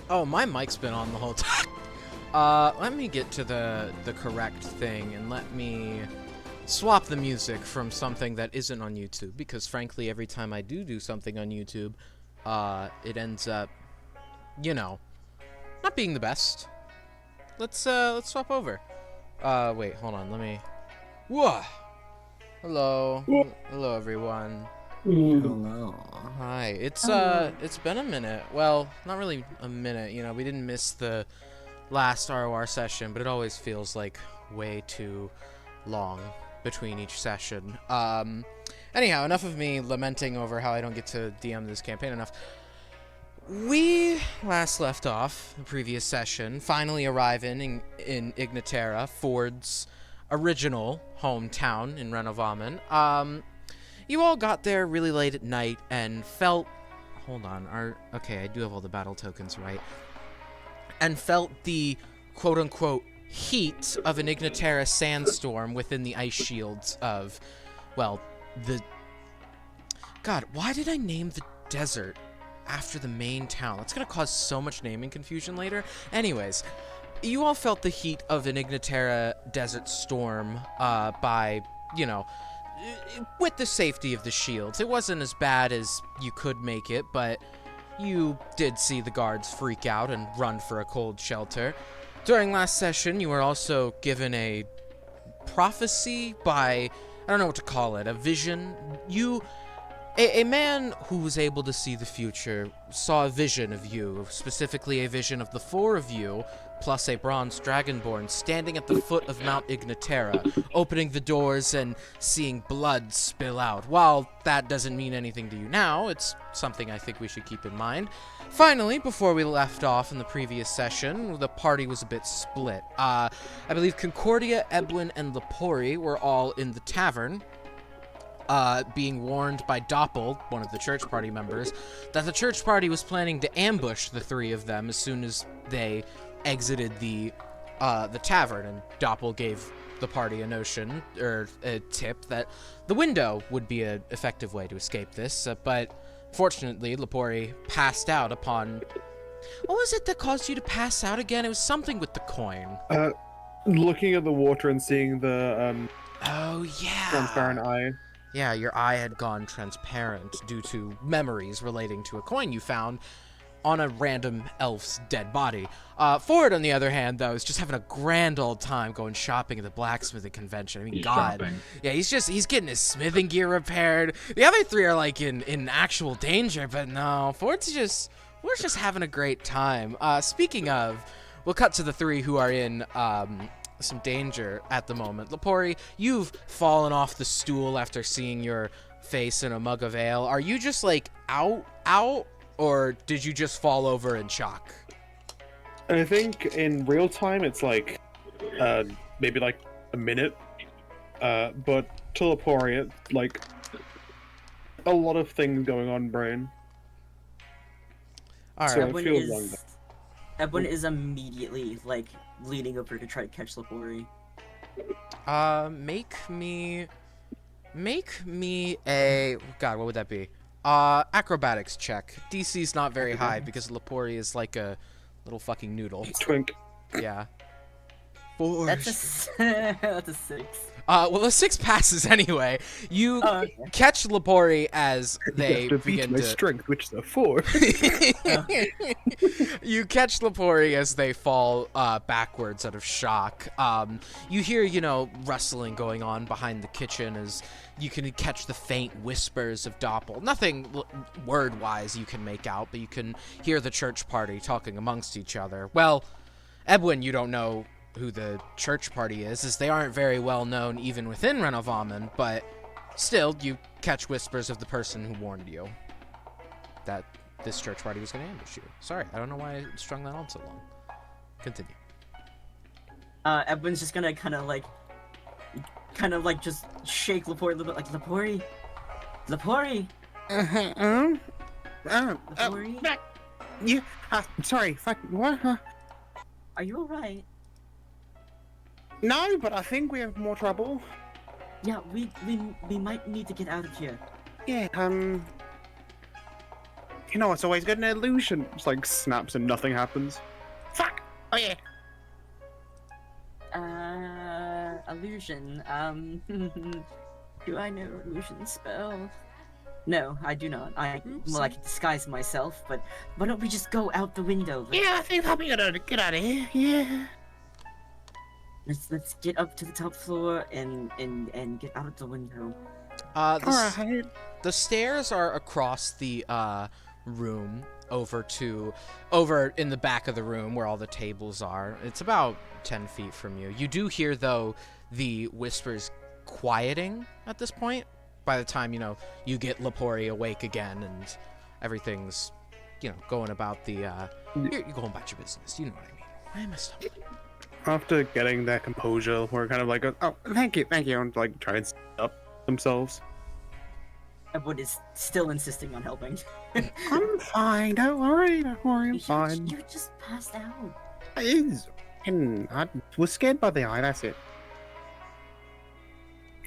Oh, my mic's been on the whole time. Let me get to the correct thing, and let me swap the music from something that isn't on YouTube, because frankly, every time I do something on YouTube, it ends up, you know, not being the best. Let's swap over. Wait, hold on, let me... Whoa! Hello. Hello, everyone. Hello. Hi. It's Hello. it's been a minute. Well, not really a minute, you know, we didn't miss the last ROR session, but it always feels like way too long between each session. Anyhow, enough of me lamenting over how I don't get to DM this campaign enough. We last left off the previous session, finally arriving in Ignatera, Ford's original hometown in Renovamen. You all got there really late at night and felt... Hold on, okay, I do have all the battle tokens right. And felt the quote-unquote heat of an Ignatera sandstorm within the ice shields of, well, the... God, why did I name the desert after the main town? That's gonna cause so much naming confusion later. Anyways, you all felt the heat of an Ignatera desert storm by, you know, with the safety of the shields. It wasn't as bad as you could make it, but you did see the guards freak out and run for a cold shelter. During last session, you were also given a prophecy by, I don't know what to call it, a vision. A man who was able to see the future saw a vision of you, specifically a vision of the four of you, plus a bronze dragonborn, standing at the foot of Mount Ignatera, opening the doors and seeing blood spill out. While that doesn't mean anything to you now, it's something I think we should keep in mind. Finally, before we left off in the previous session, the party was a bit split. I believe Concordia, Ebwin, and Lepori were all in the tavern, being warned by Doppel, one of the church party members, that the church party was planning to ambush the three of them as soon as they exited the tavern, and Doppel gave the party a notion, or a tip, that the window would be an effective way to escape this, but fortunately, Lepori passed out upon... What was it that caused you to pass out again? It was something with the coin. Looking at the water and seeing the, Oh, yeah. transparent eye. Yeah, your eye had gone transparent due to memories relating to a coin you found on a random elf's dead body. Ford, on the other hand, though, is just having a grand old time going shopping at the blacksmithing convention. I mean, He's God. shopping. Yeah, he's getting his smithing gear repaired. The other three are, like, in actual danger, but no, we're just having a great time. Speaking of, we'll cut to the three who are in, some danger at the moment. Lepori, you've fallen off the stool after seeing your face in a mug of ale. Are you just, like, out? Or did you just fall over in shock? I think in real time it's like, maybe like a minute. But Telepori, it's like a lot of things going on, brain. All So right. it feels longer. Edwin is immediately like leaning over to try to catch Lepori. Make me a... God, what would that be? Acrobatics check. DC's not very high because Lepori is like a little fucking noodle. Twink. Yeah. 4. That's a 6. Well, a 6 passes anyway. You Okay. catch Lepori as they You have to beat begin my to... strength, which is a 4. You catch Lepori as they fall backwards out of shock. You hear, you know, rustling going on behind the kitchen as you can catch the faint whispers of Doppel. Nothing word-wise you can make out, but you can hear the church party talking amongst each other. Well, Ebwin, you don't know who the church party is, as they aren't very well known even within Renovamen, but still, you catch whispers of the person who warned you that this church party was going to ambush you. Sorry, I don't know why I strung that on so long. Continue. Edwin's just gonna kind of like just shake Lepori a little bit, like Lepori. Lepori, Yeah, sorry, what? are you alright? No, but I think we have more trouble. Yeah, we might need to get out of here. Yeah, You know, it's always good in an illusion. Just like snaps and nothing happens. Fuck! Oh yeah. Illusion. Do I know illusion spell? No, I do not. Well, I can disguise myself, but why don't we just go out the window? Yeah, I think I'll be gonna get out of here. Yeah. Let's get up to the top floor and get out of the window. Alright. The stairs are across the room over in the back of the room where all the tables are. It's about 10 feet from you. You do hear, though, the whispers quieting at this point. By the time, you get Lepori awake again and everything's, going about the, you're going about your business. You know what I mean. I messed up. After getting their composure, we're kind of like, oh, thank you, and like try and stand up themselves. Everyone is still insisting on helping. I'm fine, don't worry, I'm fine. You just passed out. I was scared by the eye, that's it.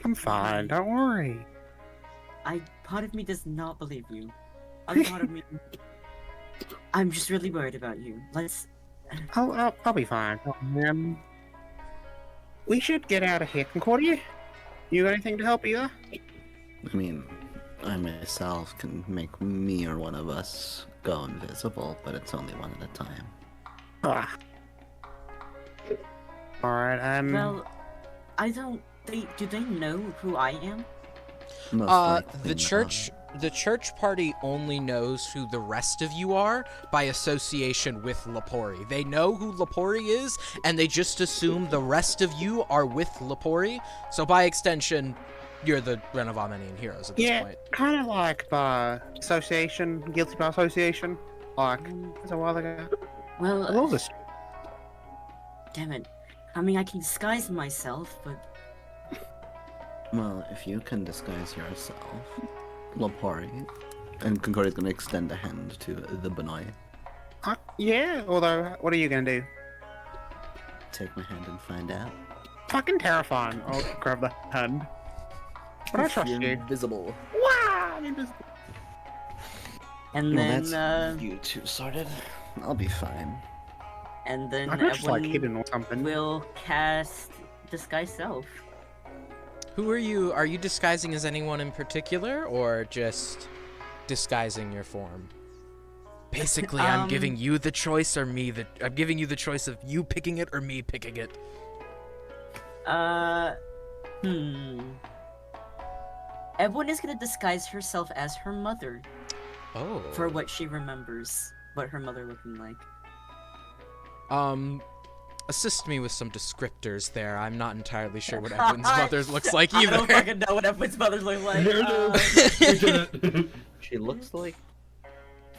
I'm fine, don't worry. Part of me does not believe you. Other part of me, I'm just really worried about you. I'll be fine. We should get out of here, Concordia. You got anything to help either? I mean, I myself can make me or one of us go invisible, but it's only one at a time. Ah. Alright, Well, do they know who I am? Most likely The church party only knows who the rest of you are by association with Lepori. They know who Lepori is, and they just assume the rest of you are with Lepori. So by extension, you're the Renovamenian heroes at this point. Yeah, kind of like by association, guilty by association. Like, that's a while ago. Well, I love this. Damn it. I mean, I can disguise myself, but... Well, if you can disguise yourself, Lopari, and Concordia's gonna extend a hand to the Benoi. Yeah, although, what are you gonna do? Take my hand and find out. Fucking terrifying. I'll grab the hand. But I trust You're you. invisible. Wow, I'm invisible. And then, that's you two sorted. I'll be fine. and then I could just like everyone hidden or something. will cast Disguise Self. Who are you? Are you disguising as anyone in particular, or just disguising your form? Basically, I'm giving you the choice, or I'm giving you the choice of you picking it or me picking it. Everyone is gonna disguise herself as her mother Oh. for what she remembers, what her mother looking like. Assist me with some descriptors there. I'm not entirely sure what Edwin's mother looks like either. I don't fucking know what Edwin's mother looks like. She looks like...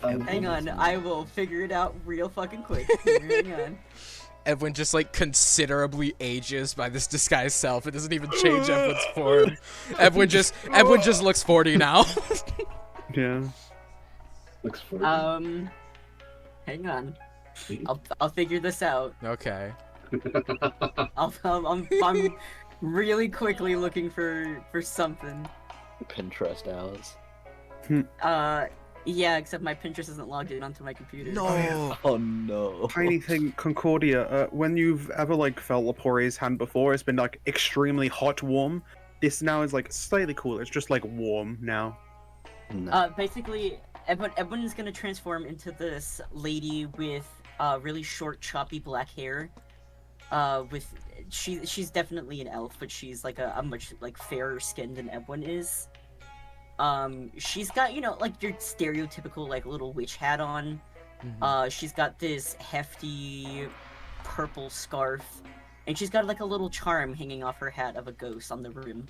Hang on, I will figure it out real fucking quick. Hang on. Edwin just like considerably ages by this disguised self. It doesn't even change Edwin's form. Edwin just looks 40 now. Yeah. Looks funny. Hang on. I'll figure this out. Okay. I'm really quickly looking for something. Pinterest hours. Yeah, except my Pinterest isn't logged in onto my computer. No. Oh no. Tiny thing, Concordia, when you've ever like felt Lepori's hand before, it's been like extremely hot, warm. This now is like slightly cool. It's just like warm now. No. Basically, Edwin is gonna transform into this lady with really short, choppy black hair. She's definitely an elf, but she's like a much like fairer skinned than Edwin is. She's got, like your stereotypical like little witch hat on. Mm-hmm. She's got this hefty purple scarf, and she's got like a little charm hanging off her hat of a ghost on the rim.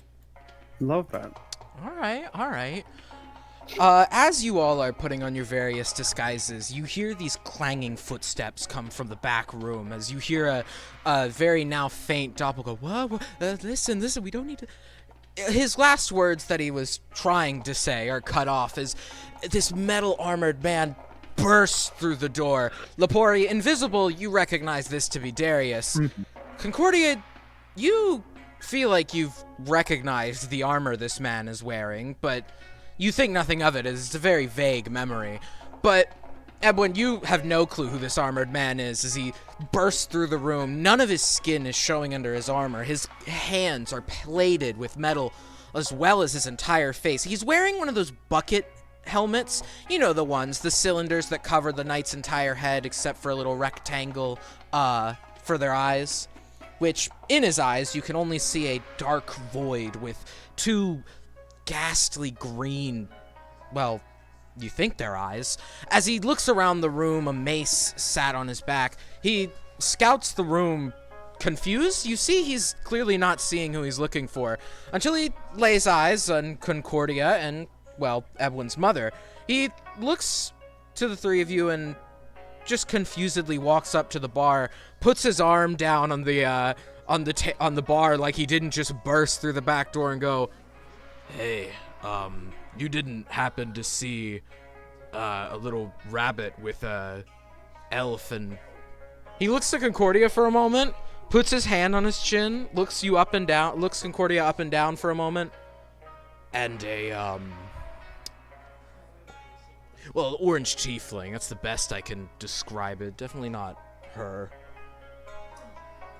Love that. All right. As you all are putting on your various disguises, you hear these clanging footsteps come from the back room. As you hear a very now faint doppel go, "Whoa, listen, we don't need to." His last words that he was trying to say are cut off as this metal-armored man bursts through the door. Lepori, invisible, you recognize this to be Darius. Concordia, you feel like you've recognized the armor this man is wearing, but you think nothing of it, as it's a very vague memory. But, Edwin, you have no clue who this armored man is as he bursts through the room. None of his skin is showing under his armor. His hands are plated with metal, as well as his entire face. He's wearing one of those bucket helmets. You know the ones, the cylinders that cover the knight's entire head except for a little rectangle for their eyes. Which, in his eyes, you can only see a dark void with two ghastly green, well, you think they're eyes. As he looks around the room, a mace sat on his back. He scouts the room confused. You see he's clearly not seeing who he's looking for until he lays eyes on Concordia and, well, Edwin's mother. He looks to the three of you and just confusedly walks up to the bar, puts his arm down on the bar like he didn't just burst through the back door and go, "Hey, you didn't happen to see a little rabbit with a elf?" And he looks to Concordia for a moment, puts his hand on his chin, looks Concordia up and down for a moment, and well, orange tiefling, that's the best I can describe it. Definitely not her.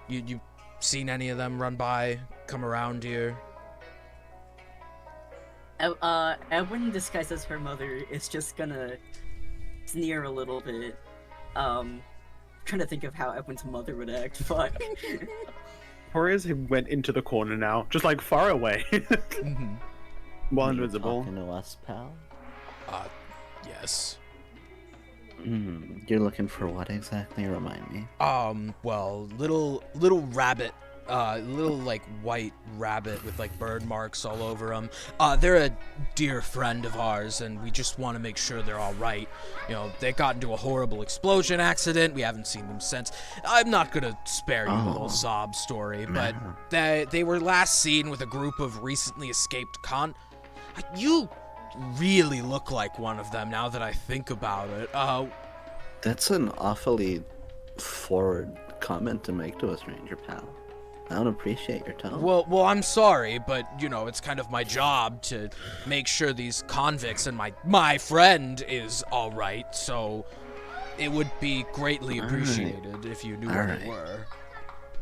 You seen any of them run by, come around here? Edwin, disguised as her mother, is just gonna sneer a little bit. Trying to think of how Edwin's mother would act. Fuck. Horrors went into the corner now, just like far away. While invisible. Talking to us, pal? Yes. You're looking for what exactly? Remind me. Well, little rabbit, little like white rabbit with like bird marks all over them. They're a dear friend of ours, and we just want to make sure they're all right. You know, they got into a horrible explosion accident. We haven't seen them since. I'm not gonna spare you the whole sob story, but they were last seen with a group of recently escaped You really look like one of them now that I think about it. That's an awfully forward comment to make to a stranger, pal. I don't appreciate your tone. Well, I'm sorry, but, you know, it's kind of my job to make sure these convicts and my friend is all right, so it would be greatly appreciated if you knew where they were.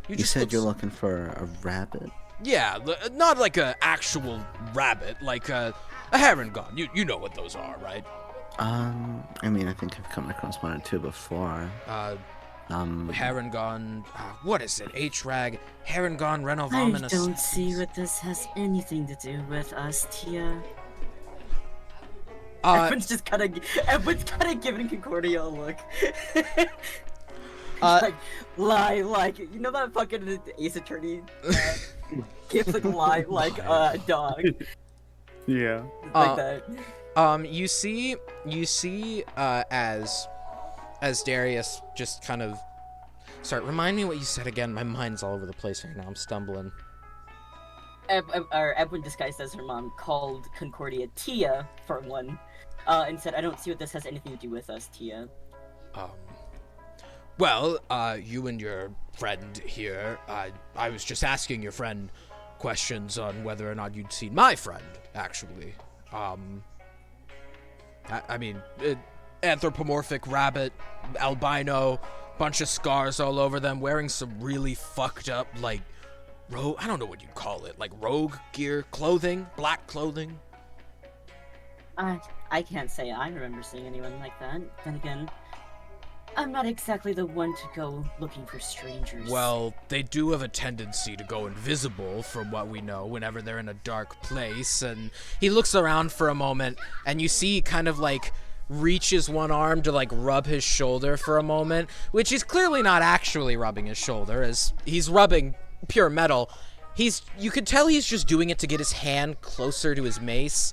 You said you're looking for a rabbit? Yeah, not like a actual rabbit, like a herringon. You know what those are, right? I mean, I think I've come across one or two before. Herringon, what is it? H-Rag, Herringon, Renovamen. I don't see what this has anything to do with us, Tia. Edwin's kind of giving Concordia a look. Like, you know that fucking Ace Attorney gives like lie like a dog. Yeah. Like that. You see, as Darius just kind of... Sorry, remind me what you said again. My mind's all over the place right now. I'm stumbling. Edwin, disguised as her mom, called Concordia Tia for one, and said, "I don't see what this has anything to do with us, Tia." Well, you and your friend here, I was just asking your friend questions on whether or not you'd seen my friend, actually. I mean, anthropomorphic rabbit, albino, bunch of scars all over them, wearing some really fucked up, like, I don't know what you'd call it, like rogue gear, clothing, black clothing. I can't say I remember seeing anyone like that. Then again, I'm not exactly the one to go looking for strangers. Well, they do have a tendency to go invisible, from what we know, whenever they're in a dark place, and he looks around for a moment, and you see kind of like reaches one arm to like rub his shoulder for a moment, which he's clearly not actually rubbing his shoulder, as he's rubbing pure metal. You could tell he's just doing it to get his hand closer to his mace.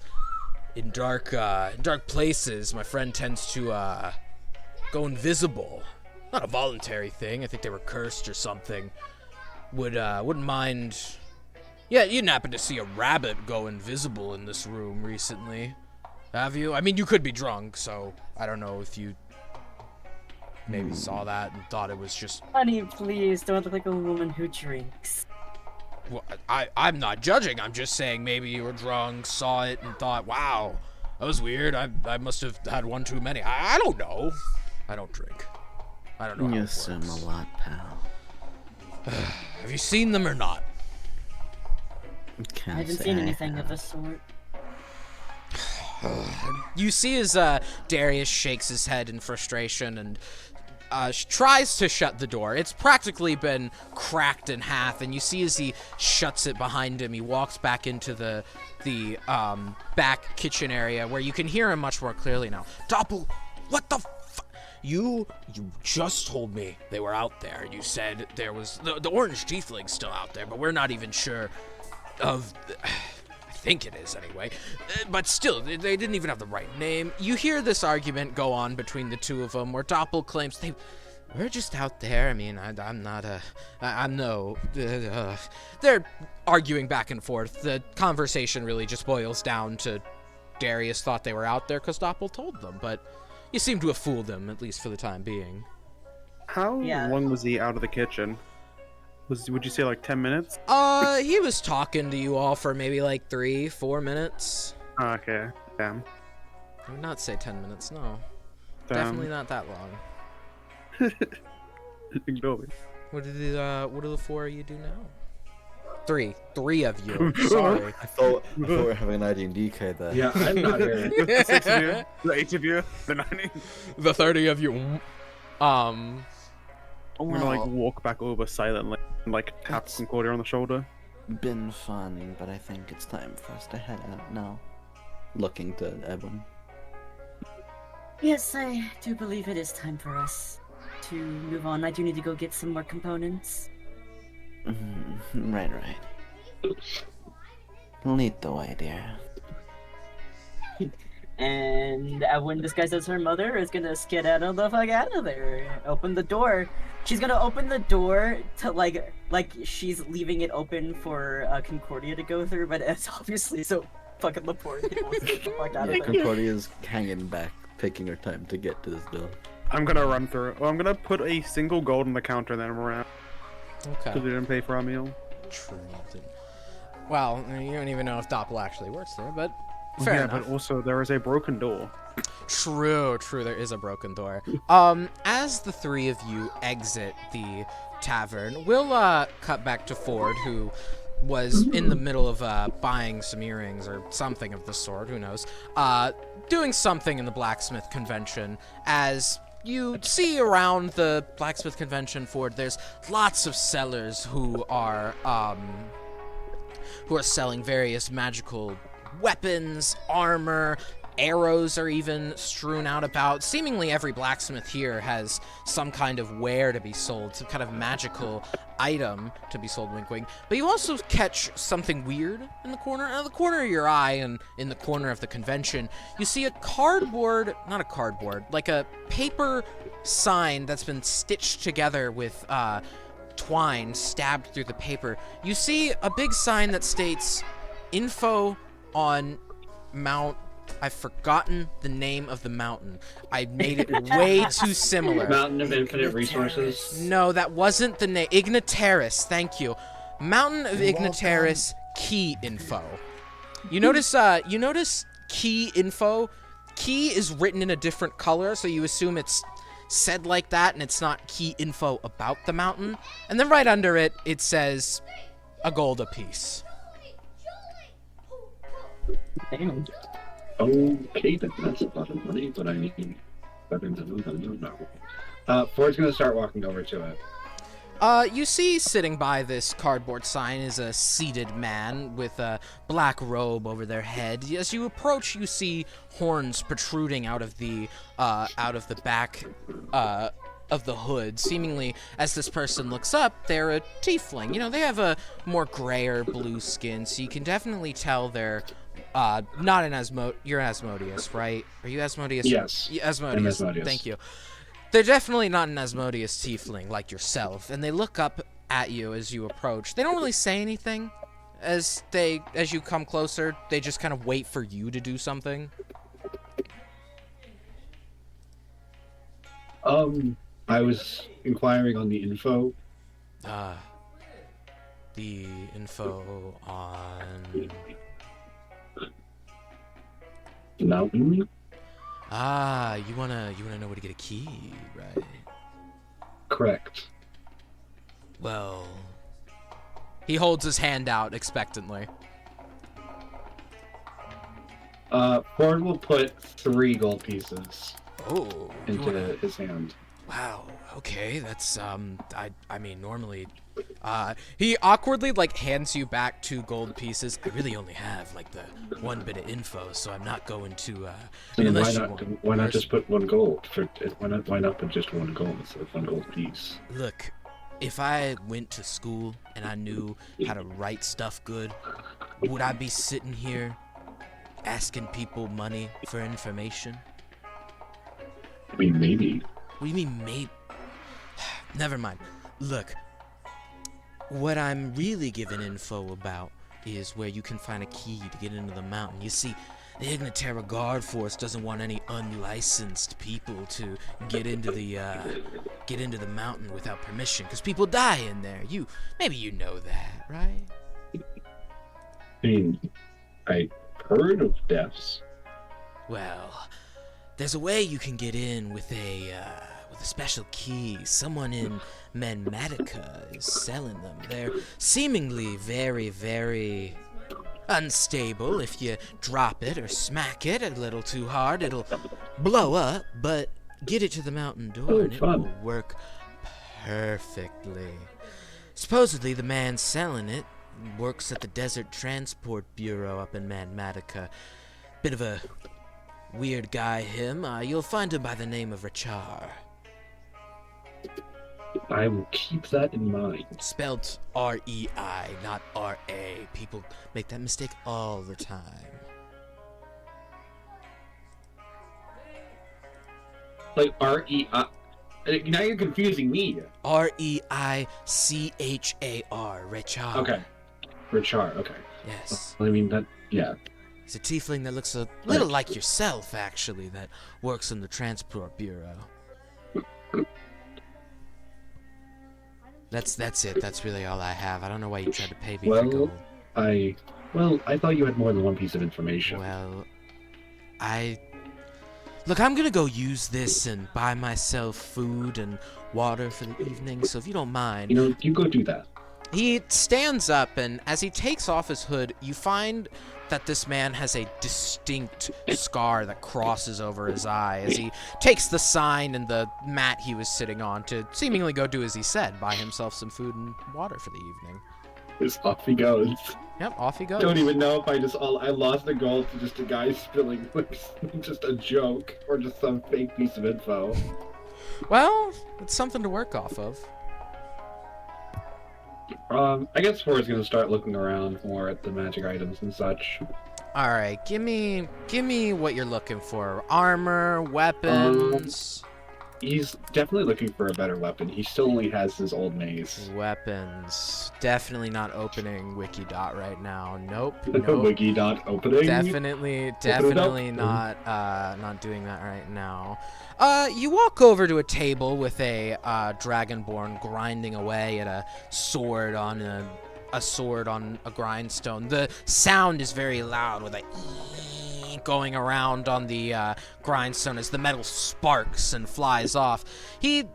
In dark places, my friend tends to go invisible. Not a voluntary thing. I think they were cursed or something. Wouldn't mind. Yeah, you didn't happen to see a rabbit go invisible in this room recently, have you? I mean, you could be drunk, so I don't know if you maybe saw that and thought it was just... Honey, please, don't look like a woman who drinks. Well, I'm not judging. I'm just saying maybe you were drunk, saw it, and thought, wow, That was weird. I must have had one too many. I don't know. I don't drink. I don't know how You it assume works. a lot, pal. Have you seen them or not? Can't I haven't say seen I anything have. of the sort. You see as Darius shakes his head in frustration and tries to shut the door. It's practically been cracked in half, and you see as he shuts it behind him, he walks back into the back kitchen area where you can hear him much more clearly now. Doppel, what the You just told me they were out there. You said there was the orange tiefling's still out there, but we're not even sure of... I think it is, anyway. But still, they didn't even have the right name. You hear this argument go on between the two of them, where Doppel claims we're just out there. I mean, I'm not I'm no... they're arguing back and forth. The conversation really just boils down to Darius thought they were out there because Doppel told them, but you seem to have fooled them, at least for the time being. How Yeah. long was he out of the kitchen? Would you say like 10 minutes? He was talking to you all for maybe like 3-4 minutes. Okay, damn. I would not say 10 minutes, no. Damn. Definitely not that long. Ignore me. What do the four of you do now? Three of you. Sorry. I thought we were having an IDK there. Yeah, I'm not here. The 6 of you, the 8 of you, the 9. The 30 of you. I'm gonna like Well, walk back over silently and like tap It's- Concordia on the shoulder. been fun, but I think it's time for us to head out now. Looking to Edwin. Yes, I do believe it is time for us to move on. I do need to go get some more components. Right. Lead the way, dear. And Evelyn, disguised as her mother, is gonna skedaddle the fuck out of there. Open the door. She's gonna open the door to like she's leaving it open for Concordia to go through, but it's obviously so fucking laborious. Wants to get the fuck out of Yeah, there. Concordia's hanging back, taking her time to get to this door. I'm gonna run through it. Well, I'm gonna put a single gold on the counter and then around because Okay. we didn't pay for our meal. True. Well, you don't even know if Doppel actually works there, but fair yeah, enough. but also there is a broken door. True, there is a broken door. As the three of you exit the tavern, we'll cut back to Ford, who was in the middle of buying some earrings or something of the sort, who knows, doing something in the blacksmith convention. As you see around the blacksmith convention, Ford, there's lots of sellers who are selling various magical weapons, armor, arrows are even strewn out about. Seemingly every blacksmith here has some kind of ware to be sold, some kind of magical item to be sold, wink wink. But you also catch something weird in the corner. Out of the corner of your eye and in the corner of the convention, you see a like a paper sign that's been stitched together with twine stabbed through the paper. You see a big sign that states info on Mount... I've forgotten the name of the mountain. I made it way too similar. Mountain of Infinite Resources. No, that wasn't the name. Ignataris, thank you. Mountain of Ignataris key info. You notice key info? Key is written in a different color, so you assume it's said like that and it's not key info about the mountain. And then right under it, it says a gold apiece. Damn. Okay, that's a lot of money, but I mean, better than no. Ford's gonna start walking over to it. You see sitting by this cardboard sign is a seated man with a black robe over their head. As you approach, you see horns protruding out of the back of the hood. Seemingly, as this person looks up, they're a tiefling. You know, they have a more gray or blue skin, so you can definitely tell they're not an You're Asmodeus, right? Are you Asmodeus? Yes. Asmodeus. I'm Asmodeus. Thank you. They're definitely not an Asmodeus tiefling like yourself, and they look up at you as you approach. They don't really say anything as you come closer. They just kind of wait for you to do something. I was inquiring on the info. The info on mountain. Ah, you wanna know where to get a key, right? Correct. Well, he holds his hand out expectantly. Ford will put 3 gold pieces Oh, you into wanna... his hand. Wow. Okay, that's I mean normally, he awkwardly like hands you back 2 gold pieces. I really only have like the 1 bit of info, so I'm not going to. Then Unless you want. why not just put 1 gold for? Why not put just 1 gold instead of 1 gold piece? Look, if I went to school and I knew how to write stuff good, would I be sitting here asking people money for information? I mean, maybe. What do you mean, maybe? Never mind. Look, what I'm really giving info about is where you can find a key to get into the mountain. You see, the Ignatera Guard Force doesn't want any unlicensed people to get into the mountain without permission, because people die in there. Maybe you know that, right? I mean, I heard of deaths. Well, there's a way you can get in with a special key. Someone in Manmatica is selling them. They're seemingly very, very unstable. If you drop it or smack it a little too hard, it'll blow up, but get it to the mountain door and it will work perfectly. Supposedly the man selling it works at the Desert Transport Bureau up in Manmatica. Bit of a weird guy, him. You'll find him by the name of Rachar. I will keep that in mind. Spelled R-E-I, not R-A. People make that mistake all the time. Like R-E-I. Now you're confusing me. R-E-I-C-H-A-R. Rachar. Okay. Richard, okay. Yes. I mean, that, yeah. He's a tiefling that looks a little like yourself, actually, that works in the Transport Bureau. That's it. That's really all I have. I don't know why you tried to pay me for gold. I thought you had more than 1 piece of information. Well, Look, I'm gonna go use this and buy myself food and water for the evening, so if you don't mind... You know, you go do that. He stands up, and as he takes off his hood, you find that this man has a distinct scar that crosses over his eye as he takes the sign and the mat he was sitting on to seemingly go do as he said, buy himself some food and water for the evening. Just off he goes. Yep, off he goes. Don't even know if I lost the gold to just a guy spilling like just a joke or just some fake piece of info. Well, it's something to work off of. I guess Ford's gonna start looking around more at the magic items and such. All right, give me what you're looking for. Armor, weapons. He's definitely looking for a better weapon. He still only has his old mace. Weapons. Definitely not opening Wikidot right now. Nope. Wikidot opening. Definitely not doing that right now. You walk over to a table with a dragonborn grinding away at a sword on a grindstone. The sound is very loud with a going around on the grindstone as the metal sparks and flies off. He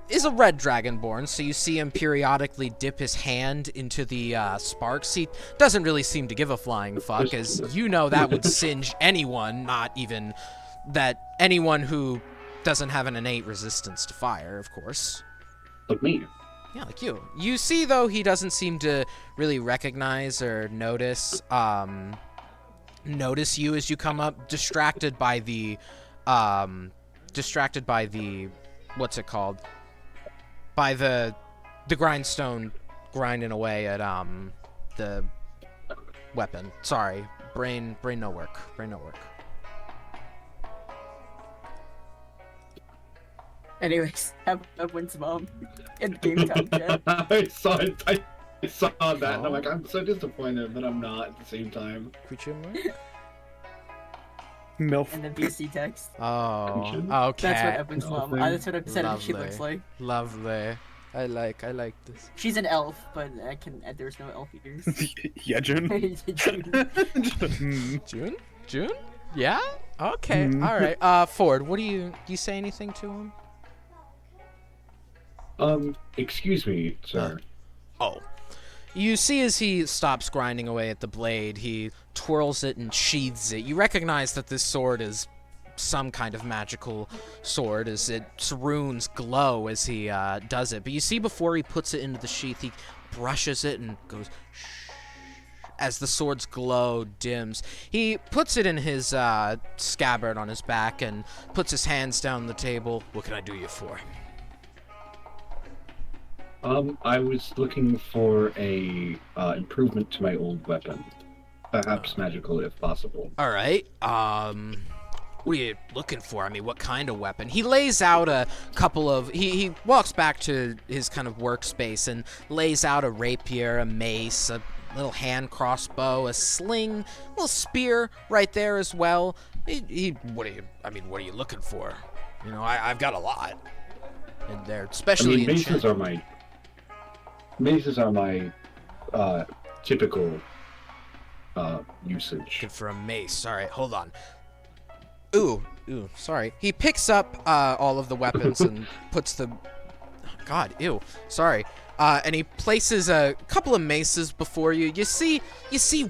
is a red dragonborn, so you see him periodically dip his hand into the sparks. He doesn't really seem to give a flying fuck, as you know that would singe anyone, not even that anyone who doesn't have an innate resistance to fire, of course. Like me. Yeah, like you. You see, though, he doesn't seem to really recognize or notice you as you come up, distracted by the what's it called? By the grindstone grinding away at the weapon. Sorry, brain no work. Anyways, have Win's mom in game time chat. I saw it. I saw that, and I'm like, I'm so disappointed, but I'm not at the same time. MILF. And the BC text. Oh, okay. That's what Evan's mom. That's what I said she looks like. Lovely. I like this. She's an elf, but there's no elf eaters. Yeah, June. June? Yeah? Okay, Mhm. alright. Ford, do you say anything to him? Excuse me, sir. Oh. You see as he stops grinding away at the blade, he twirls it and sheathes it. You recognize that this sword is some kind of magical sword, as its runes glow as he does it. But you see before he puts it into the sheath, he brushes it and goes shh. As the sword's glow dims, he puts it in his scabbard on his back and puts his hands down on the table. What can I do you for? I was looking for a improvement to my old weapon. Perhaps magical if possible. All right. What are you looking for? I mean, what kind of weapon? He lays out a couple of... He walks back to his kind of workspace and lays out a rapier, a mace, a little hand crossbow, a sling, a little spear right there as well. What are you looking for? You know, I've got a lot. And they're especially maces are my typical usage. Good for a mace. All right, hold on. Ooh, sorry. He picks up all of the weapons and puts the... God, ew, sorry. And he places a couple of maces before you. You see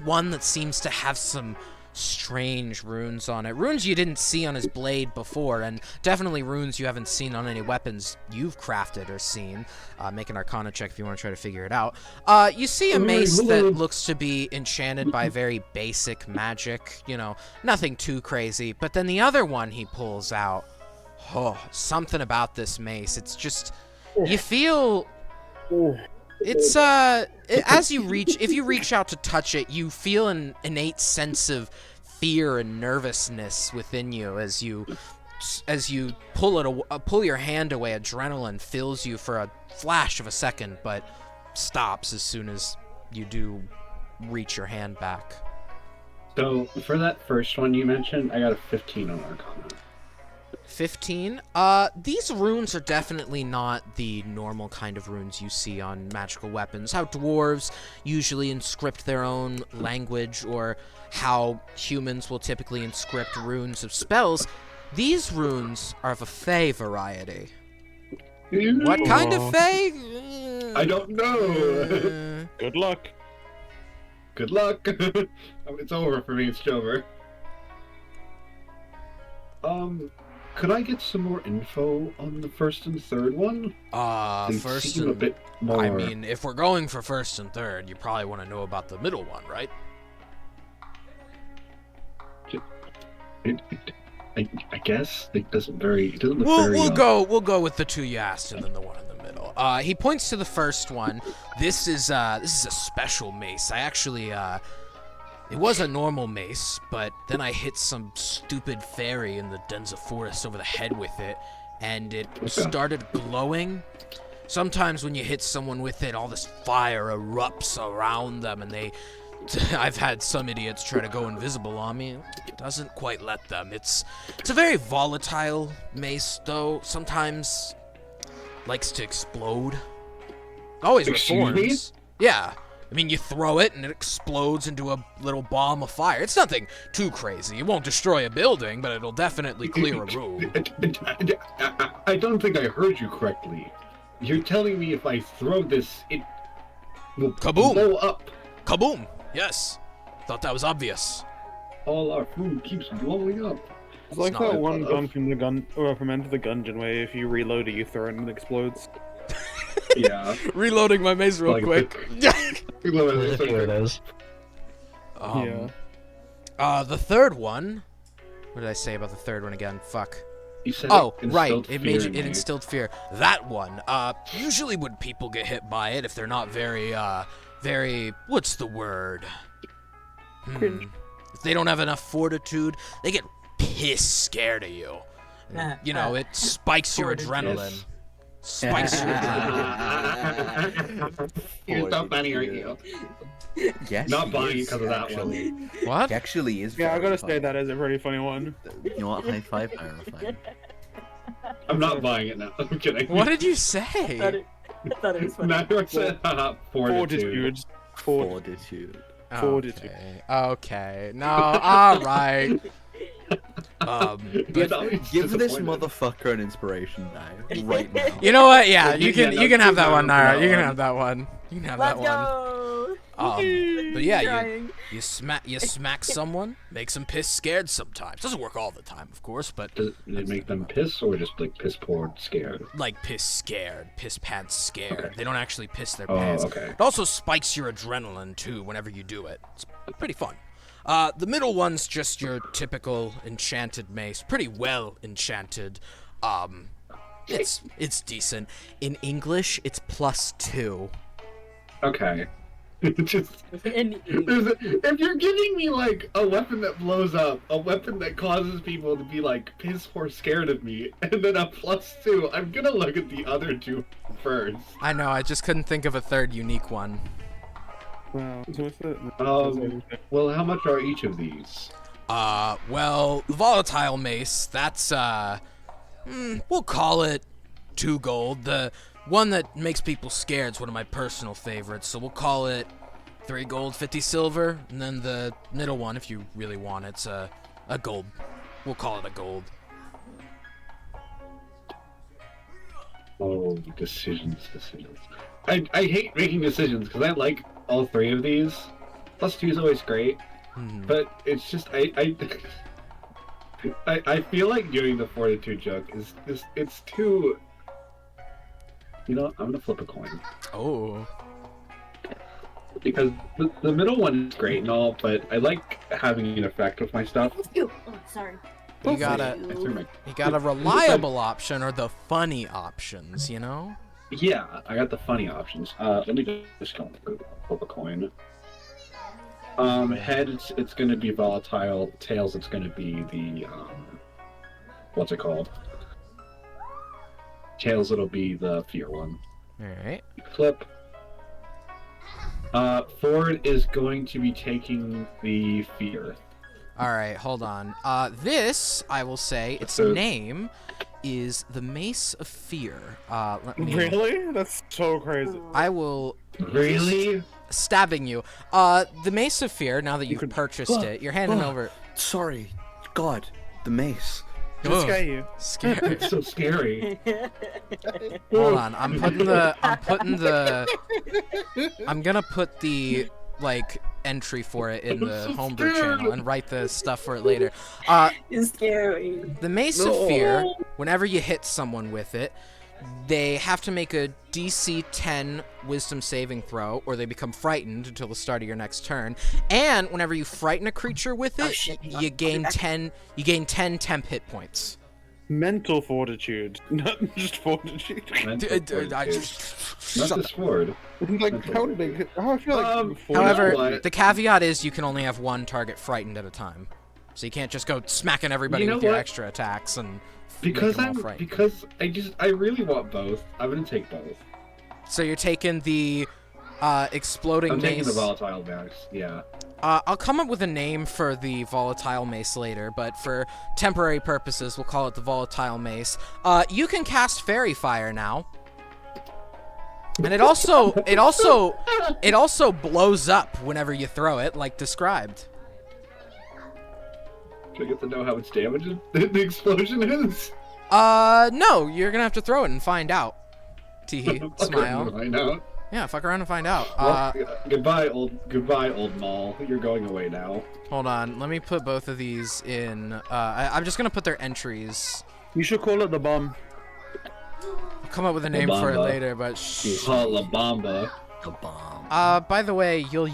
one that seems to have some strange runes on it. Runes you didn't see on his blade before, and definitely runes you haven't seen on any weapons you've crafted or seen. Make an Arcana check if you want to try to figure it out. You see a mace that looks to be enchanted by very basic magic, you know, nothing too crazy. But then the other one he pulls out, something about this mace. It's just, you feel... It's as you reach, if you reach out to touch it, you feel an innate sense of fear and nervousness within you as you pull your hand away. Adrenaline fills you for a flash of a second, but stops as soon as you do reach your hand back. So for that first one you mentioned, I got a 15 on Arcana. 15. These runes are definitely not the normal kind of runes you see on magical weapons. How dwarves usually inscript their own language, or how humans will typically inscript runes of spells. These runes are of a Fey variety. What kind of Fey? I don't know. Good luck. Good luck. It's over for me. It's over. Could I get some more info on the first and third one? They First seem and... a bit more... I mean, if we're going for first and third, you probably want to know about the middle one, right? I guess it doesn't look very... We'll go with the two you asked and then the one in the middle. He points to the first one. This is a special mace. I actually it was a normal mace, but then I hit some stupid fairy in the Denza forest over the head with it, and it started glowing. Sometimes when you hit someone with it, all this fire erupts around them, and I've had some idiots try to go invisible on me. It doesn't quite let them. It's a very volatile mace, though. Sometimes likes to explode. Always reforms. Yeah. I mean, you throw it and it explodes into a little bomb of fire. It's nothing too crazy. It won't destroy a building, but it'll definitely clear a room. I don't think I heard you correctly. You're telling me if I throw this, it will Kaboom! blow up. Kaboom! Yes. Thought that was obvious. All our food keeps blowing up. It's like not that one enough. gun from the gun, or from Enter the Gungeon, where if you reload it, you throw it and it explodes. Yeah. Reloading my mace real Like a quick. Here it is. The third one. What did I say about the third one again? Fuck. You said Oh, it right. instilled It fear made in it me. instilled fear. That one. Usually when people get hit by it, if they're not very, what's the word? If they don't have enough fortitude, they get piss scared of you. And, you know, it spikes your adrenaline. Spikes your adrenaline. You're so funny, aren't you? Yes, Not he buying it is, 'cause of that actually. What? He actually is. Yeah, I very gotta funny. say that is a pretty funny one. You know what? High five, Hierophant. I'm not buying it now. I'm kidding. What did you I thought say? it was funny. Matter said, fortitude. Fortitude. Fortitude. Fortitude. Okay. No, alright. Give It's this disappointed. motherfucker an inspiration die right now. You know what? Yeah, Yeah, you can have that one, Nara. You can one. have that one. You can have Let's that one. go. But yeah, Trying. you smack someone, makes them piss scared sometimes. Doesn't work all the time, of course, but Does it make them piss or just like piss poor scared? like piss scared, piss pants scared. Okay. They don't actually piss their Oh, pants. okay. It also spikes your adrenaline too whenever you do it. It's pretty fun. The middle one's just your typical enchanted mace, pretty well enchanted. It's decent. In English, it's +2. Okay. Just, In- if you're giving me like a weapon that blows up, a weapon that causes people to be like piss poor scared of me, and then a +2, I'm gonna look at the other two first. I know, I just couldn't think of a third unique one. So what's it? Well, how much are each of these? Well, the volatile mace, that's, we'll call it 2 gold. The one that makes people scared is one of my personal favorites, so we'll call it 3 gold, 50 silver. And then the middle one, if you really want, it's a gold. We'll call it a gold. Oh, decisions. I hate making decisions because I like all 3 of these. +2 is always great, but it's just I feel like doing the fortitude joke is it's too. You know, I'm gonna flip a coin Oh. because the middle one is great and all, but I like having an effect with my stuff. Oh, sorry. You got I threw my. a reliable option or the funny options, you know? Yeah, I got the funny options. Let me just go flip a coin. Head, it's gonna be volatile. Tails, it's gonna be the what's it called? Tails, it'll be the fear one. Alright. Flip. Ford is going to be taking the fear. Alright, hold on. This, I will say, its So- name is the Mace of Fear. Let me... Really? That's so crazy. I will... Really? Stabbing you. The Mace of Fear, now that you've could- purchased it, you're handing over... Sorry, God, the mace. Just Ugh, scare you. Scary. It's so scary. Hold on, I'm gonna put the, like, entry for it in the so homebrew scared. channel and write the stuff for it later. It's scary. The Mace of Fear, whenever you hit someone with it, they have to make a DC 10 Wisdom saving throw, or they become frightened until the start of your next turn. And whenever you frighten a creature with it, shit. you gain 10 temp hit points. Mental fortitude, not just fortitude. Mental I fortitude. just Not shut the the- sword. Like how big? How I feel like. Um, fortitude- However, what? the caveat is you can only have one target frightened at a time. So you can't just go smacking everybody You know with your what? extra attacks and Because make them all frightened. because I really want both. I'm gonna take both. So you're taking the exploding I'm mace. taking the volatile max. Yeah. I'll come up with a name for the volatile mace later, but for temporary purposes, we'll call it the volatile mace. You can cast fairy fire now, and it also blows up whenever you throw it, like described. Do I get to know how much damage the explosion is? No, you're gonna have to throw it and find out. Teehee, smile. I know. Yeah, fuck around and find out. Well, goodbye, old mall. You're going away now. Hold on, let me put both of these in. I'm just gonna put their entries. You should call it the bomb. I'll come up with a name for it Bamba. later, but La Bamba. The bomb. by the way, we'll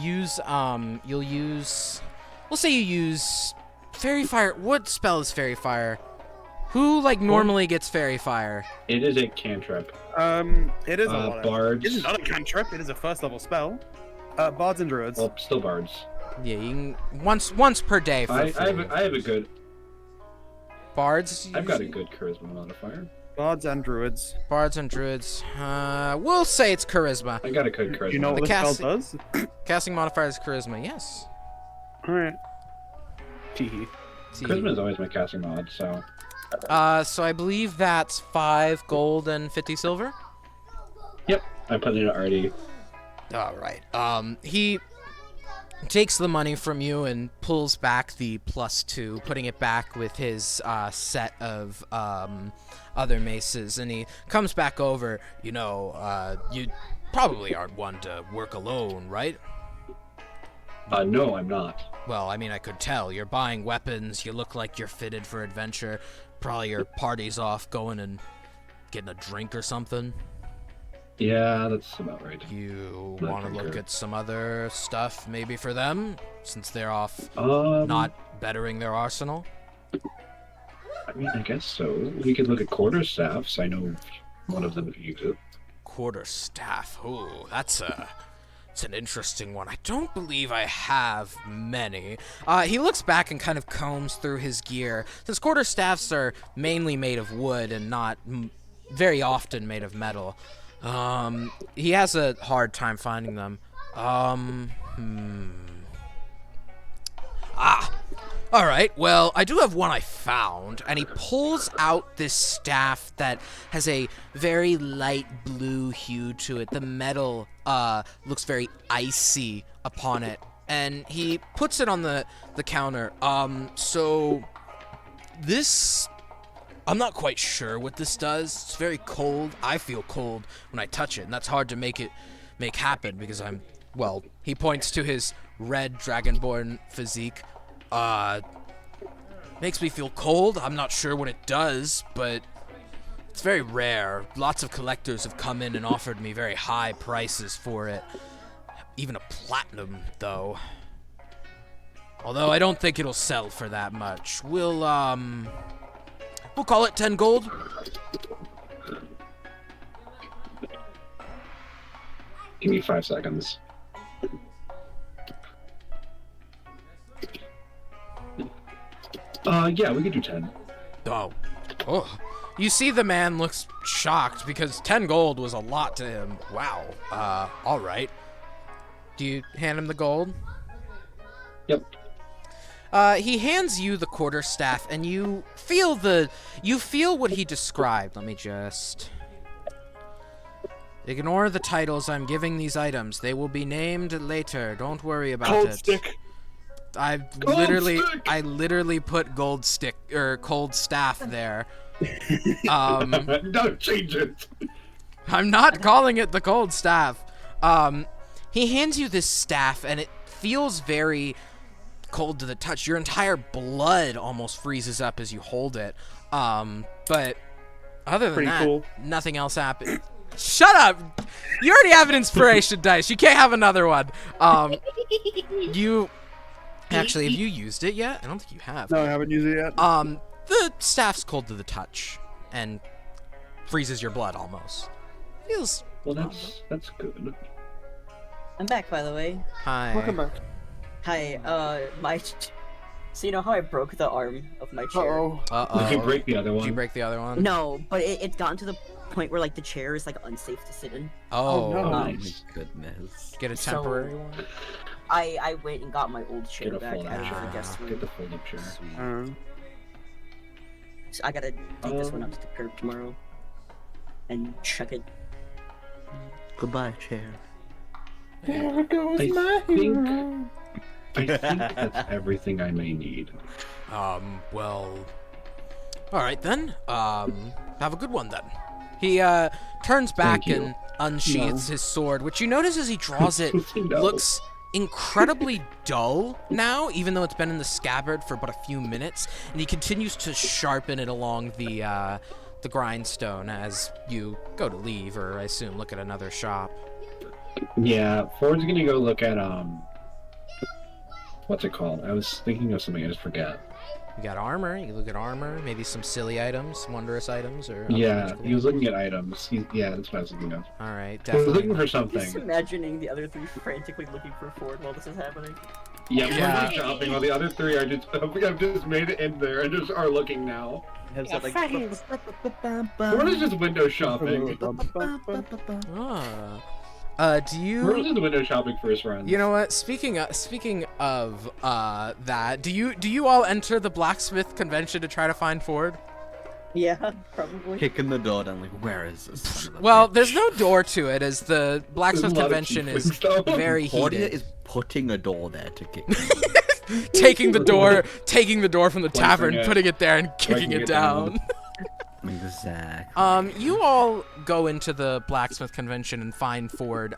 say you use Fairy Fire. What spell is Fairy Fire? Who, like, normally gets Fairy Fire? It is a cantrip. It is a lot. Bards. It is not a cantrip. It is a first level spell. Bards and druids. Well, still bards. Yeah, you can, once per day for I free. have a good. Bards? I've got a good charisma modifier. Bards and druids. Bards and Druids. We'll say it's Charisma. I got a good charisma. Do you know what The the spell cast- does? Casting modifier is Charisma, yes. Alright. Teehee. Charisma is always my casting mod, so. So I believe that's 5 gold and 50 silver? Yep, I put it in already. Alright. He takes the money from you and pulls back the +2, putting it back with his set of other maces, and he comes back over. You know, you probably aren't one to work alone, right? No, I'm not. Well, I mean, I could tell. You're buying weapons, you look like you're fitted for adventure. Probably your party's off going and getting a drink or something. Yeah, that's about right. You Not want to look drinker. at some other stuff maybe for them, since they're off Not. not bettering their arsenal? I mean, I guess so. We could look at quarterstaffs. I know one of them uses it. Quarterstaff. Ooh, it's an interesting one. I don't believe I have many. He looks back and kind of combs through his gear. Since quarterstaffs are mainly made of wood and not very often made of metal, he has a hard time finding them. Alright, well, I do have one I found, and he pulls out this staff that has a very light blue hue to it. The metal looks very icy upon it, and he puts it on the counter. So this, I'm not quite sure what this does. It's very cold. I feel cold when I touch it, and that's hard to make happen because well, he points to his red dragonborn physique. Makes me feel cold. I'm not sure what it does, but it's very rare. Lots of collectors have come in and offered me very high prices for it. Even a platinum, though. Although I don't think it'll sell for that much. We'll call it 10 gold. Give me 5 seconds. Yeah, we could do 10. Oh. You see the man looks shocked because 10 gold was a lot to him. Wow. All right. Do you hand him the gold? Yep. He hands you the quarterstaff, and you feel what he described. Let me just ignore the titles. I'm giving these items. They will be named later. Don't worry about Cold it. stick. I literally put gold stick or cold staff there. Don't change it. I'm not calling it the cold staff. He hands you this staff, and it feels very cold to the touch. Your entire blood almost freezes up as you hold it. But other than Pretty that, cool. nothing else happened. Shut up! You already have an inspiration dice. You can't have another one. You actually, have you used it yet? I don't think you have. No, I haven't used it yet. The staff's cold to the touch and freezes your blood almost. Feels. Well, that's good. I'm back, by the way. Hi. Welcome back. Hi, so you know how I broke the arm of my chair? Uh-oh. Did you break the other Did one? you break the other one? No, but it's gotten to the point where, like, the chair is, like, unsafe to sit in. Oh, no. Oh my Nice. goodness. get a So- temporary one. I went and got my old chair Get a back fold-up out of the chair. guest Get room. the fold-up chair. Sweet. So I gotta take this one up to the curb tomorrow and check it. Goodbye, chair. There goes I my think- hero. I think that's everything I may need. Well, all right then. Have a good one then. He turns back Thank you. and unsheathes his sword, which you notice as he draws it No. looks incredibly dull now, even though it's been in the scabbard for but a few minutes, and he continues to sharpen it along the grindstone as you go to leave, or I assume look at another shop. Yeah, Ford's gonna go look at what's it called? I was thinking of something, I just forget. You got armor. You look at armor, maybe some silly items, wondrous items, or Yeah, he was looking at items. Yeah, that's what I was thinking of. All right, He was looking definitely. for something. Just imagining the other three frantically looking for Ford while this is happening. Yeah, Yeah. we're shopping while the other three are just. I've just made it in there and just are looking now. Has that, like, Ford is just window shopping. Do you? Ford is just window shopping for his friends. You know what? Speaking of that, do you all enter the blacksmith convention to try to find Ford? Yeah, probably. Kicking the door down, like, where is this? son of a Well, bitch? there's no door to it, as the blacksmith There's a lot of convention is tiefling stuff. very Portia heated. is putting a door there to kick. taking the door from the tavern, it. putting it there, and kicking Breaking it it down. Exactly. You all go into the blacksmith convention and find Ford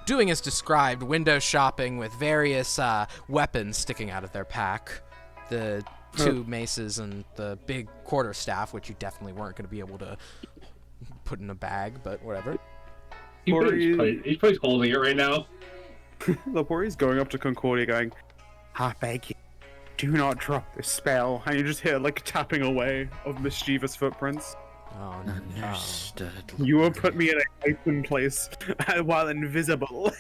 doing as described, window shopping with various weapons sticking out of their pack. The two maces and the big quarterstaff, which you definitely weren't going to be able to put in a bag, but whatever. He's probably holding it right now. Lapori's going up to Concordia going, I beg you, do not drop this spell. And you just hear, like, tapping away of mischievous footprints. Oh, no. Understood. You will put me in a open place while invisible.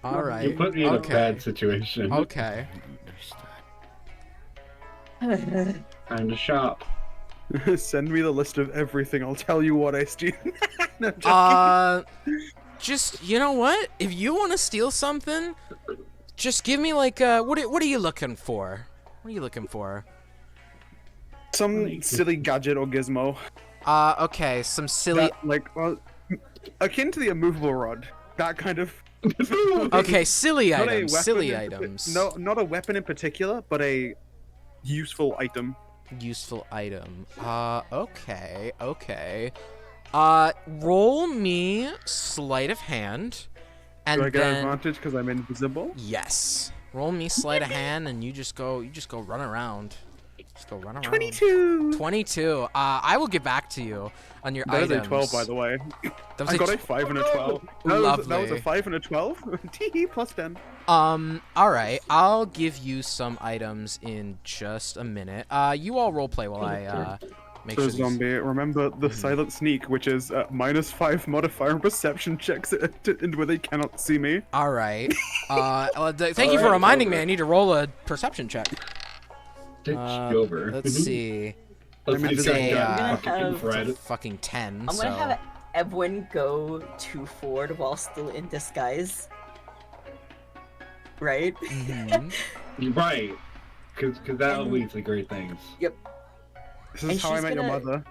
All right. You put me in a bad situation. Okay. Understood. Time to shop. Send me the list of everything. I'll tell you what I steal. No, I'm joking. Just, you know what? If you want to steal something, just give me, like, what are you looking for? What are you looking for? Some silly gadget or gizmo. Okay, some silly... That, like, well, akin to the immovable rod. That kind of... Okay, silly Not a items, weapon silly in- items. No, not a weapon in particular, but a useful item. Useful item. Okay. Roll me sleight of hand, and Do I get then advantage because I'm invisible? yes, roll me sleight of hand, and you just go run around. Just go run around. 22! 22. I will get back to you on your That is items. a 12, by the way. That was I a got a tw- 5 and a 12. That was Lovely. a 5 and a 12. Tee plus 10. Alright, I'll give you some items in just a minute. You all roleplay while I, make So sure these... zombie, remember the silent sneak, which is -5 modifier on perception checks and where they cannot see me. Alright. Thank you for reminding me I need to roll a perception check. Ditch over. Let's see. Let's I mean, see say, if I'm fucking gonna have- infrared. Fucking 10, I'm so... gonna have Edwin go to Ford while still in disguise. Right? Mhm. You're right. Because that And- leads to great things. This is And how I she's met your gonna- mother.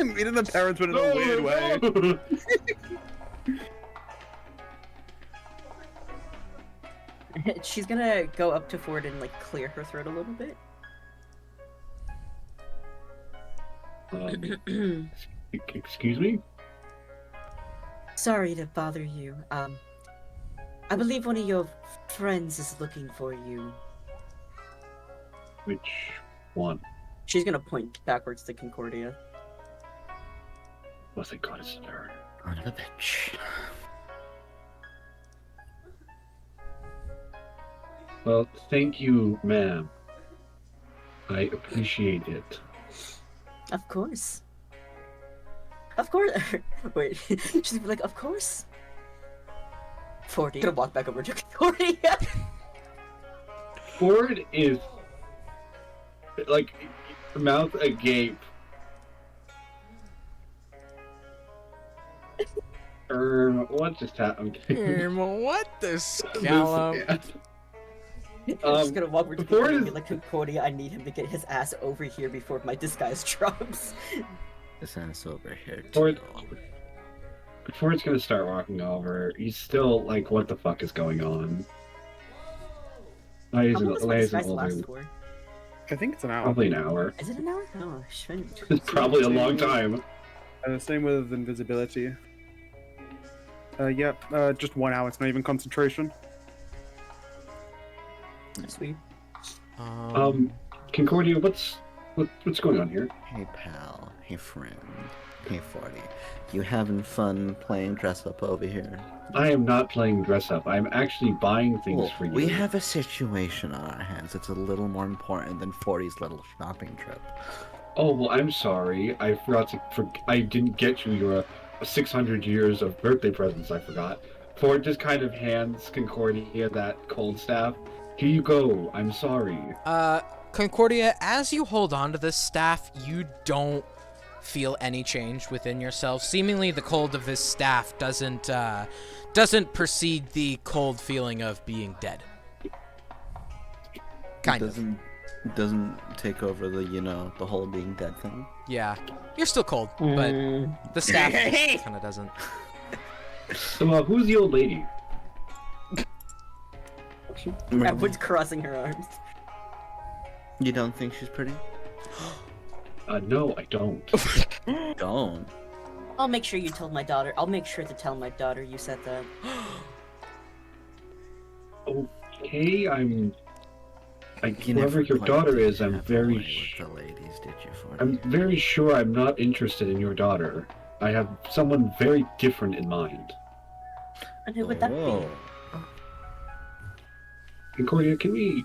Meeting the parents, but in a weird way. She's gonna go up to Ford and, like, clear her throat a little bit. Excuse me? Sorry to bother you. I believe one of your friends is looking for you. Which one? She's gonna point backwards to Concordia. Oh, thank God it's her. Son of a bitch. Well, thank you, ma'am. I appreciate it. Of course. Of course. Wait, she's gonna be like, of course. 40. Gonna walk back over to Concordia. Ford is like mouth agape. What just happened? What the scallop? I'm just gonna walk over to Ford Concordia and be is- like, Concordia, I need him to get his ass over here before my disguise drops. This ass over here too. Ford- Ford's gonna start walking over. He's still like, what the fuck is going on? Why How long does my isn't disguise last older? for? I think it's an hour. Probably an hour. Is it an hour? Oh, shit. It's probably a long time. Same with invisibility. Yep, just 1 hour. It's not even concentration. Sweet. Concordia, what's going on here? Hey pal, hey friend, hey 40. You having fun playing dress up over here? I am not playing dress up. I'm actually buying things Well, for you. we have a situation on our hands. It's a little more important than 40's little shopping trip. Oh well, I'm sorry. I forgot to. I didn't get you your 600 years of birthday presents. I forgot. Ford just kind of hands Concordia that cold staff. Here you go. I'm sorry. Concordia, as you hold on to this staff, you don't feel any change within yourself. Seemingly, the cold of this staff doesn't precede the cold feeling of being dead. Kind of. Doesn't take over the the whole being dead thing. Yeah, you're still cold, but the staff kind of doesn't. So, who's the old lady? Really? Everyone's crossing her arms. You don't think she's pretty? No, I don't. Don't. I'll make sure you told my daughter. I'll make sure to tell my daughter you said that. Okay, You whoever never your claimed daughter to is, I'm have very, a way with the ladies, did you, Forty? I'm very sure I'm not interested in your daughter. I have someone very different in mind. And who would that be? Concordia, can we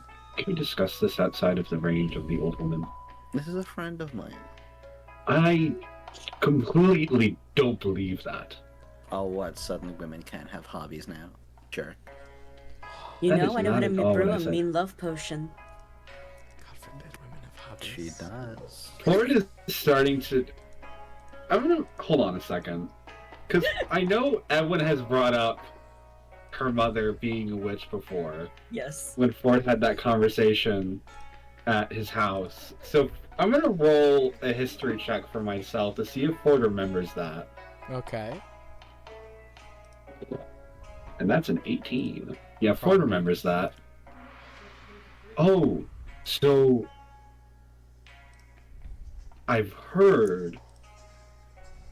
discuss this outside of the range of the old woman? This is a friend of mine. I completely don't believe that. Oh, what? Suddenly women can't have hobbies now? Jerk. You That know, is I know how not to at all brew what I a said. mean love potion. God forbid women have hobbies. She does. Ford is starting to. I'm gonna hold on a second, because I know Edwin has brought up her mother being a witch before Yes. when Ford had that conversation at his house. So I'm gonna roll a history check for myself to see if Ford remembers that, Okay. and that's an 18. Yeah, Ford remembers that. Oh, so I've heard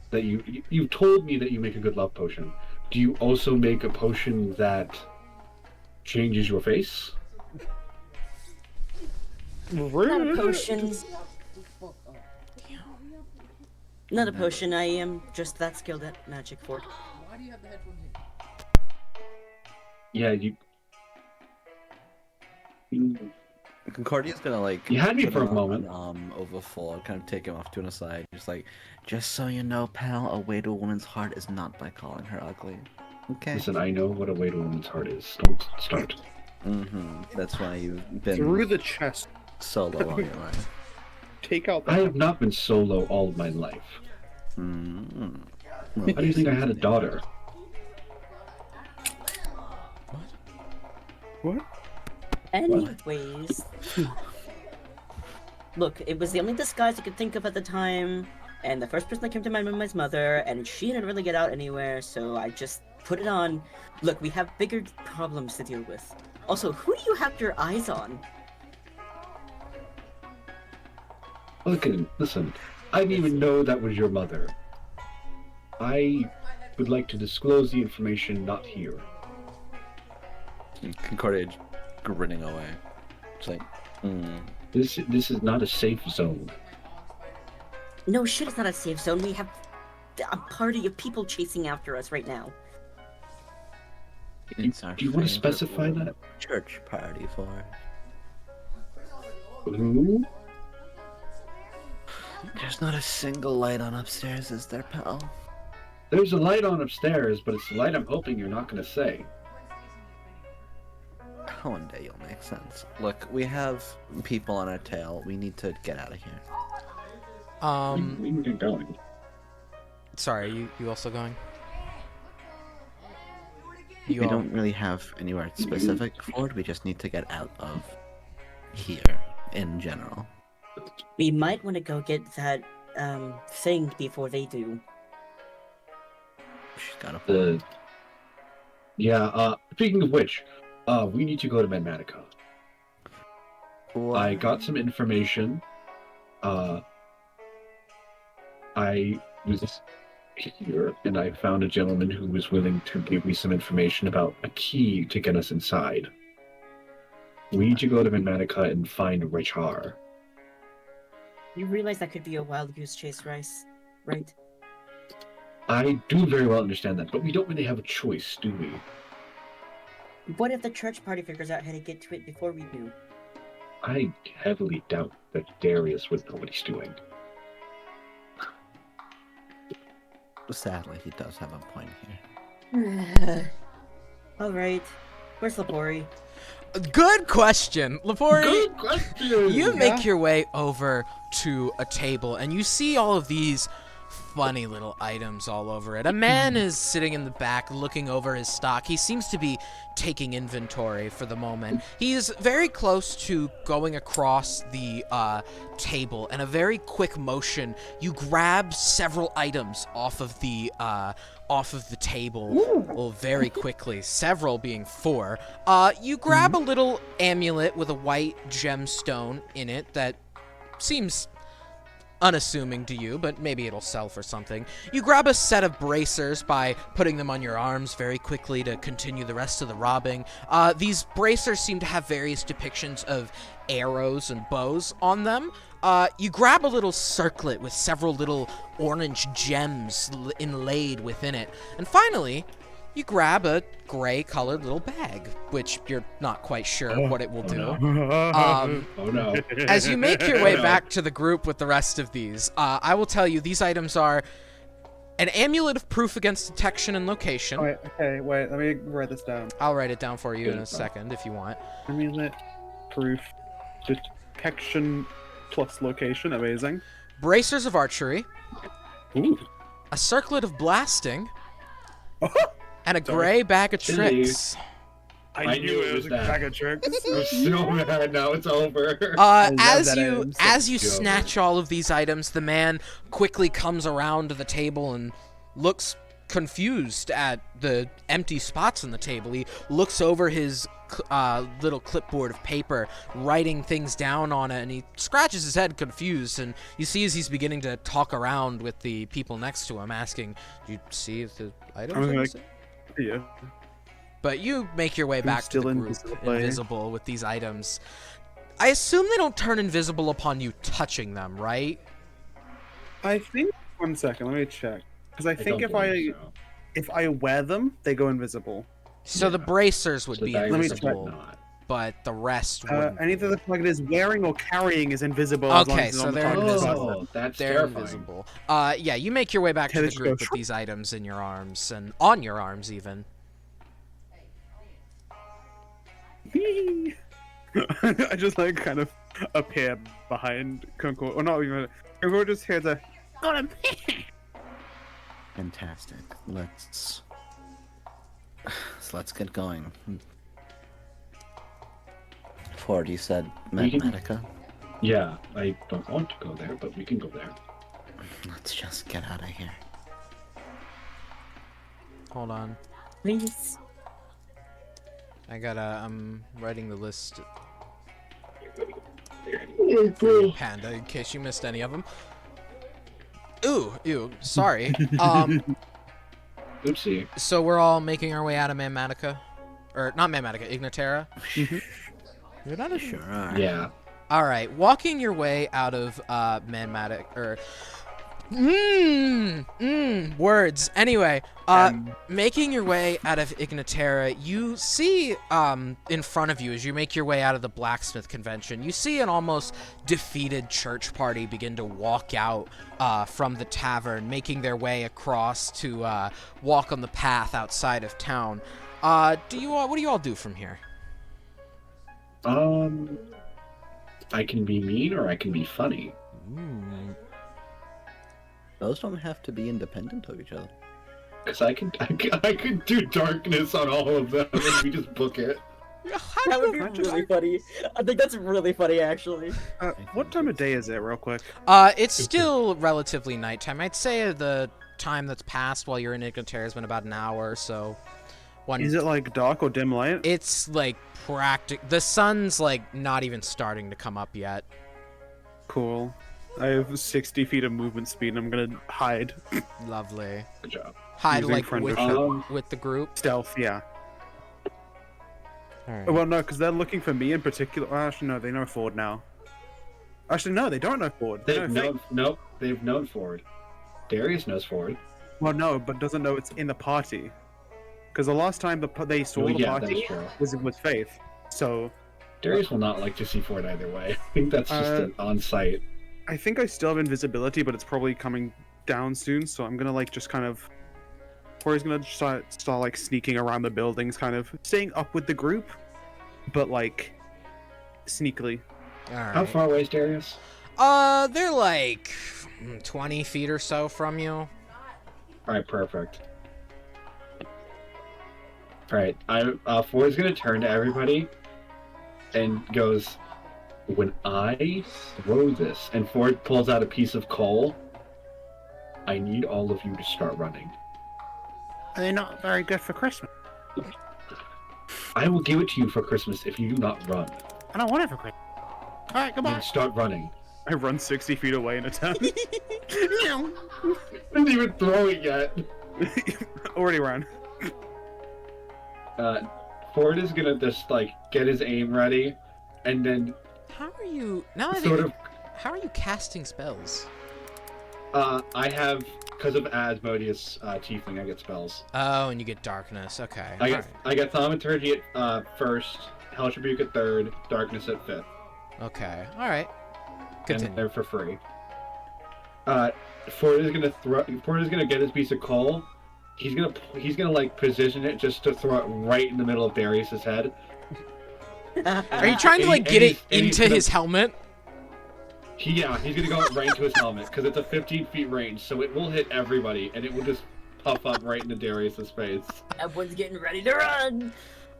that you told me that you make a good love potion. Do you also make a potion that changes your face? Not a potion. Not a potion. I am just that skilled at magic, Ford. Yeah, Concordia's gonna like. You had me put for a an moment. arm over Ford, kind of take him off to an aside, just so you know, pal, a way to a woman's heart is not by calling her ugly. Okay. Listen, I know what a way to a woman's heart is. Don't start. That's why you've been Through the chest. solo all your life. Take out I the. have not been solo all of my life. Mm-hmm. How do you think I had a daughter? What? Anyways. Look, it was the only disguise I could think of at the time, and the first person that came to mind was my mother, and she didn't really get out anywhere, so I just put it on. Look, we have bigger problems to deal with. Also, who do you have your eyes on? Listen, I didn't even know that was your mother. I would like to disclose the information not here. Concordia grinning away. It's like, This is not a safe zone. No shit, it's not a safe zone. We have a party of people chasing after us right now. it's our Do you want to favorite specify that? church party for Who? There's not a single light on upstairs, is there, pal? There's a light on upstairs, but it's the light I'm hoping you're not going to say. One day you'll make sense. Look, we have people on our tail. We need to get out of here. We can get going. Sorry, you also going? We don't really have anywhere specific for it. We just need to get out of here in general. We might want to go get that thing before they do. She's got a point. Speaking of which, we need to go to Mathematica. I got some information. I was here and I found a gentleman who was willing to give me some information about a key to get us inside. We need to go to Mathematica and find Richar. You realize that could be a wild goose chase, Rice, right? I do very well understand that, but we don't really have a choice, do we? What if the church party figures out how to get to it before we do? I heavily doubt that Darius would know what he's doing. Sadly, he does have a point here. Alright. Where's Labori? Good question, Lepori. Good question! You make your way over to a table and you see all of these funny little items all over it. A man is sitting in the back looking over his stock. He seems to be taking inventory for the moment. He is very close to going across the table. In a very quick motion, you grab several items off of the table well, very quickly, several being 4. You grab a little amulet with a white gemstone in it that seems unassuming to you, but maybe it'll sell for something. You grab a set of bracers by putting them on your arms very quickly to continue the rest of the robbing. These bracers seem to have various depictions of arrows and bows on them. You grab a little circlet with several little orange gems inlaid within it. And finally, you grab a gray-colored little bag, which you're not quite sure what it will do. Oh no. As you make your way back to the group with the rest of these, I will tell you these items are an amulet of proof against detection and location. Wait, let me write this down. I'll write it down for you in a second if you want. Amulet, proof, detection plus location, amazing. Bracers of archery, Ooh. a circlet of blasting, and a gray bag of tricks. I knew it was a bag of tricks. I'm so mad now. It's over. As you snatch all of these items, the man quickly comes around to the table and looks confused at the empty spots on the table. He looks over his little clipboard of paper, writing things down on it, and he scratches his head confused, and you see as he's beginning to talk around with the people next to him, asking, "Do you see the items?" Yeah. But you make your way back to the group, invisible. invisible with these items. I assume they don't turn invisible upon you touching them, right? I think. 1 second, let me check. Because I think don't believe so. if I wear them, they go invisible. So the bracers would So be the bag Let me is invisible, not. but the rest wouldn't. Anything that like is wearing or carrying is invisible. As long Okay, as it's so on the they're target. invisible. Oh, that's They're terrifying. invisible. Yeah, you make your way back to Okay, the let's go. group with these items in your arms, and on your arms even. I just like kind of appear behind Concord, or not even. Concord just hears a. Fantastic. Let's get going. Ford, you said We can- Mathematica? Yeah, I don't want to go there, but we can go there. Let's just get out of here. Hold on. Please. I'm writing the list Oh, for you, Panda, in case you missed any of them. Ooh, sorry. Oopsie. So we're all making our way out of Manmatica? Or, not Manmatica, Ignatera? You're not a Sure are. Yeah. Alright, walking your way out of Manmatic, or... words. Anyway, making your way out of Ignatera, you see in front of you as you make your way out of the blacksmith convention, you see an almost defeated church party begin to walk out from the tavern, making their way across to walk on the path outside of town. What do you all do from here? I can be mean or I can be funny. Those don't have to be independent of each other. Cause I could do darkness on all of them and we just book it. That would be really funny. I think that's really funny, actually. What time of day is it, real quick? It's still relatively nighttime. I'd say the time that's passed while you're in Ignatera has been about an hour or so. Is it like dark or dim light? It's like the sun's like not even starting to come up yet. Cool. I have 60 feet of movement speed and I'm gonna hide. Lovely. Good job. Hide Using like friend with, or with the group. Stealth, yeah. Alright. Well, no, because they're looking for me in particular. Actually, no, they know Ford now. Actually, no, they don't know Ford. They They've know Fake. known, they've known Ford. Darius knows Ford. Well, no, but doesn't know it's in the party. Because the last time they saw Well, the yeah, that's party true. was with Faith. So, Darius will not like to see Ford either way. I think that's just an on-site. I think I still have invisibility, but it's probably coming down soon. So I'm gonna like just kind of, or he's gonna start like sneaking around the buildings, kind of staying up with the group, but like sneakily. How Alright. far away is Darius? They're like 20 feet or so from you. All right, perfect. All right, Ford's gonna turn to everybody and goes, "When I throw this," and Ford pulls out a piece of coal. I need all of you to start running. Are they not very good for Christmas? I will give it to you for Christmas if you do not run. I don't want it for Christmas. All right, goodbye. Then start running. I run 60 feet away in a town. Didn't even throw it yet. Already ran. Ford is gonna just like get his aim ready, and then How are you now? How are you casting spells? I have, because of Asmodeus Tiefling, I get spells. Oh, and you get darkness. Okay. I get Thaumaturgy at first, Hellish Rebuke at third, Darkness at fifth. Okay. All right. And Continue. they're for free. Ford is gonna get his piece of coal. He's gonna like position it just to throw it right in the middle of Darius's head. Are you trying to like get it into his helmet? He's gonna go right into his helmet because it's a 15 feet range, so it will hit everybody, and it will just puff up right into Darius's face. Everyone's getting ready to run.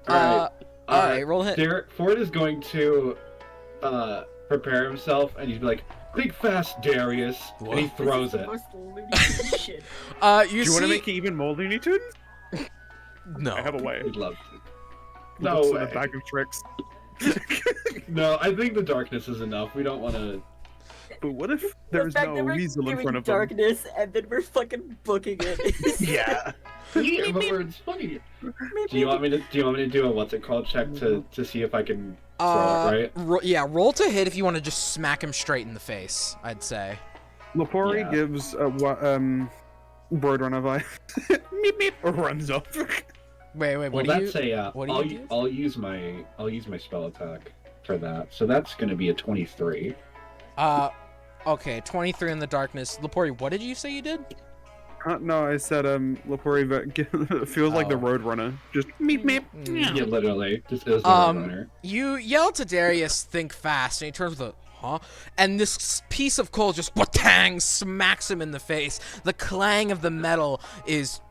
All right. Roll a hit. Ford is going to prepare himself, and he's like, "Think fast, Darius," and he throws it. Shit. You Do you see? want to make it even more Looney Tunes? No. I have a way. We'd love to. No No way. way. A bag of tricks. No, I think the darkness is enough. We don't want to. But what if there's The fact no that we're weasel in doing front of them? darkness and then we're fucking booking it. Yeah. Yeah, but it's funny. Do you want me to do a what's it called check to see if I can throw it right? Yeah, roll to hit if you want to just smack him straight in the face, I'd say. Lepori Yeah. gives Roadrunner vibe. Meep meep, or runs off. Wait, Well, what do you? that's a. what do I'll, you do? I'll use my spell attack for that. So that's going to be a 23. Okay, 23 in the darkness. Lepori, what did you say you did? No, I said Lepori feels like the Oh. Roadrunner. Just meep meep. Yeah, literally, just as the runner. You yell to Darius, think fast, and he turns with a, huh? And this piece of coal just, whatang, smacks him in the face. The clang of the metal is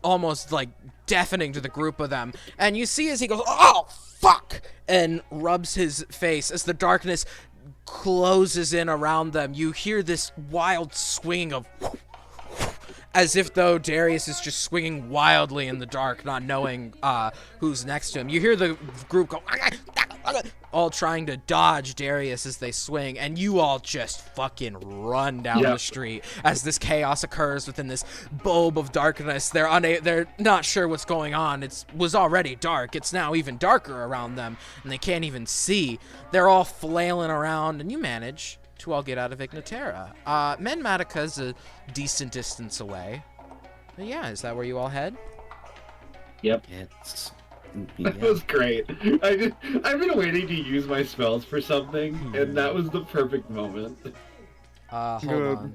almost, like, deafening to the group of them. And you see as he goes, oh, fuck, and rubs his face as the darkness closes in around them. You hear this wild swinging of as if though Darius is just swinging wildly in the dark, not knowing who's next to him. You hear the group go, all trying to dodge Darius as they swing, and you all just fucking run down the street as this chaos occurs within this bulb of darkness. They're not sure what's going on. It was already dark. It's now even darker around them, and they can't even see. They're all flailing around, and you manage to all get out of Ignatera. Menmatic's a decent distance away. But yeah, is that where you all head? Yep. It's That was great. I've been waiting to use my spells for something, and that was the perfect moment. Hold Good. on.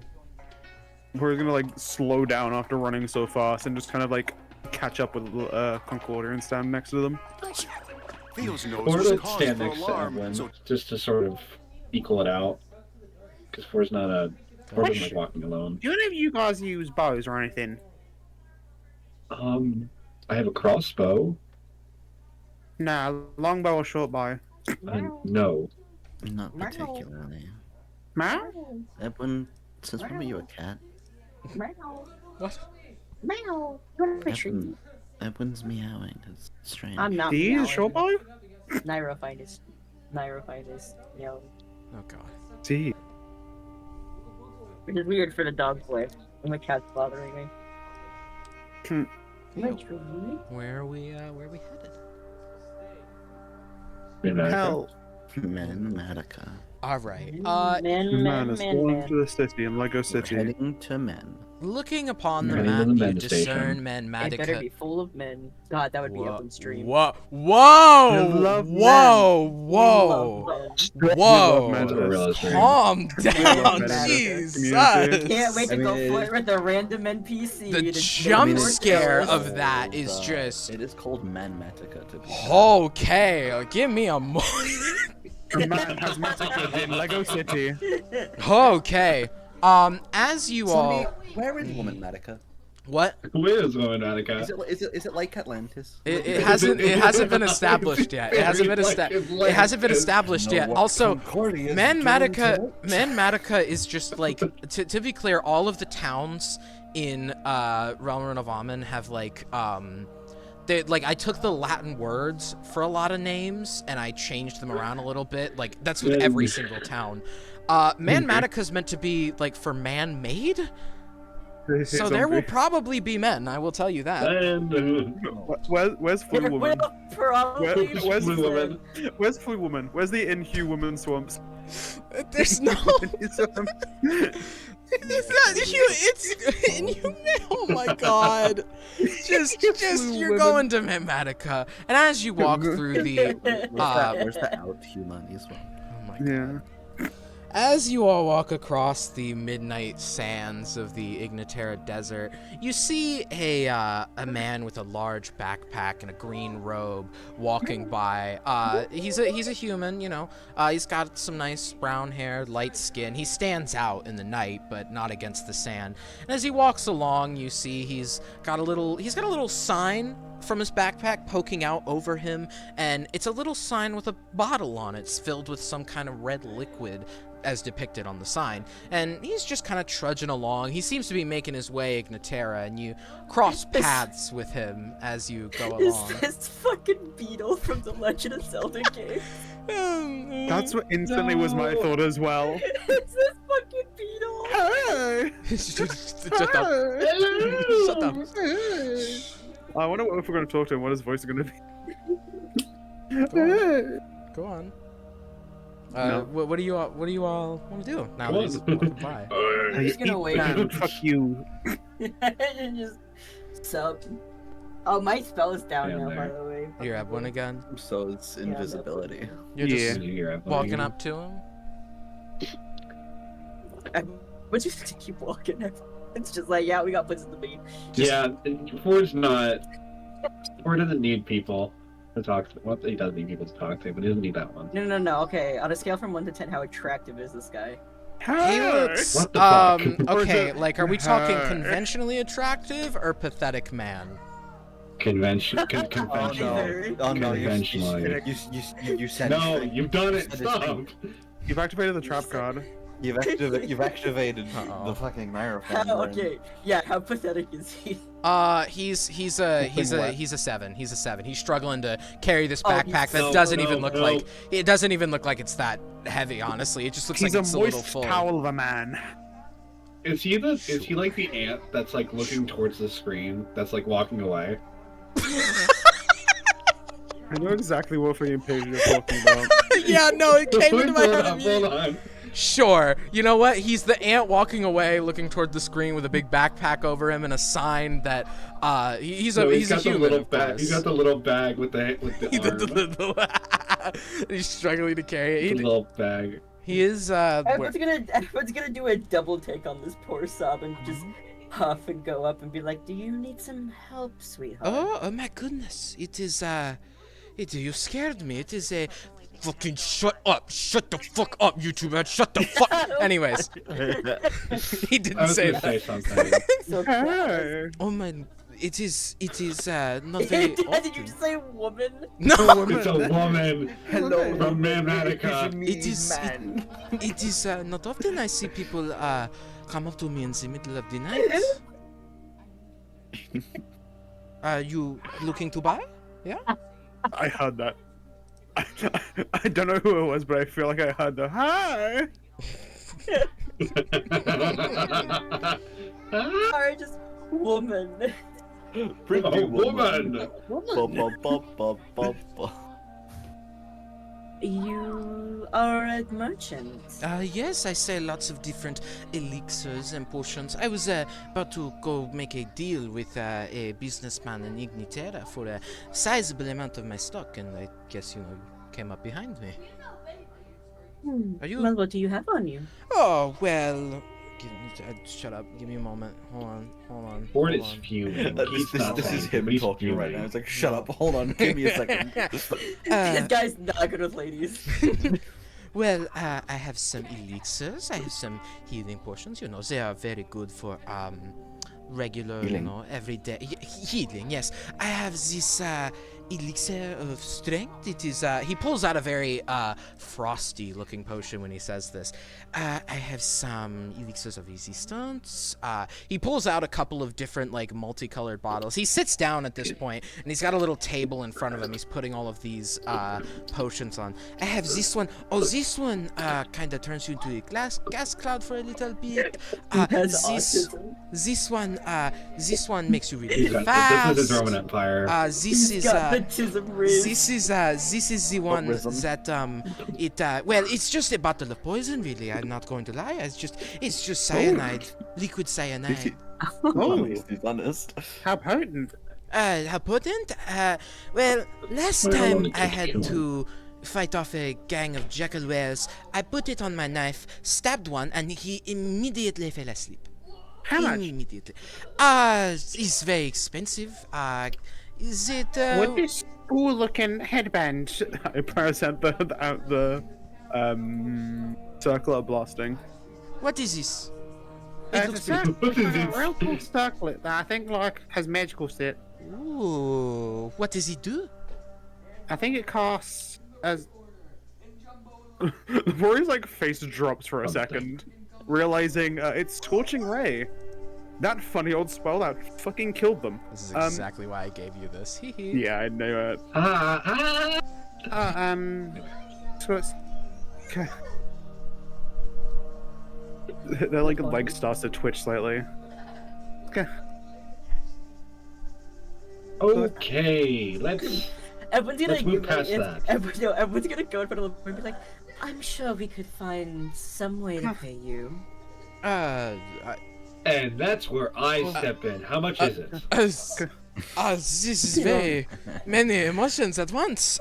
We're gonna like slow down after running so fast and just kind of like catch up with Concordia and stand next to them. Feels Or knows to cause stand for next to alarm, Evelyn, so just to sort of equal it out. Because Four's not like walking alone. Do any of you guys use bows or anything? I have a crossbow. Nah, longbow or short bow. No. not particularly. Meow? Edwin, since when were you a cat? What? Edwin's meowing. It's strange. I'm not. Do you use meowing. short bow? Nyrophytus. Yo. Oh god. See. Which is weird for the dog play. And the cat's bothering me. Hmm. Literally. Where are we headed? Hell. Menmatica. Alright. Man is going to the city in Lego We're City. heading to men. Looking upon the Right, map, the you men discern station. It better be Menmatica. full of men. God, that would be Evelyn's dream. Whoa! You Whoa! love Whoa! We Whoa! love Whoa! men. Gorillas dream. Calm down, men. Jesus! Community. Can't wait to I go mean, flirt with a random NPC. The to jump make more scare jealous. of that is just It is called Menmatica to be. okay. Give me a moment. A man has massacred in Lego City. Okay. As you Somebody, all, where is Woman Medica? what? Where is Woman Attica? Is it like Atlantis? It hasn't been established yet. It hasn't been established yet. Also, Manmatica is just like to be clear, all of the towns in Realm Renovamen have like I took the Latin words for a lot of names and I changed them around a little bit. Like that's with every single town. Manmatica's meant to be like for man-made. So there will probably be men, I will tell you that. Where's Flu Woman? Probably Where's Flu Woman? Where's the Inhuman swamps? There's no... It's inhuman. Oh my god. Just you're going to Mathematica. And as you walk through the... Where's the out human as well? Oh my god. Yeah. As you all walk across the midnight sands of the Ignatera Desert, you see a man with a large backpack and a green robe walking by. He's a human, you know. He's got some nice brown hair, light skin. He stands out in the night, but not against the sand. And as he walks along, you see he's got a little sign from his backpack poking out over him, and it's a little sign with a bottle on it. It's filled with some kind of red liquid as depicted on the sign, and he's just kind of trudging along. He seems to be making his way Ignatera, and you cross paths with him as you go along. Is this fucking beetle from the Legend of Zelda game? That's what instantly was my thought as well. It's this fucking beetle! Hey! Shut up. Shut up. I wonder if we're going to talk to him, what his voice is going to be. Go on. No. What do you all want to do now that he's walking by? I'm just gonna wait. Fuck you. Just sub. Oh, my spell is down now, by the way. You have one again? So it's invisibility. You're just Yeah. walking up to him? But you just keep walking. It's just like, yeah, we got places to be. Yeah, Ford doesn't need people to talk to. Well, he does need people to talk to, but he doesn't need that one. No. Okay, on a scale from 1 to 10, how attractive is this guy? He looks, What the fuck? okay, like, are we talking conventionally attractive or pathetic man? Conventional. Oh no! You said No, it. you've done it. You said Stop. You've activated the trap card. You've activated the fucking microphone. Okay, yeah, how pathetic is he? He's a 7. He's a 7. He's struggling to carry this backpack that no, doesn't no, even look no. like it doesn't even look like it's that heavy. Honestly, it just looks He's like it's a little moist full. towel of a man. Is he like the ant that's like looking towards the screen? That's like walking away. I know exactly what fucking page you're talking about. Yeah, no, it came into my head. Hold on. Sure. You know what? He's the ant walking away, looking toward the screen with a big backpack over him and a sign that he's a human. Of course. He's got the little bag with the arm. He's struggling to carry it. The little bag. He is. Everyone's gonna do a double take on this poor sub and just huff and go up and be like, "Do you need some help, sweetheart?" Oh my goodness! It is you scared me. It is a fucking shut up! Shut the fuck up, YouTuber! Shut the fuck. Anyways, he didn't say that. Say something. So Hey. Oh my! It is not very Did often. you just say woman? No. It's a woman. Hello, From Manmatica. It is not often I see people come up to me in the middle of the night. Are you looking to buy? Yeah. I heard that. I don't know who it was, but I feel like I heard the hi. Alright, just woman. Pretty woman. You are a merchant. Yes, I sell lots of different elixirs and potions. I was about to go make a deal with a businessman in Ignitera for a sizable amount of my stock, and I guess you came up behind me. Are you? Well, what do you have on you? Oh well. Shut up. Give me a moment. Hold on. Ford is fuming. This is him talking right now. It's like, shut up, hold on, give me a second. This guy's not good with ladies. Well, I have some elixirs. I have some healing potions. You know, they are very good for regular, Healing. you know, everyday healing. Yes, I have this elixir of strength. It is. He pulls out a very frosty-looking potion when he says this. I have some elixirs of resistance. He pulls out a couple of different like multicolored bottles. He sits down at this point, and he's got a little table in front of him. He's putting all of these potions on. I have this one. Oh, this one kind of turns you into a gas cloud for a little bit. Has This autism. this one makes you really He's got, fast. this is his Roman Empire. This He's is got the tism riz. this is the one rhythm? that well, it's just a bottle of poison, really. I'm not going to lie. It's just cyanide, liquid cyanide. At least he's honest. How potent. How potent? Well, last Well, time only I to had kill to fight off a gang of Jekyll-Wares, I put it on my knife, stabbed one, and he immediately fell asleep. How much? Immediately. It's very expensive. Is it, With this cool-looking headband, I present the circle of blasting. what is this? It looks It's a What is this? real cool circlet that I think like has magical set. Ooh, what does it do? I think it costs as. Rory's like face drops for a second, realizing it's scorching ray. That funny old spell that fucking killed them. This is exactly why I gave you this. Hee hee. Yeah, I know it. Ah, ah. So it's. Okay. Their like leg starts to twitch slightly. Okay. Okay, let's Everyone's Let's gonna move past that. Everyone's gonna go in front of the and be like, I'm sure we could find some way to pay you. and that's where I step in. How much is it? This is very many emotions at once.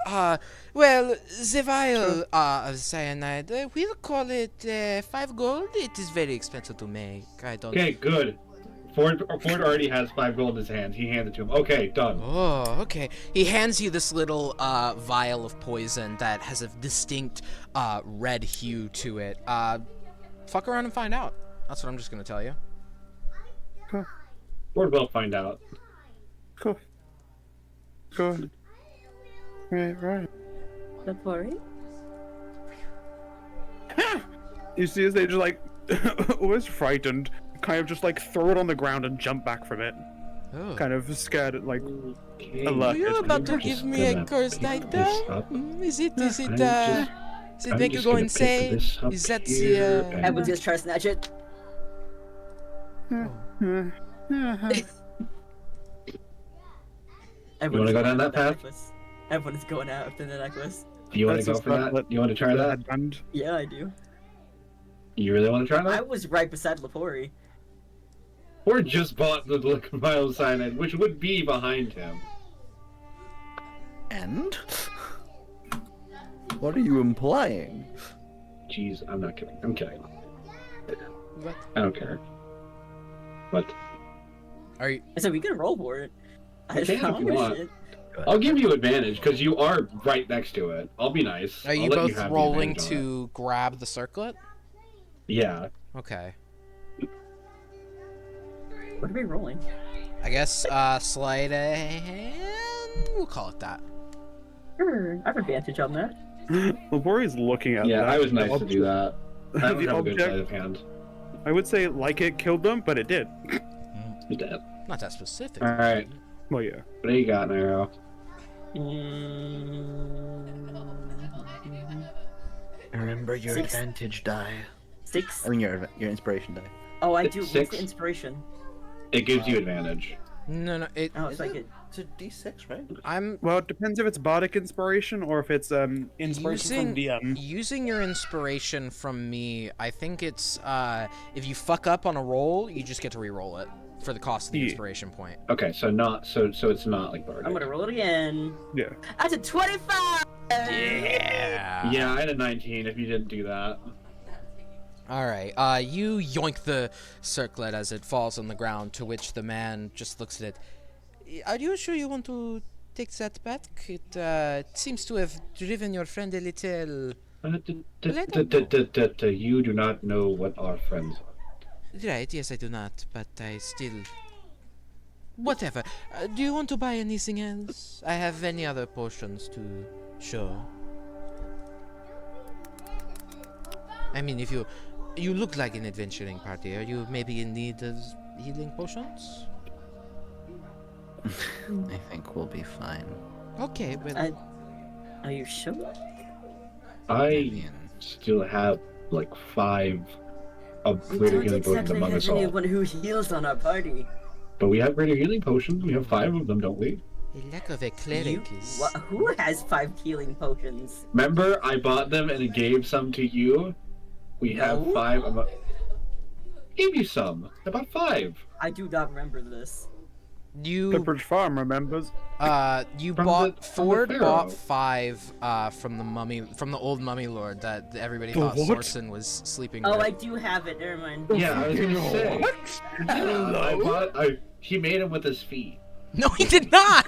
Well, the vial of cyanide, we'll call it 5 gold. It is very expensive to make. I don't. Okay, good. Ford already has 5 gold in his hand. He handed it to him. Okay, done. Oh, okay. He hands you this little vial of poison that has a distinct red hue to it. Fuck around and find out. That's what I'm just gonna tell you. Ford will find out. Cool. Good. Right. Lepori? You see as they just like almost frightened, kind of just like throw it on the ground and jump back from it. Oh. Kind of scared, like Okay. alert. Are you about to I'm give just me a gonna cursed pick item? this up. Is it I'm just- make you just go gonna pick insane? this up Is that here the and- Everyone's just trying to snatch it. You wanna go down that path? Everyone is going out after the necklace. Do you want to That's go for just that? You want to try that? Headband. Yeah, I do. You really want to try I that? was right beside Lepori. Or just bought the vial of cyanide, which would be behind him. And? What are you implying? Jeez, I'm not kidding. I'm kidding. What? I don't care. What? Are you? I said we can roll for it. I Okay, don't if you know want. shit. I'll give you advantage because you are right next to it. I'll be nice. Are I'll you let both have the rolling advantage on it. to grab the circlet? Yeah. Okay. What are we rolling? I guess sleight of hand. We'll call it that. Sure, I have advantage on that. Labori's looking at Yeah, that. I was nice to Object- do that. I don't the have a good object- sleight of hand. I would say like it killed them, but it did. You did. Not that specific. All right. Well, yeah. What do you got, Nairo? Remember your 6. advantage die. 6. I mean your inspiration die. Oh, I It's do. What's 6. the inspiration? It gives you advantage. No, no. Oh, it's like it. It's a D6, right? I'm Well, it depends if it's bardic inspiration or if it's inspiration from DM. using your inspiration from me. I think it's if you fuck up on a roll, you just get to re-roll it for the cost of the Yeah. inspiration point. Okay, so not so it's not like bardic. I'm gonna roll it again. Yeah. That's a 25. Yeah. Yeah, I had a 19 if you didn't do that. All right. You yoink the circlet as it falls on the ground, to which the man just looks at it. Are you sure you want to take that back? It seems to have driven your friend a little You do not know what our friends are. Right, yes, I do not, but I still. Whatever. Do you want to buy anything else? I have any other potions to show. I mean, if you look like an adventuring party, are you maybe in need of healing potions? I think we'll be fine. Okay, well, Are you sure? I mean, still have like 5 of We greater don't healing potions exactly among have us all. anyone who heals on our party. But we have greater healing potions. We have 5 of them, don't we? a lack of a cleric is. Who has 5 healing potions? Remember, I bought them and gave some to you. We have No. 5. Gave you some. I bought 5. I do not remember this. You Pepperidge Farm remembers. you From bought the Ford Pharaoh. bought 5 from the old mummy lord that everybody The thought what? Sorson was sleeping Oh, with. I do have it. Never mind. Yeah, I was gonna say. What? He made him with his feet. No, he did not.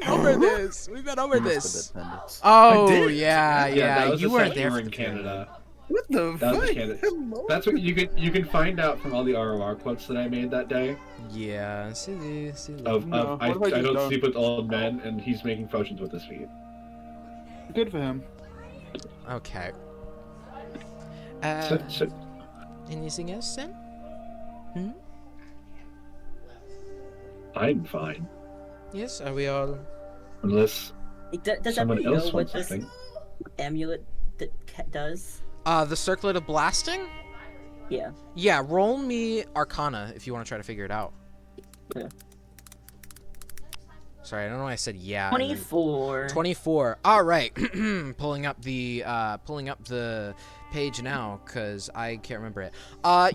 Over this. We've been over you must this. have been bandits. Oh did. yeah, that was you the weren't second there year for in the Canada. What the That was fuck? in Canada. Hello? That's what you can find out from all the ROR quotes that I made that day. Yeah, silly. No, I what have I just don't done? sleep with old men, and he's making potions with his feet. Good for him. Okay. So, Anything else then? Hmm? I'm fine, Yes, are we all? unless Does someone everybody know else what wants this something. amulet does? The circlet of blasting? Yeah. Yeah, roll me Arcana if you want to try to figure it out. Okay. Sorry, I don't know why I said yeah. and then- 24. 24. All right. pulling up the page now because I can't remember it.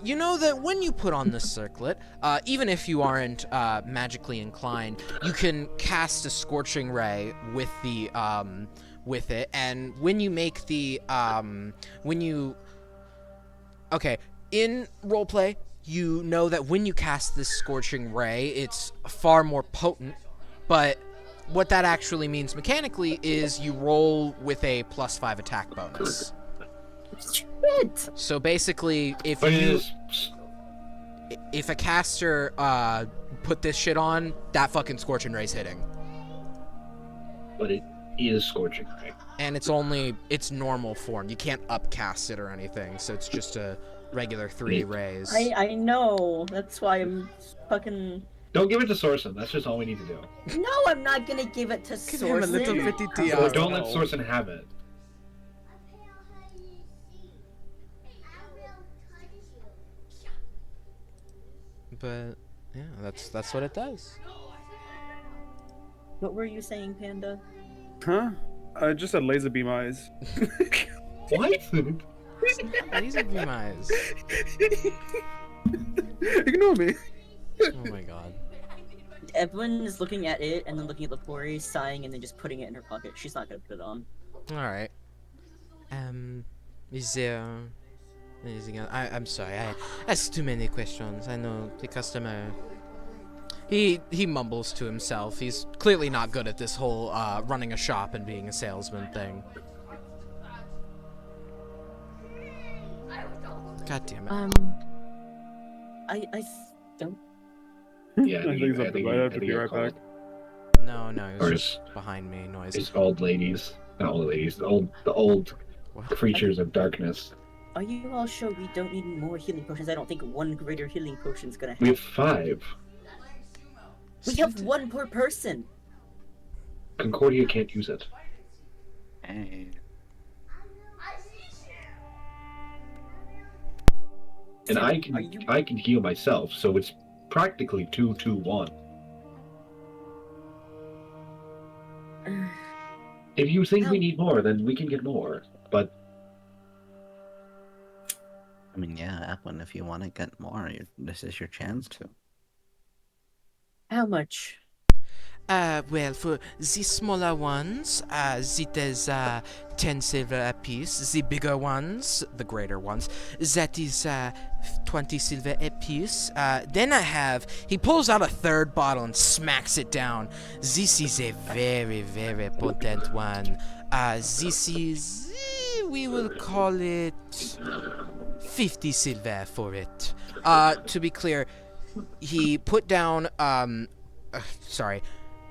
You know that when you put on this circlet, even if you aren't magically inclined, you can cast a scorching ray with the with it, and when you make the okay, in roleplay, you know that when you cast this scorching ray, it's far more potent. But what that actually means mechanically is you roll with a +5 attack bonus. Shit! So basically, if But it you is if a caster put this shit on, that fucking scorching ray's hitting. scorching, right? And it's normal form. You can't upcast it or anything, so it's just a regular 3 rays. I know. That's why I'm fucking. Don't give it to Sorson. That's just all we need to do. No, I'm not gonna give it to Give him a little Sorson. bitty Yeah. Or tiara. don't let Sorson have it. But yeah, that's what it does. What were you saying, Panda? Huh? I just had laser beam eyes. What? These are beam eyes. Ignore me. Oh my god. Evelyn is looking at it and then looking at Lepori, sighing, and then just putting it in her pocket. She's not gonna put it on. All right. Is there anything else? I'm sorry. I asked too many questions. I know the customer. He mumbles to himself. He's clearly not good at this whole running a shop and being a salesman thing. God damn it. I don't. Yeah, I think he's up the right. I have to be right back. No, he Or was just behind me. Noise. It's old ladies. Not old ladies. The old What? creatures of darkness. Are you all sure we don't need more healing potions? I don't think one greater healing potion's gonna We help. have 5. We have one per person. Concordia can't use it. Hey. And Sam, I are you- can heal myself, so it's practically 2-2-1. If you think we need more, then we can get more. But I mean, yeah, Evelyn, if you want to get more, this is your chance to. How much? Well, for the smaller ones, it is 10 silver apiece. The bigger ones, the greater ones, that is 20 silver apiece. Then I have, he pulls out a third bottle and smacks it down. This is a very, very potent one. This is, we will call it 50 silver for it. To be clear, he put down,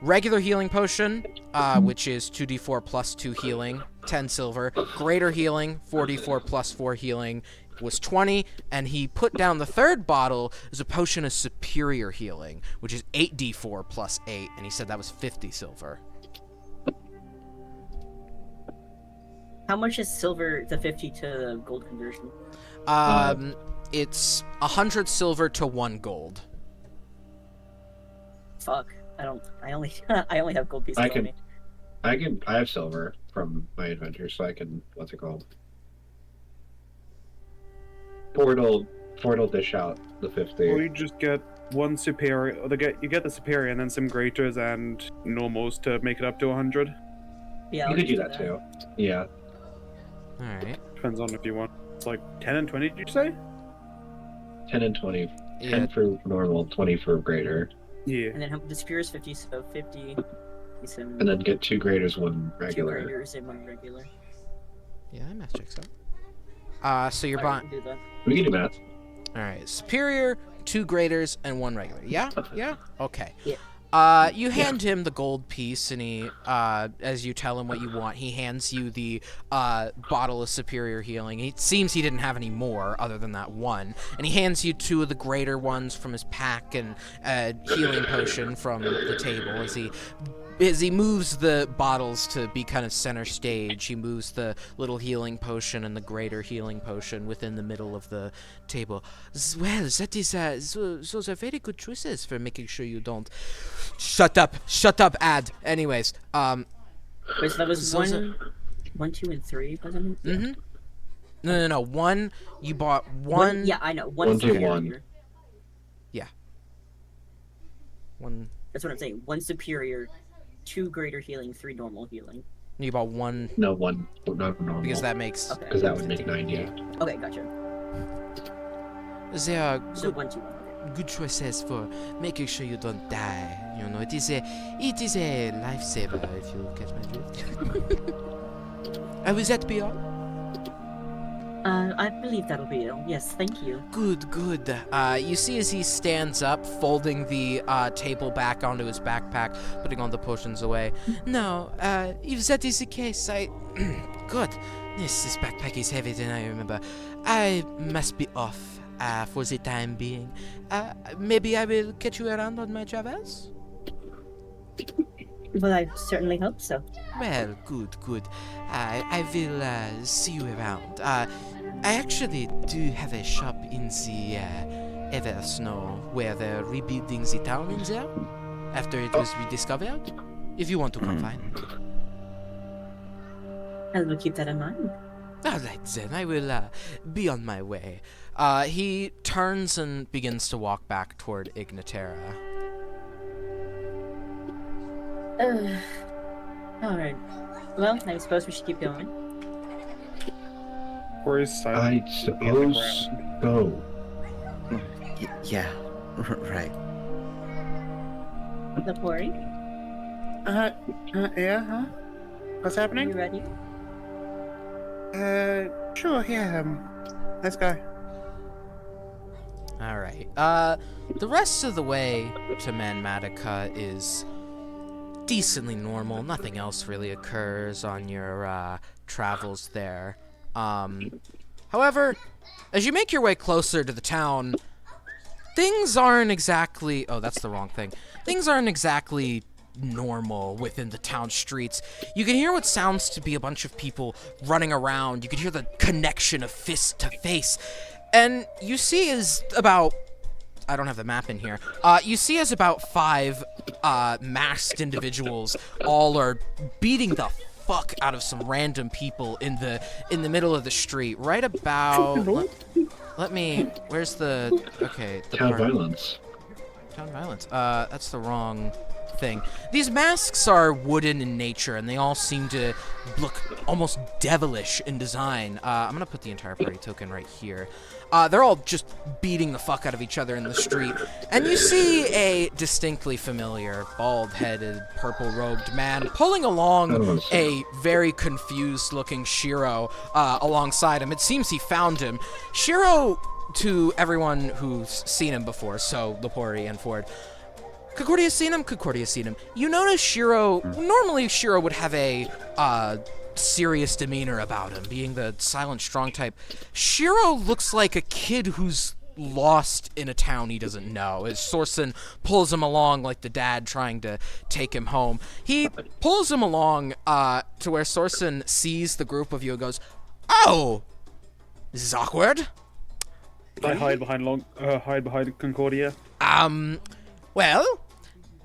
regular healing potion, which is 2d4 plus 2 healing, 10 silver. Greater healing, 4d4 plus 4 healing, was 20. And he put down the third bottle as a potion of superior healing, which is 8d4 plus 8. And he said that was 50 silver. How much is silver to 50 to gold conversion? It's 100 silver to 1 gold. Fuck. I only have gold pieces on me. I have silver from my adventure, so I can, what's it called? Portal dish out the 50. Or you just get one superior, or you get the superior and then some graters and normals to make it up to 100. Yeah, You I'll could do just that too. Yeah. Alright. Depends on if you want. It's like 10 and 20, did you say? 10 and 20. Yeah. 10 for normal, 20 for greater. Yeah. And then the superior is 50, so 50. Some And then get 2 graters, 1 two regular. graders and 1 regular. Yeah, that math checks out. So you're Alright, buying. do that. We can do math. Alright, superior, 2 graders, and 1 regular. Yeah? Yeah? Okay. Yeah. You hand him the gold piece, and he, as you tell him what you want, he hands you the, bottle of superior healing. It seems he didn't have any more other than that one. And he hands you 2 of the greater ones from his pack and a healing potion from the table as he moves the bottles to be kind of center stage. He moves the little healing potion and the greater healing potion within the middle of the table. Well, that is, those are very good choices for making sure you don't... Shut up, ad. Anyways, Wait, so that was So is it- 1, 2, and 3, wasn't it? Mm-hmm. No. 1, you bought 1... Yeah, I know. 1 1 to superior. 1. 1... That's what I'm saying. 1 superior, 2 greater healing, 3 normal healing. You bought 1... No, 1. Not normal. Because that makes... Okay. Because that would make 90. Okay, gotcha. They are So good, 1, 2, 1. Okay. good choices for making sure you don't die. You know, it is a lifesaver, if you catch my drift. Will that be all? I believe that'll be it. Yes, thank you. Good. You see as he stands up, folding the table back onto his backpack, putting all the potions away. Now, if that is the case, good. This backpack is heavier than I remember. I must be off for the time being. Maybe I will catch you around on my travels? Well, I certainly hope so. Well, good. I will see you around. I actually do have a shop in the Eversnow where they're rebuilding the town in there after it was rediscovered. If you want to come find me. I will keep that in mind. Alright then, I will be on my way. He turns and begins to walk back toward Ignatera. Alright. Well, I suppose we should keep going. Or is silent? I suppose so. Yeah, right. Lapori, Yeah, huh? What's are happening? you ready? Sure, yeah, let's go. Alright. The rest of the way to Manmatica is decently normal. Nothing else really occurs on your travels there. However, as you make your way closer to the town, things aren't exactly... Oh, that's the wrong thing. Things aren't exactly normal within the town streets. You can hear what sounds to be a bunch of people running around. You can hear the connection of fist to face. And you see is about... I don't have the map in here. You see as about 5 masked individuals all are beating the fuck out of some random people in the middle of the street. Right about... Let me... Where's the... Okay, the Town part... violence. Town violence. That's the wrong thing. These masks are wooden in nature, and they all seem to look almost devilish in design. I'm gonna put the entire party token right here. They're all just beating the fuck out of each other in the street, and you see a distinctly familiar, bald-headed, purple-robed man pulling along a very confused-looking Shiro alongside him. It seems he found him. Shiro, to everyone who's seen him before, so Lepori and Ford, Concordia's seen him? Concordia's seen him. You notice Shiro, normally Shiro would have a, serious demeanor about him, being the silent, strong type. Shiro looks like a kid who's lost in a town he doesn't know, as Sorsen pulls him along like the dad trying to take him home. He pulls him along, to where Sorsen sees the group of you and goes, "Oh! This is awkward." I hide behind Concordia. Well,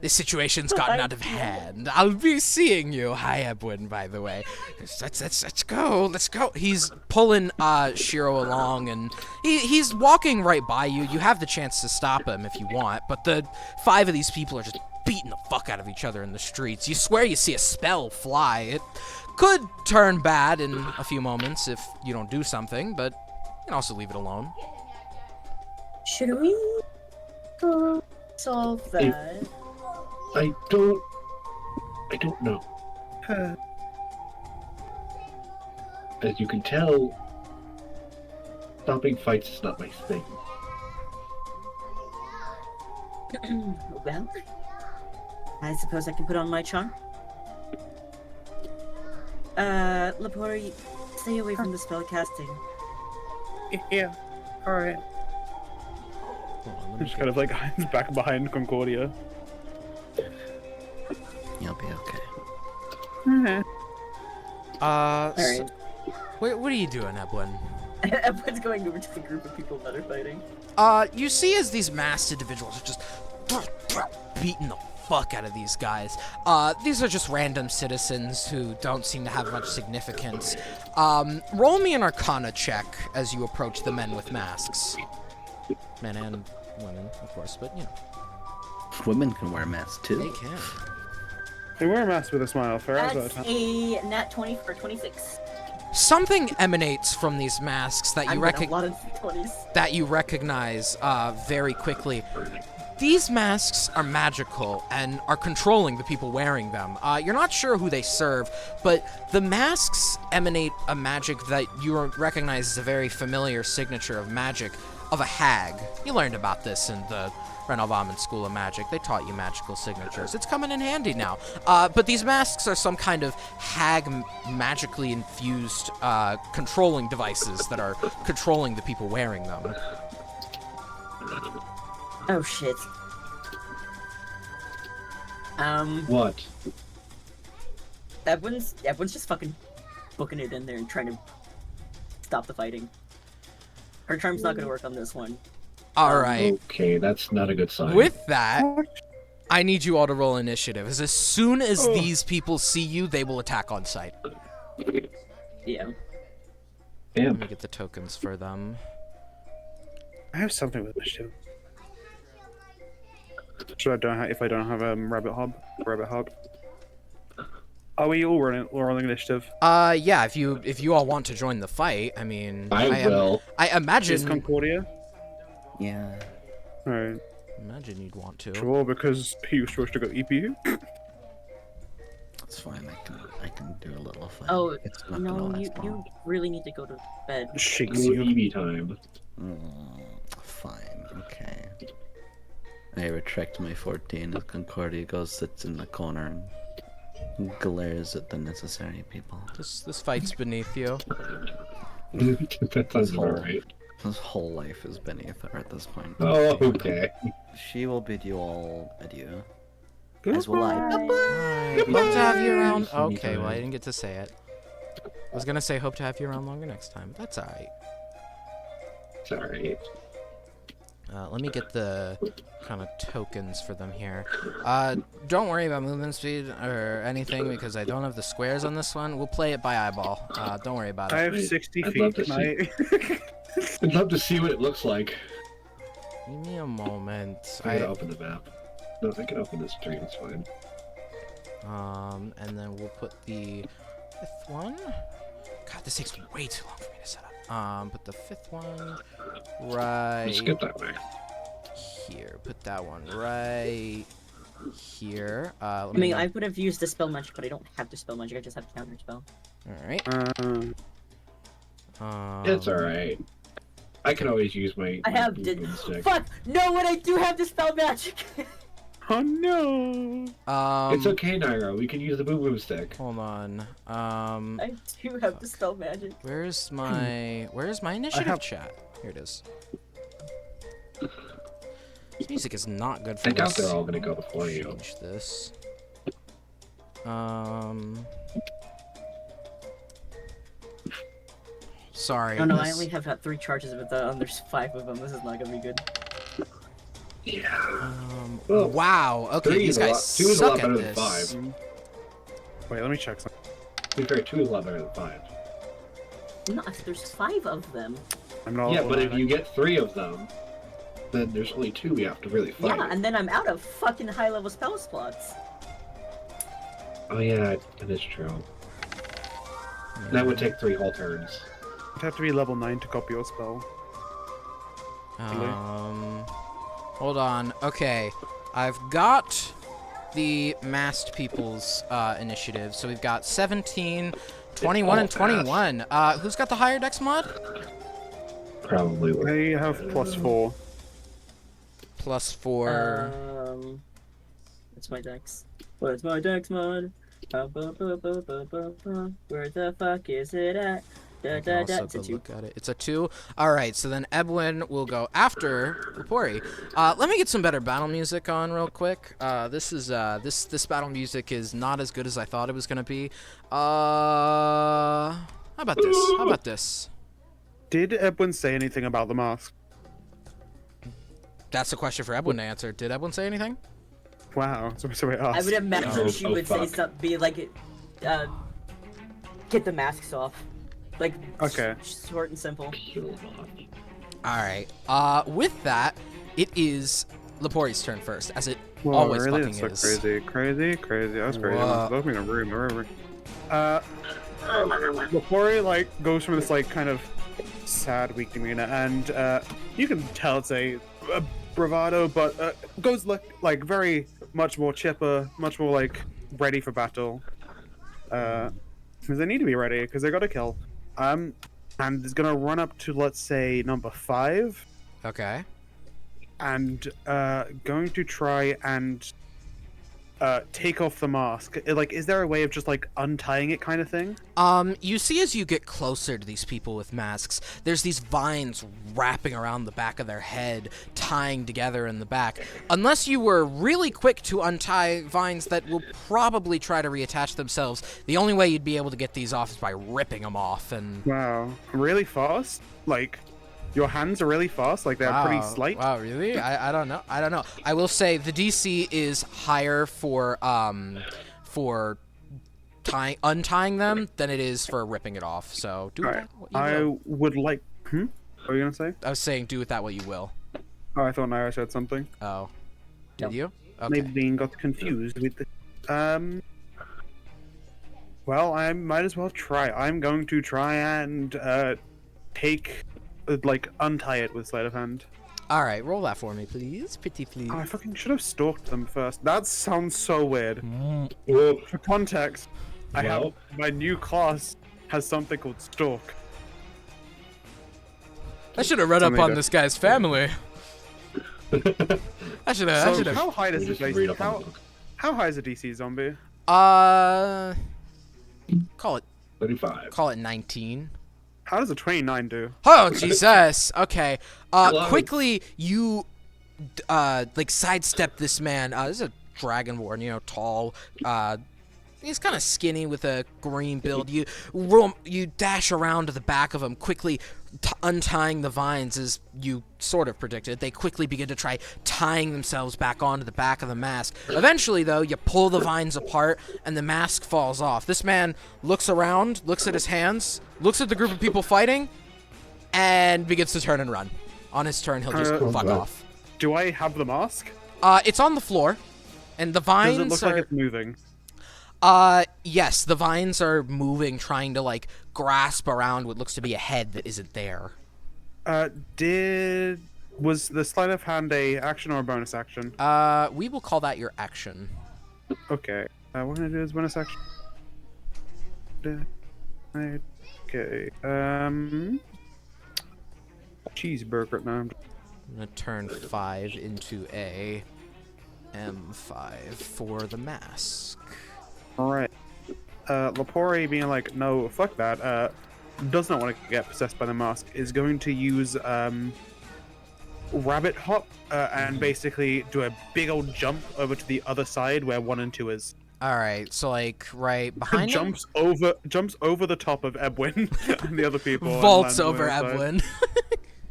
this situation's gotten out of hand. I'll be seeing you. Hi, Edwin, by the way. Let's go. He's pulling Shiro along, and he's walking right by you. You have the chance to stop him if you want, but the 5 of these people are just beating the fuck out of each other in the streets. You swear you see a spell fly. It could turn bad in a few moments if you don't do something, but you can also leave it alone. Should we go solve that? I don't know. As you can tell, stopping fights is not my thing. Well, I suppose I can put on my charm. Lepori, stay away from the spell casting. Yeah. Alright. Just kind of like hides back behind Concordia. You'll be okay. Alright. What are you doing, Edwin? Everyone's going over to the group of people that are fighting. You see as these masked individuals are just beating the fuck out of these guys. These are just random citizens who don't seem to have much significance. Roll me an Arcana check as you approach the men with masks. Men and women, of course, but you know. Women can wear masks too. They can. They wear a mask with a smile for hours at a That's time. a nat 20 for 26. Something emanates from these masks that you a lot of 20s. that you recognize very quickly. These masks are magical and are controlling the people wearing them. You're not sure who they serve, but the masks emanate a magic that you recognize as a very familiar signature of magic of a hag. You learned about this in the Renovamen School of Magic. They taught you magical signatures. It's coming in handy now. But these masks are some kind of hag magically infused controlling devices that are controlling the people wearing them. Oh shit. What? Everyone's just fucking booking it in there and trying to stop the fighting. Her charm's not gonna work on this one. Alright. Okay, that's not a good sign. With that, I need you all to roll initiative. As soon as these people see you, they will attack on sight. Yeah. Let Damn. me get the tokens for them. I have something with initiative. Should I if I don't have rabbit hog? Are we all rolling initiative? Yeah, if you all want to join the fight, I mean, I will. I Is imagine Concordia? Yeah. Alright. imagine you'd want to. Sure, because he was supposed to go EPU. That's fine. I can do a little fight. Oh, It's not no, gonna you last long. you really need to go to bed. Shakes More you. EV time. Fine. Okay. I retract my 14 as Concordia sits in the corner and glares at the necessary people. This fight's beneath you. That sounds about right. His whole life is beneath her at this point. Oh, okay. She will bid you all adieu. As will I. Alright, hope to have you around. See you Okay, well, I time. didn't get to say it. I was gonna say hope to have you around longer next time. That's alright. It's alright. Let me get the kind of tokens for them here. Don't worry about movement speed or anything because I don't have the squares on this one. We'll play it by eyeball. Don't worry about I it. have 60 I'd feet. love to Can I... I'd love to see what it looks like. Give me a moment. I gotta open the map. No, I can open this tree. It's fine. And then we'll put the 5th one. God, this takes way too long for me to set up. Put the 5th one right Skip that way. here. Put that one right here. I mean, I would have used Dispel Magic, but I don't have Dispel Magic. I just have Counter Spell. All right. It's alright. I can always use my. I have stick. Fuck! No, when I do have Dispel Magic. Oh no! It's okay, Naira. We can use the boom boom stick. Hold on. I do have Dispel Magic. Where's my initiative chat? Here it is. This music is not good for I this. doubt they're all gonna go before you. Change this. Sorry. Oh no, I this- only have 3 charges, but there's 5 of them. This is not gonna be good. Yeah. Well, Wow. Okay, three these is a lot- guys two is a lot suck at better than this. 5. Wait, let me check something. To be fair, 2 is a lot better than 5. No, there's 5 of them. I'm not. Yeah, but if you get 3 of them, then there's only 2 we have to really fight. Yeah, and then I'm out of fucking high-level spell slots. Oh yeah, that is true. That would take 3 whole turns. You'd have to be level 9 to copy your spell. Hold on. Okay, I've got the masked people's initiative. So we've got 17, 21, and 21. Who's got the higher dex mod? Probably would. They have +4. +4. What's my dex? What's my dex mod? Where the fuck is it at? I can also It's a go 2. look at it. It's a 2. All right, so then Ebwin will go after Lepori. Let me get some better battle music on real quick. This battle music is not as good as I thought it was gonna be. How about this? How about this? Did Edwin say anything about the mask? That's a question for Ebwin to answer. Did Ebwin say anything? Wow. So I I asked. would imagine she would say fuck. something, be like, get the masks off. Like, Okay. short and simple. All right. With that, it is Lepori's turn first, as it Whoa, always really? fucking That's so is. crazy. That was crazy. Whoa. That was in a room. Lepori like goes from this like kind of sad, weak demeanor, and you can tell it's a bravado, but goes like very much more chipper, much more like ready for battle. Because they need to be ready because they got to kill. And is gonna run up to, let's say, number 5, Okay. and going to try and take off the mask. Like, is there a way of just like untying it, kind of thing? You see as you get closer to these people with masks, there's these vines wrapping around the back of their head, tying together in the back. Unless you were really quick to untie vines that will probably try to reattach themselves, the only way you'd be able to get these off is by ripping them off. And Wow, really fast? Like, your hands are really fast. Like they're pretty slight. Wow, really? I don't know. I don't know. I will say the DC is higher for untying them than it is for ripping it off. So do with Alright, that what you I will. would like. What were you gonna say? I was saying do with that what you will. Oh, I thought Naira said something. Oh, did No. you? Okay. Maybe being got confused with the. Well, I might as well try. I'm going to try and untie it with sleight of hand. All right, roll that for me, please. Pretty please. Oh, I fucking should have stalked them first. That sounds so weird. Well, For context, I have Well. my new class has something called stalk. I should have read up Something on to- this guy's family. I should have. So how high does we this just read base? up on the book. How high is a DC zombie? Call it 35. 19. How does a 29 do? Oh Jesus. Okay. Close. Quickly you sidestep this man. This is a dragonborn, tall. He's kind of skinny with a green build. You dash around to the back of him, quickly untying the vines as you sort of predicted. They quickly begin to try tying themselves back onto the back of the mask. Eventually, though, you pull the vines apart and the mask falls off. This man looks around, looks at his hands, looks at the group of people fighting, and begins to turn and run. On his turn, he'll just fuck God. off. Do I have the mask? It's on the floor. And the Does vines it look are... like it's moving? Yes, the vines are moving, trying to, like, grasp around what looks to be a head that isn't there. Was the sleight of hand a action or a bonus action? We will call that your action. Okay. What I'm gonna do is bonus action. Okay. Cheeseburger. No. I'm gonna turn 5 into a M5 for the mask. All right. Lapore being like, no, fuck that. Does not want to get possessed by the mask. Is going to use rabbit hop and basically do a big old jump over to the other side where 1 and 2 is. Alright, so, like, right behind him? Jumps over the top of Ebwin and the other people. and Vaults lands on the over other side.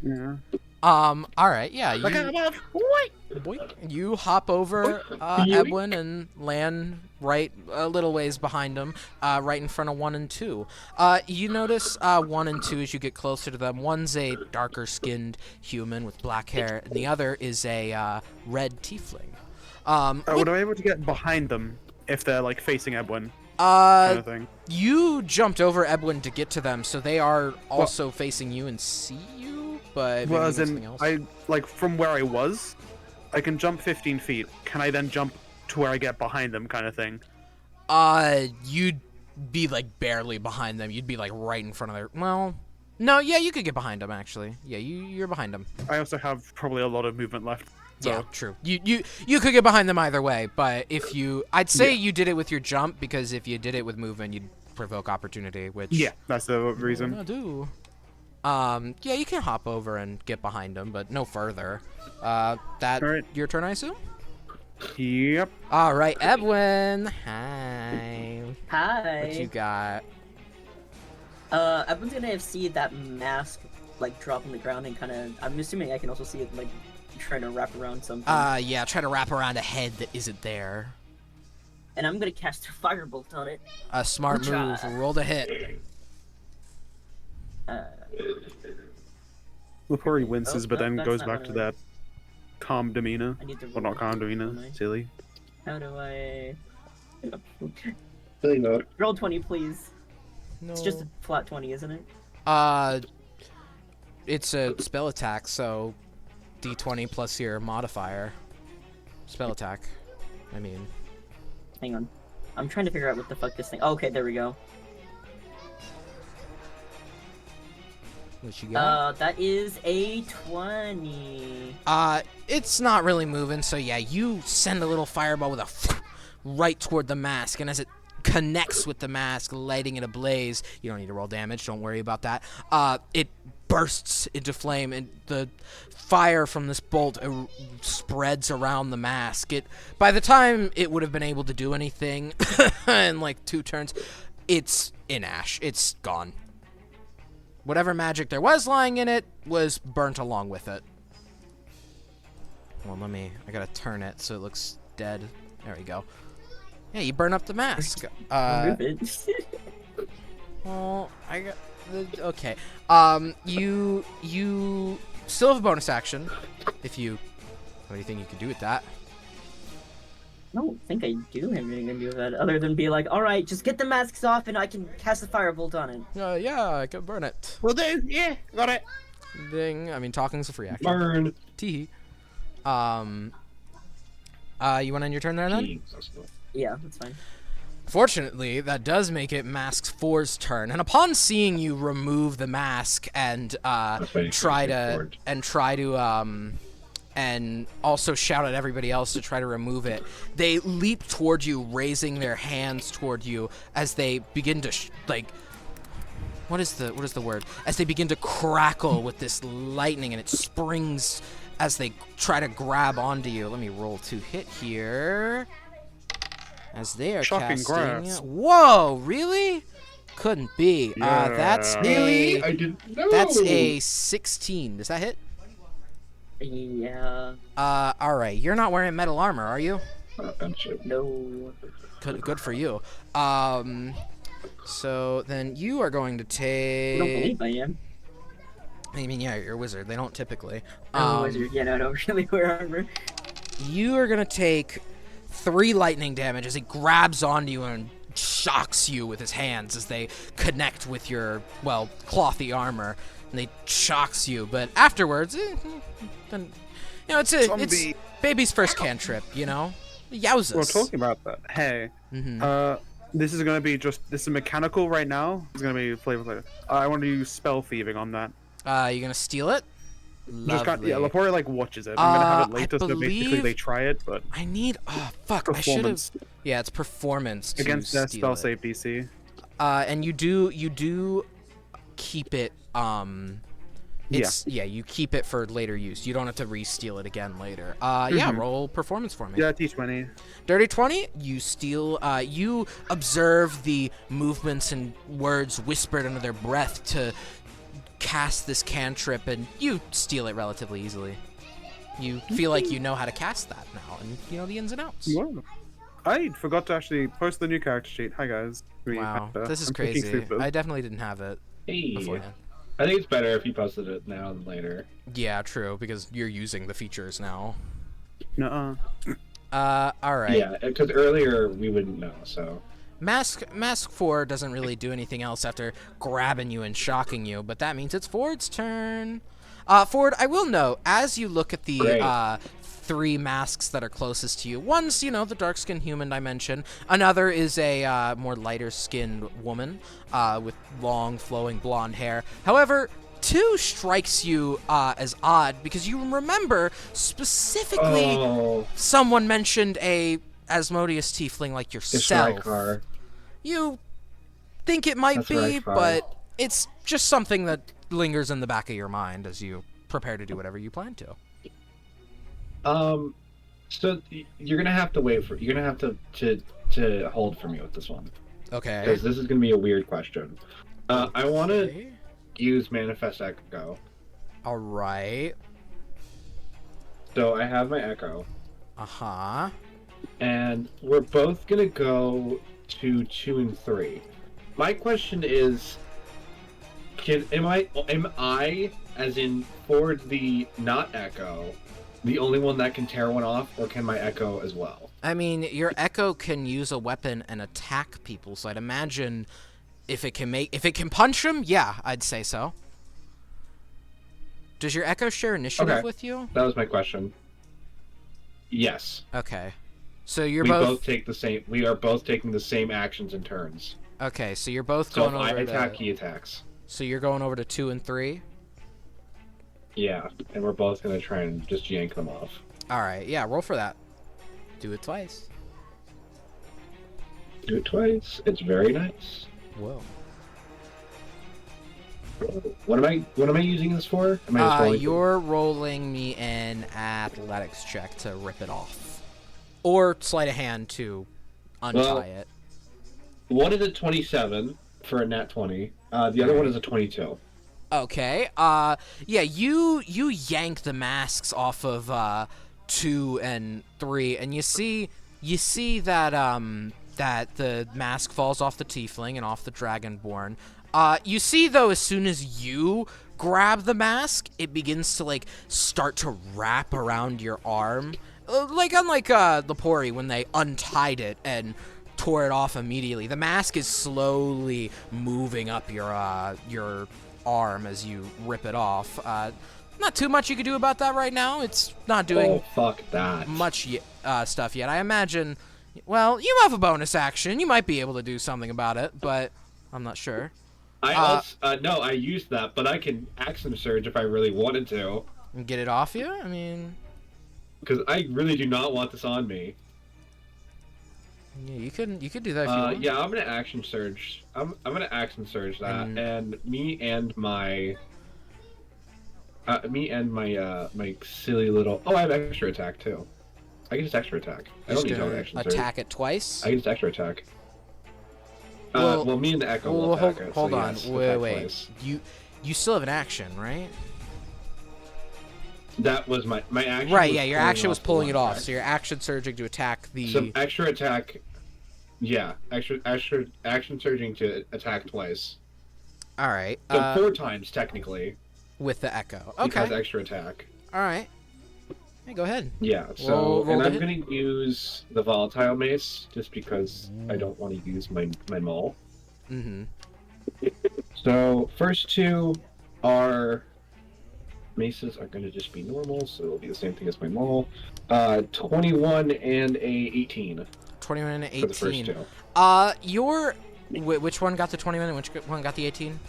Ebwin. Yeah. Alright, yeah, Like, you hop over Ebwin and land right a little ways behind him, right in front of 1 and 2. You notice 1 and 2 as you get closer to them. One's a darker skinned human with black hair, and the other is a red tiefling. would I be able to get behind them if they're like facing Ebwin? Uh, Kind of thing. You jumped over Ebwin to get to them, so they are also facing you and see you, but Well, maybe as something in, else. I like from where I was, I can jump 15 feet. Can I then jump to where I get behind them, kind of thing? You'd be like barely behind them. You'd be like right in front of their. Well, no, yeah, you could get behind them actually. Yeah, you're behind them. I also have probably a lot of movement left. So. Yeah, true. You could get behind them either way, but if you, I'd say you did it with your jump because if you did it with movement, you'd provoke opportunity, which Yeah, that's the reason. I do. Yeah, you can hop over and get behind them, but no further. That Alright. your turn, I assume. Yep. All right, Ebwin. Hi. Hi. What you got? Everyone's gonna see that mask like drop on the ground and kind of. I'm assuming I can also see it like trying to wrap around something. Yeah, try to wrap around a head that isn't there. And I'm gonna cast a firebolt on it. A smart Good move. try. Roll to hit. Lapori winces, Oh, but no, then that's goes not back what to I that calm demeanor. I need to Well, roll not calm don't demeanor. I? Silly. How do I? Really not. Roll 20, please. No. It's just a flat 20, isn't it? It's a spell attack, so D20 plus your modifier. Spell attack. I mean. Hang on. I'm trying to figure out what the fuck this thing. Oh, okay, there we go. What you got? That is a 20. It's not really moving, so yeah, you send a little fireball with a right toward the mask, and as it connects with the mask, lighting it ablaze, you don't need to roll damage, don't worry about that. It bursts into flame, and the fire from this bolt spreads around the mask. By the time it would have been able to do anything in like 2 turns, it's in ash. It's gone. Whatever magic there was lying in it was burnt along with it. Well, I gotta turn it so it looks dead. There we go. Yeah, you burn up the mask. Move it. Well, I got okay. You still have a bonus action if you have anything you could do with that. I don't think I do have anything to do with that other than be like, alright, just get the masks off and I can cast a firebolt on it. Yeah, I could burn it. Will do. Yeah, got it. Ding. I mean, talking's a free action. Burn. Tee. You want to end your turn there then? Yeah, that's fine. Fortunately, that does make it Mask 4's turn, and upon seeing you remove the mask and and also shout at everybody else to try to remove it, they leap toward you, raising their hands toward you as they begin to what is the word? As they begin to crackle with this lightning, and it springs as they try to grab onto you. Let me roll to hit here. As they are Shocking casting. grass. Whoa, really? Couldn't be. Yeah. That's Really? a I didn't know. that's a 16. Does that hit? Yeah. All right. You're not wearing metal armor, are you? No. Good for you. So then you are going to I don't take. believe I am. I mean, yeah, you're a wizard. They don't typically. I'm a wizard. Yeah, no, I don't really wear armor. You are gonna take 3 lightning damage as he grabs onto you and shocks you with his hands as they connect with your, well, clothy armor, and they shocks you. But afterwards, then, you know, it's baby's first cantrip, you know? Yowzas. Well, talking about that, hey, this is gonna be this is mechanical right now. It's gonna be flavor later. I want to use spell thieving on that. You gonna steal it? Lovely. Lepori like watches it. I'm gonna have it later, so basically believe they try it, but I need. Oh fuck! I should have. performance Yeah, it's performance to against their steal spell it. save DC. And you do keep it. You keep it for later use. You don't have to re-steal it again later. Yeah, roll performance for me. Yeah, D20. Dirty 20. You steal. You observe the movements and words whispered under their breath to cast this cantrip, and you steal it relatively easily. You feel like you know how to cast that now, and you know the ins and outs. Wow. I forgot to actually post the new character sheet. Hi guys. Wow, this is crazy. I definitely didn't have it beforehand. I think it's better if you posted it now than later. Yeah, true, because you're using the features now. Nuh-uh. Alright. Yeah, because earlier we wouldn't know, so... Mask 4 doesn't really do anything else after grabbing you and shocking you, but that means it's Ford's turn. Ford, I will note, as you look at the 3 masks that are closest to you, one's, you know, the dark-skinned human I mentioned. Another is a more lighter-skinned woman with long, flowing blonde hair. However, 2 strikes you as odd because you remember specifically someone mentioned a Asmodeus tiefling like yourself. You think it might be, but it's just something that lingers in the back of your mind as you prepare to do whatever you plan to. So you're gonna have to wait for. You're gonna have to hold for me with this one. Okay. Because this is gonna be a weird question. I want to use Manifest Echo. All right. So I have my Echo. And we're both gonna go to 2 and 3. My question is, am I, as in Ford the not Echo, the only one that can tear one off, or can my Echo as well? I mean, your Echo can use a weapon and attack people, so I'd imagine if it can punch them, yeah, I'd say so. Does your Echo share initiative with you? That was my question. Yes. Okay. So we both take the same. We are both taking the same actions and turns. Okay, so you're both going over. So if I attack, he attacks. So you're going over to 2 and 3. Yeah, and we're both gonna try and just yank them off. All right, yeah, roll for that. Do it twice. Do it twice. It's very nice. Whoa. What am I using this for? Am I you're rolling me an athletics check to rip it off, or sleight of hand to untie it. One is a 27 for a nat 20. The other one is a 22. Okay. Yeah, you yank the masks off of 2 and 3, and you see that that the mask falls off the tiefling and off the dragonborn. You see, though, as soon as you grab the mask, it begins to, like, start to wrap around your arm. Like, unlike Lepori when they untied it and tore it off immediately. The mask is slowly moving up your arm as you rip it off. Not too much you could do about that right now. It's not doing much stuff yet. I imagine, well, you have a bonus action. You might be able to do something about it, but I'm not sure. I used that, but I can action surge if I really wanted to. And get it off you? I mean... Because I really do not want this on me. Yeah, you could do that if you want. Yeah, I'm gonna action surge. I'm gonna action surge that, and me and my my silly little. Oh, I have extra attack too. I can just extra attack. I don't need to action surge. Attack it twice. I can just extra attack. Well, me and the Echo will attack it. Hold on. Yes, wait. Twice. You still have an action, right? That was my action. Right. Yeah, your action was pulling it off. So your action surging to attack the. Some extra attack. Yeah, extra action surging to attack twice. All right. So 4 times technically. With the Echo. Okay. Because extra attack. All right. Hey, go ahead. Yeah, so Roll and the I'm hit. gonna use the volatile mace just because I don't want to use my maul. Mm-hmm. So first two are maces are gonna just be normal, so it'll be the same thing as my maul. 21 and a 18 21 and for the first 18. two. Which one got the 21 and which one got the 18?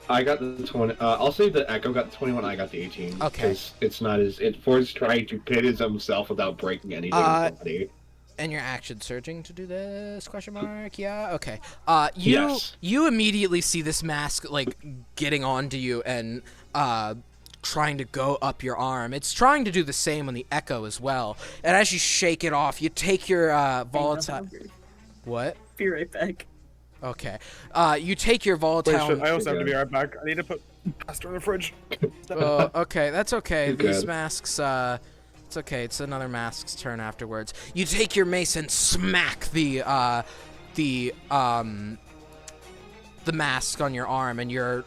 I got the 20. I'll say the Echo got the 21. I got the 18. Okay. Because it's not as Ford's trying to pit himself without breaking anything in the body. And your action surging to do this? Question mark. Yeah. Okay. Yes. You immediately see this mask like getting onto you and trying to go up your arm. It's trying to do the same on the Echo as well. And as you shake it off, you take your volatile. What? Be right back. Okay. You take your Wait, volatile. shit, I also have to be right back. I need to put pasta in the fridge. Okay, that's okay. You're These good. masks, it's okay. It's another mask's turn afterwards. You take your mace and smack the mask on your arm, and your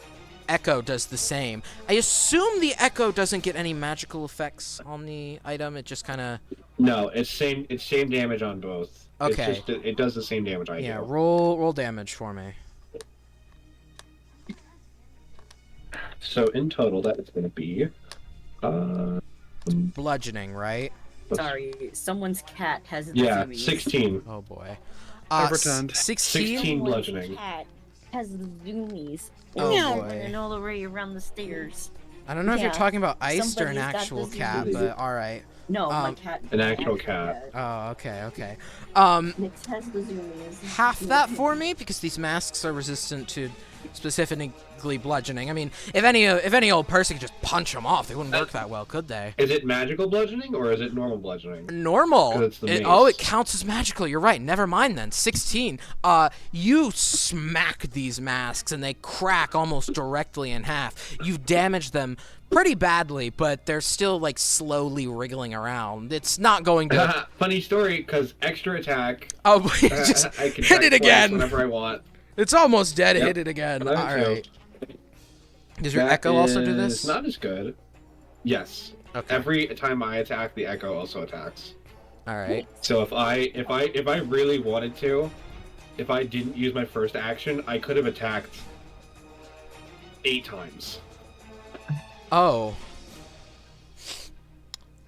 Echo does the same. I assume the Echo doesn't get any magical effects on the item. It just kind of. No, it's same damage on both. Okay. It's just, it does the same damage I Yeah, do. roll damage for me. So in total, that is going to be. Bludgeoning, right? Sorry, someone's cat has the Yeah, zoomies. 16. Oh boy. Overturned. 16. 16 Someone's bludgeoning. cat has the zoomies. Oh, Meow, boy. running all the way around the stairs. I don't know if you're Yeah, talking about Iced or an somebody's got actual the cat, zoomies. but all right. No, my Um, cat. An actual cat. Oh, okay. Nix has the zoomies. Half that for me because these masks are resistant to specifically bludgeoning. I mean, if any old person could just punch them off, they wouldn't work that well, could they? Is it magical bludgeoning or is it normal bludgeoning? Normal. 'Cause it's the mace. It counts as magical. You're right. Never mind then. 16. You smack these masks and they crack almost directly in half. You've damaged them pretty badly, but they're still like slowly wriggling around. It's not going to. Funny story, because extra attack. Oh, just I can hit attack it twice again. whenever I want. It's almost dead. Yep. Hit it again. I All do too. right. Does your That Echo also do is this? Not as good. Yes. Okay. Every time I attack, the Echo also attacks. All right. So if I really wanted to, if I didn't use my first action, I could have attacked 8 times. Oh.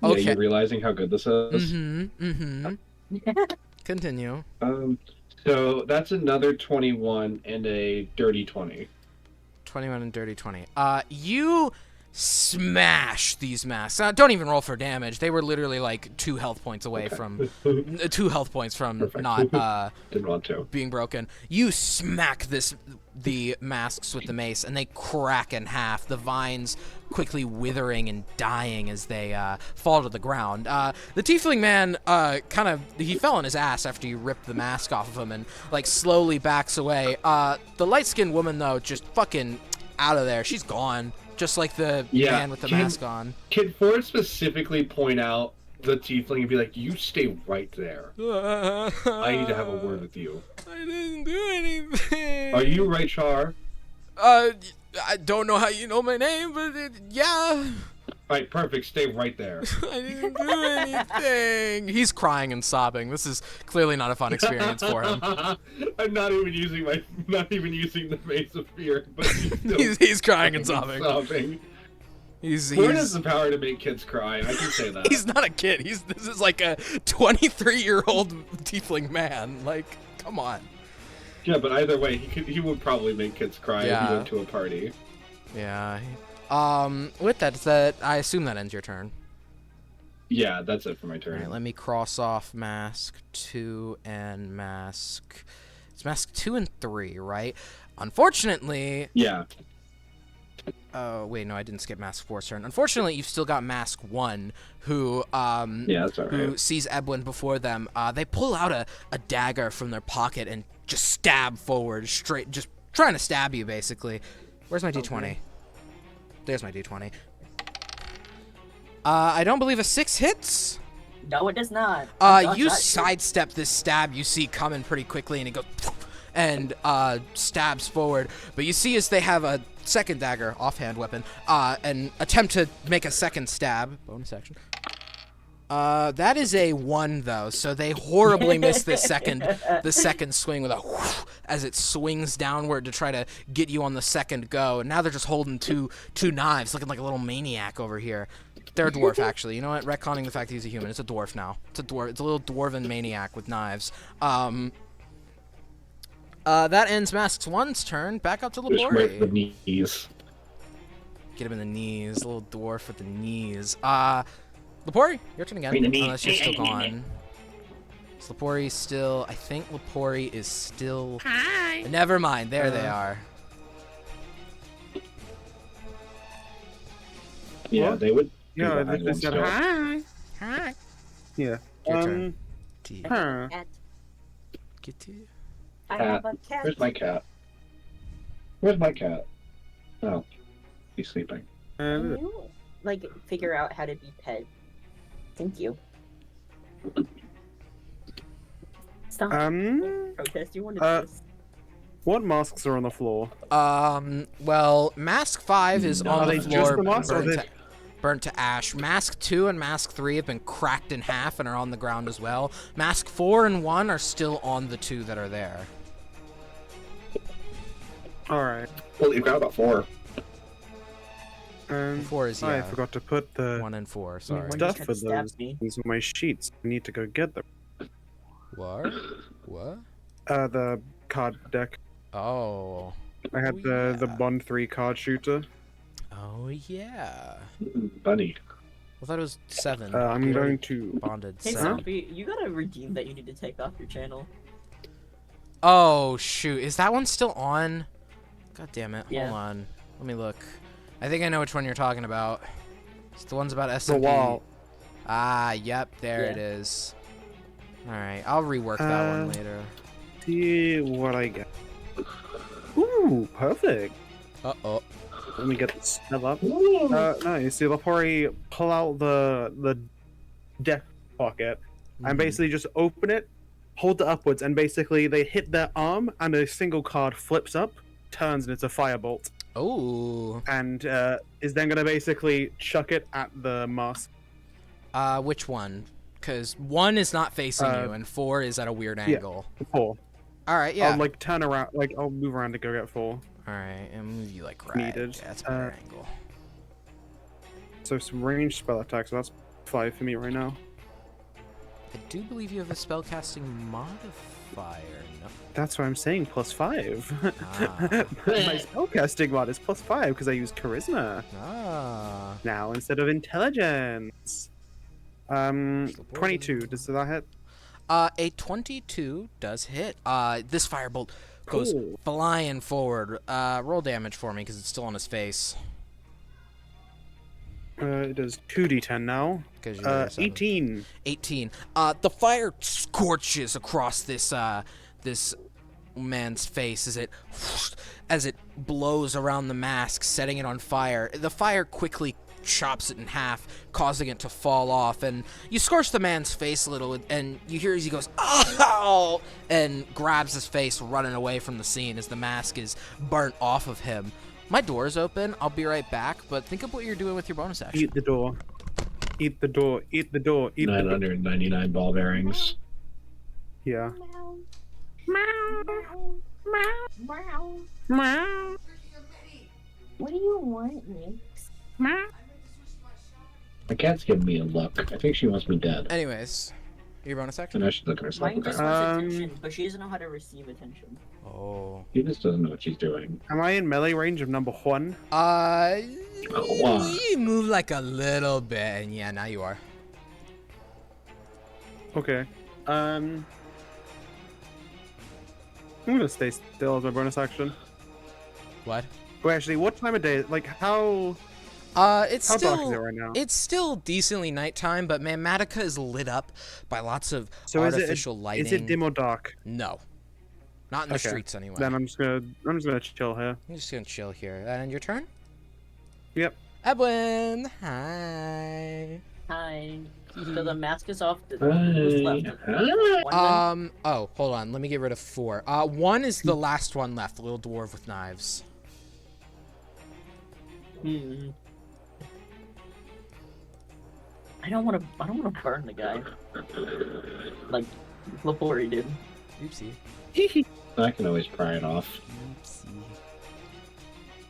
Yeah, Okay. you're realizing how good this is? Continue. So that's another 21 and a dirty 20. 21 and dirty 20. You smash these masks. Don't even roll for damage. They were literally like 2 health points away from 2 health points from Perfect. not Didn't want to. being broken. You smack the masks with the mace and they crack in half, the vines quickly withering and dying as they fall to the ground. The tiefling man he fell on his ass after you ripped the mask off of him and like slowly backs away. The light-skinned woman though just fucking out of there. She's gone, just like the man with the mask on. Can Ford specifically point out the tiefling and be like, you stay right there. I need to have a word with you. I didn't do anything. Are you right, Char? I don't know how you know my name, but yeah. Right, perfect. Stay right there. I didn't do anything. He's crying and sobbing. This is clearly not a fun experience for him. I'm not even using the Mace of Fear, but He's crying and sobbing. Ford has the power to make kids cry. I can say that. He's not a kid. This is like a 23-year-old tiefling man. Like, come on. Yeah, but either way, he would probably make kids cry if Yeah. he went to a party. Yeah. With that, I assume that ends your turn. Yeah, that's it for my All turn. right, let me cross off mask 2 and mask. It's mask 2 and 3, right? Unfortunately. Yeah. Oh wait, no, I didn't skip mask 4's turn. Unfortunately, you've still got mask 1, who Yeah, that's alright. who sees Ebwin before them. They pull out a dagger from their pocket and just stab forward, straight, just trying to stab you, basically. Where's my d20? Okay. There's my d20. I don't believe a 6 hits. No, it does not. You sidestep this stab you see coming pretty quickly, and it goes and stabs forward. But you see as they have a second dagger, offhand weapon, and attempt to make a second stab. Bonus action. That is a 1 though, so they horribly miss the second swing with a whoosh as it swings downward to try to get you on the second go. And now they're just holding two knives, looking like a little maniac over here. They're a dwarf, actually. You know what? Retconning the fact that he's a human. It's a dwarf now. It's a dwarf. It's a little dwarven maniac with knives. That ends Mask's 1's turn. Back up to Just right Labori. the knees. Get him in the knees. Little dwarf with the knees. Lepori, your turn again. Unless you're still gone. Is Lepori still... I think Lepori is still... Hi! Never mind. There they are. Yeah, What? they would. Yeah, do that they one just said still. hi. Hi. Yeah. Your turn. D. Huh. Cat. Get to... I Cat. have a cat. Where's my cat? Where's my cat? Oh, he's sleeping. Can you, like, figure out how to be pet? Thank you. Stop. Protest. You wanted this. What masks are on the floor? Well, Mask 5 is No. on Are the they just floor, the masks, or burnt to ash. Mask 2 and Mask 3 have been cracked in half and are on the ground as well. Mask 4 and 1 are still on the 2 that are there. Alright. Well, you got about 4. 4 is, I yeah, forgot to put the 1 and 4, sorry. One stuff just for kinda stabs those me. in my sheets. I need to go get them. What? What? The card deck. Oh. I had Oh, the yeah. Bond 3 card shooter. Oh, yeah. Bunny. I thought it was 7. I'm We already going to... bonded Hey, 7. Sophie, you got a redeem that you need to take off your channel. Oh, shoot. Is that one still on? God damn it. Yeah. Hold on. Let me look. I think I know which one you're talking about. It's the ones about SMP. The wall. Ah, yep. There it Yeah. is. Alright. I'll rework that one later. See what I get. Ooh, perfect. Uh-oh. Let me get this stuff up. Nice. See, Lepori pull out the deck pocket and basically just open it, hold it upwards, and basically they hit their arm and a single card flips up, turns, and it's a firebolt. Oh. And is then going to basically chuck it at the mask. Which one? Because 1 is not facing you, and 4 is at a weird angle. 4. Alright, yeah. I'll like turn around, like I'll move around to go get 4. Alright, and move you like right. Needed. Yeah, that's a better angle. So some ranged spell attack, so that's 5 for me right now. I do believe you have a spellcasting modifier. No. That's what I'm saying, +5. Ah. My spellcasting mod is +5 because I use charisma Ah. now instead of intelligence. 22. Does that hit? A 22 does hit. This firebolt goes Cool. flying forward. Roll damage for me because it's still on his face. It does 2d10 now. 'Cause you're a 7. 18. 18. The fire scorches across this this man's face as it blows around the mask, setting it on fire. The fire quickly chops it in half, causing it to fall off, and you scorch the man's face a little, and you hear as he goes, "Ow!" and grabs his face, running away from the scene as the mask is burnt off of him. My door is open. I'll be right back, but think of what you're doing with your bonus action. Eat the door. Eat the door. Eat the door. Eat the door. 999 ball bearings. Yeah. What do you want, Nix? My cat's giving me a look. I think she wants me dead. Anyways, your bonus action? And I should look at herself. Mine just wants attention, but she doesn't know how to receive attention. Oh. She just doesn't know what she's doing. Am I in melee range of number 1? wow. You move like a little bit, and yeah, now you are. Okay. I'm gonna stay still as my bonus action. What? Wait, actually, what time of day? Like, how It's how still dark is it right now? it's still decently nighttime, but man, Matica is lit up by lots of So artificial lighting. Is it dim or dark? No, not in the Okay. streets anyway. Then I'm just gonna chill here. I'm just gonna chill here. And your turn, Yep. Edwin. Hi. Hi. So the mask is off. Who's Hi. left? Hi. One then? Oh, hold on. Let me get rid of 4. 1 is the last one left. The little dwarf with knives. Hmm. I don't want to burn the guy. Like Lapori did. Oopsie. I can always pry it off. Oopsie.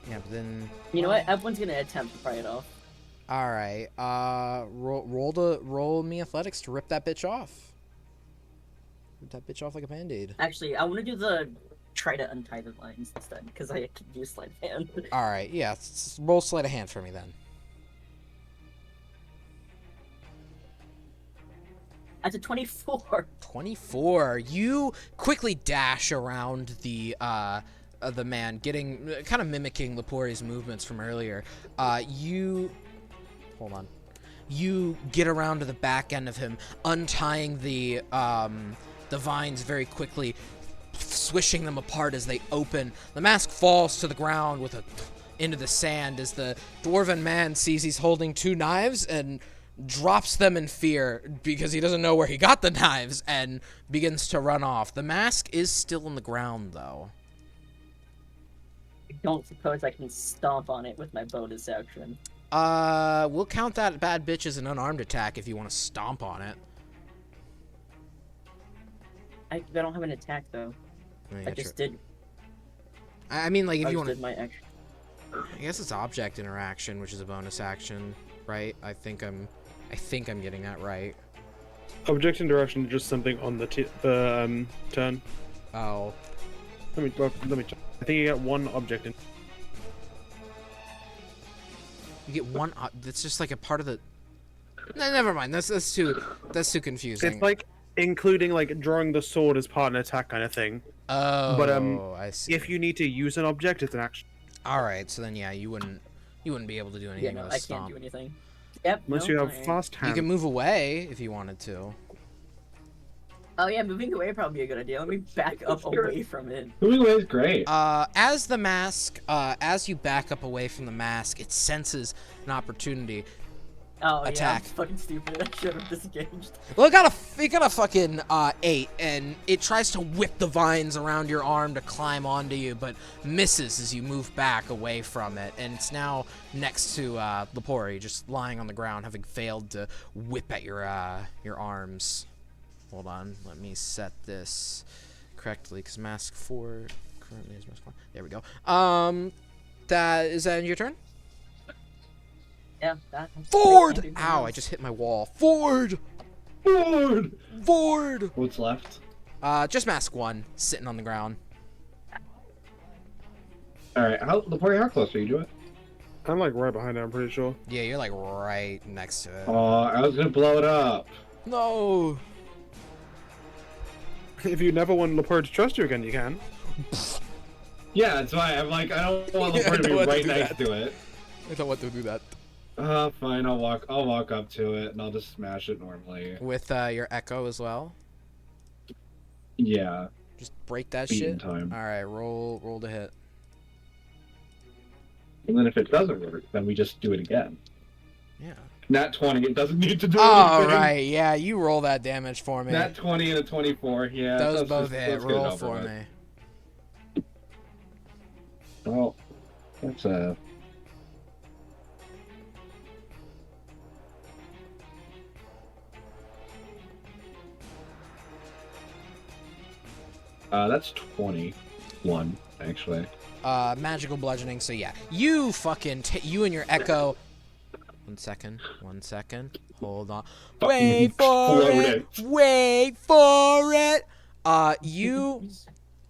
Yeah, but then. You know what? Everyone's gonna attempt to pry it off. All right. Roll me athletics to rip that bitch off. Rip that bitch off like a band-aid. Actually, I want to do the try to untie the lines instead because I can use sleight of hand. All right. Yeah. Roll sleight of hand for me then. That's a 24. 24. You quickly dash around the man, getting kind of mimicking Lapori's movements from earlier. Hold on. You get around to the back end of him, untying the vines very quickly, swishing them apart as they open. The mask falls to the ground into the sand as the dwarven man sees he's holding 2 knives and drops them in fear because he doesn't know where he got the knives and begins to run off. The mask is still on the ground, though. I don't suppose I can stomp on it with my bonus action. We'll count that bad bitch as an unarmed attack if you want to stomp on it. I don't have an attack though. I just did. I mean, like, if you want did my action. I guess it's object interaction, which is a bonus action, right? I think I'm getting that right. Object interaction is just something on the turn. Oh. Let me check. I think you get 1 object in. You get 1. That's just like a part of the. No, never mind. That's too confusing. It's like including like drawing the sword as part of an attack kind of thing. Oh. But I see. if you need to use an object, it's an action. All right. So then, yeah, you wouldn't be able to do anything with a I stomp. can't do anything. Yep. Unless no, you have I- fast You hand. can move away if you wanted to. Oh yeah, moving away would probably be a good idea. Let me back up away from it. Moving away is great. As the mask, as you back up away from the mask, it senses an opportunity. Oh yeah, I'm Attack. fucking stupid. I should have disengaged. Well, it got a fucking 8, and it tries to whip the vines around your arm to climb onto you, but misses as you move back away from it, and it's now next to Lapori, just lying on the ground, having failed to whip at your arms. Hold on, let me set this correctly, because mask 4 currently is mask 4. There we go. Is that your turn? Yeah, that. Ford! Ow, I just hit my wall. Ford! Lord! Ford! What's left? Just mask 1, sitting on the ground. Alright, Lapori, how close are you to it? I'm like right behind it, I'm pretty sure. Yeah, you're like right next to it. Oh, I was gonna blow it up. No! If you never want Lepore to trust you again, you can. Yeah, that's why I'm like, I don't want Yeah, I Lapori to don't be want to right do next that. to it. I don't want to do that. Fine, I'll walk up to it and I'll just smash it normally. With your echo as well. Yeah. Just break that Beating shit. time. Alright, roll to hit. And then if it doesn't work, then we just do it again. Yeah. Nat 20, it doesn't need to do anything. Alright, yeah, you roll that damage for me. Nat 20 and a 24, yeah. Those let's both just- hit. let's get it Roll over for with. me. Well, that's that's 21, actually. Magical bludgeoning, so yeah. You fucking, you and your echo. 1 second. Hold on. Fucking Wait for explode it. it. Wait for it.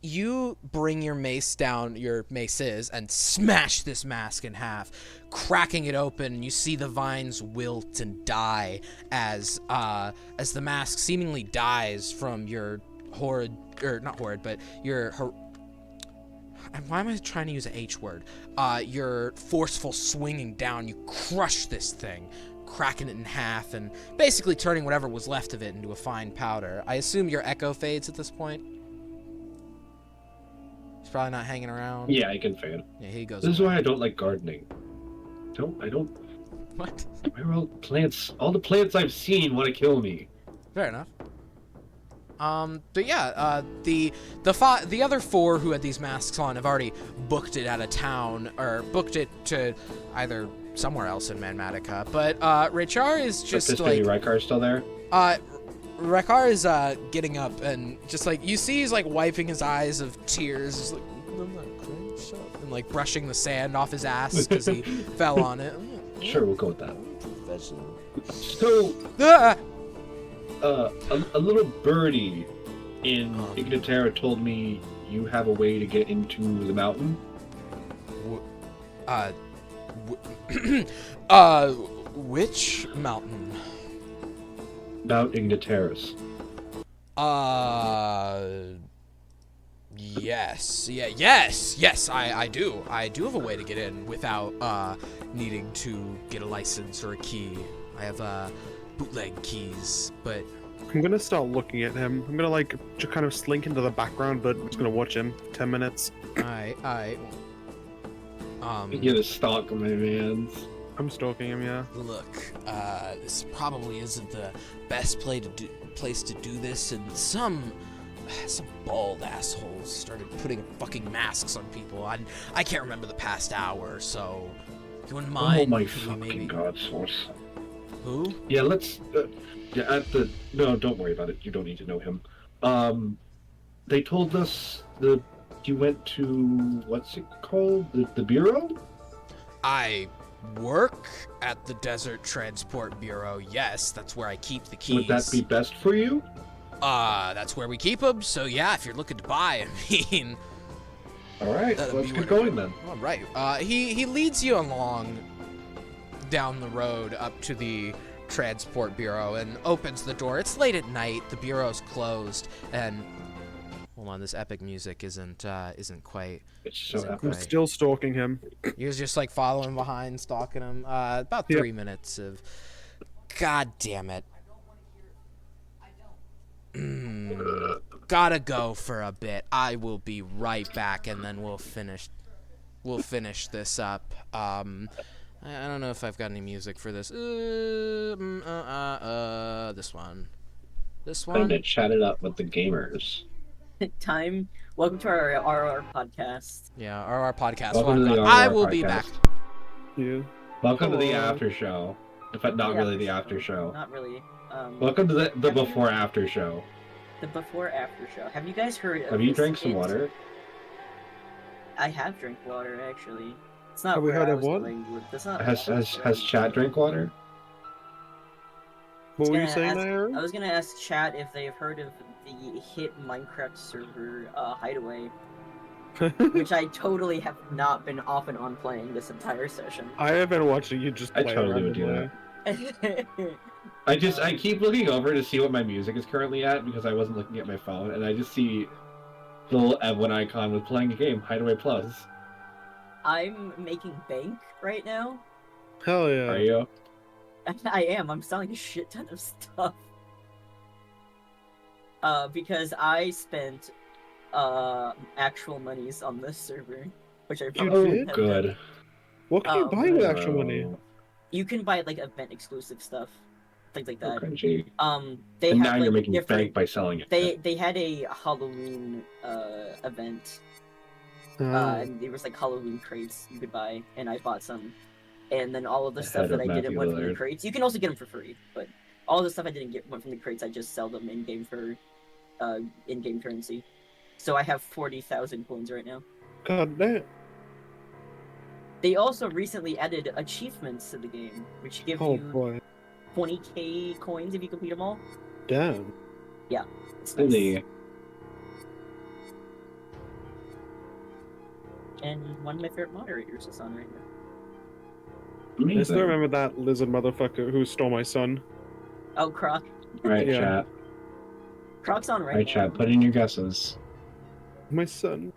You bring your mace down, your maces, and smash this mask in half, cracking it open. You see the vines wilt and die as the mask seemingly dies from your horrid, or not horrid, but your why am I trying to use an H word? Your forceful swinging down. You crush this thing, cracking it in half, and basically turning whatever was left of it into a fine powder. I assume your echo fades at this point. He's probably not hanging around. Yeah, I can fade. Yeah, he goes. This is away. why I don't like gardening. I don't. What? Why are all the plants I've seen want to kill me? Fair enough. But yeah, the other four who had these masks on have already booked it out of town, or booked it to either somewhere else in Manmatica. But Rachar is just Pistony like, Rykar's still there? Rekar is getting up and just like, you see he's like wiping his eyes of tears, just like, I'm not crying, shut up, and like brushing the sand off his ass because he fell on it. Sure, we'll go with that. Professional. So, Ah! a little birdie in Ignaterra told me you have a way to get into the mountain. Which mountain? Mount Ignaterra's. Yes, I do. I do have a way to get in without needing to get a license or a key. I have bootleg keys, but I'm gonna start looking at him. I'm gonna like just kind of slink into the background, but I'm just gonna watch him 10 minutes. I You get a stalk of my man's. I'm stalking him, yeah. look, this probably isn't the best place to do this, and some bald assholes started putting fucking masks on people. I can't remember the past hour, so if you wouldn't mind, Oh my could we fucking maybe... god, Source. Who? Yeah, let's. No, don't worry about it. You don't need to know him. They told us you went to what's it called? The bureau? I work at the Desert Transport Bureau. Yes, that's where I keep the keys. Would that be best for you? That's where we keep them. So yeah, if you're looking to buy, I mean. All right, That'd let's be get whatever. going then. All right. He leads you along down the road up to the Transport Bureau and opens the door. It's late at night. The bureau's closed, and hold on, this epic music isn't quite. It's so Isn't epic. I'm Right. still stalking him. You're just like following behind, stalking him. About Yep. 3 minutes of. God damn it. Gotta go for a bit. I will be right back, and then we'll finish this up. I don't know if I've got any music for this. This one. This Time one. to chat it up with the gamers. Time. Welcome to our RR podcast. Yeah, our podcast. Welcome to the I RR will be back. podcast. Yeah. Welcome to the Hello. after show. In fact, not really the after show. Not really. Welcome to the Have you- before after show. The before after show. Have you guys heard of Have you this drank some kid? water? I have drank water actually. It's not Have we where heard I of was what? going with- That's not. Has Chad drank water? What were you gonna saying ask- there? I was gonna ask chat if they've heard of the hit Minecraft server Hideaway, which I totally have not been off and on playing this entire session. I have been watching you just I play totally would do randomly. that. I keep looking over to see what my music is currently at because I wasn't looking at my phone, and I just see the little Evelyn icon with playing a game, Hideaway Plus. I'm making bank right now. Hell yeah. Are you? I am. I'm selling a shit ton of stuff. Because I spent actual monies on this server, which I You probably did? have done. Good. What can you Oh, buy with actual money? You can buy like event exclusive stuff, things like Oh, that. cringy. They And have now like you're making different. bank by selling it. They had a Halloween event, and there was like Halloween crates you could buy, and I bought some. And then all of the stuff Ahead that of I didn't Matthew went from the Lillard. crates. You can also get them for free, but all the stuff I didn't get went from the crates. I just sell them in game for in-game currency. So I have 40,000 coins right now. God damn. They also recently added achievements to the game, which give Oh you boy. 20k coins if you complete them all. Damn. It's nice. Really? And one of my favorite moderators is on right now. I still Amazing. remember that lizard motherfucker who stole my son. Oh, Croc. Right, Yeah. chat. Croc's on right Right, now. chat. Put in your guesses. My son.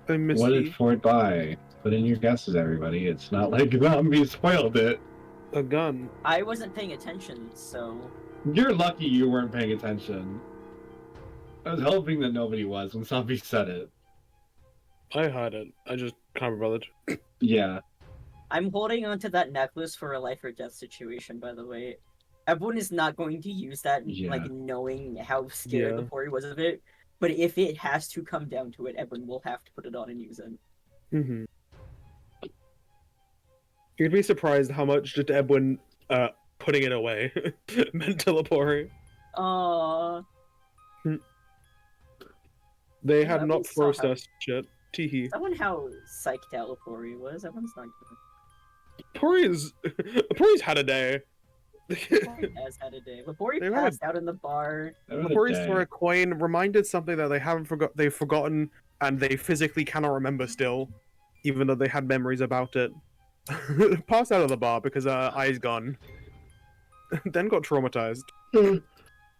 I miss What you. did Ford buy? Put in your guesses, everybody. It's not like Zombie spoiled it. A gun. I wasn't paying attention, so You're lucky you weren't paying attention. I was hoping that nobody was when Zombie said it. I had it. I just can't be bothered. Yeah. I'm holding onto that necklace for a life or death situation. By the way, Everyone is not going to use that, Yeah. like knowing how scared Yeah. Lepori was of it. But if it has to come down to it, everyone will have to put it on and use it. Mm-hmm. You'd be surprised how much just Edwin putting it away meant to Lepori. They Yeah, had everyone not saw how- processed shit. Teehee. I wonder how psyched out Lepori was. Everyone's not Lepori's had a day. Lepori has had a day. Lepori They've had a- passed out in the bar. Lepori saw a coin, reminded something that they've forgotten, and they physically cannot remember still, even though they had memories about it. Passed out of the bar because her eye's gone. Then got traumatized. And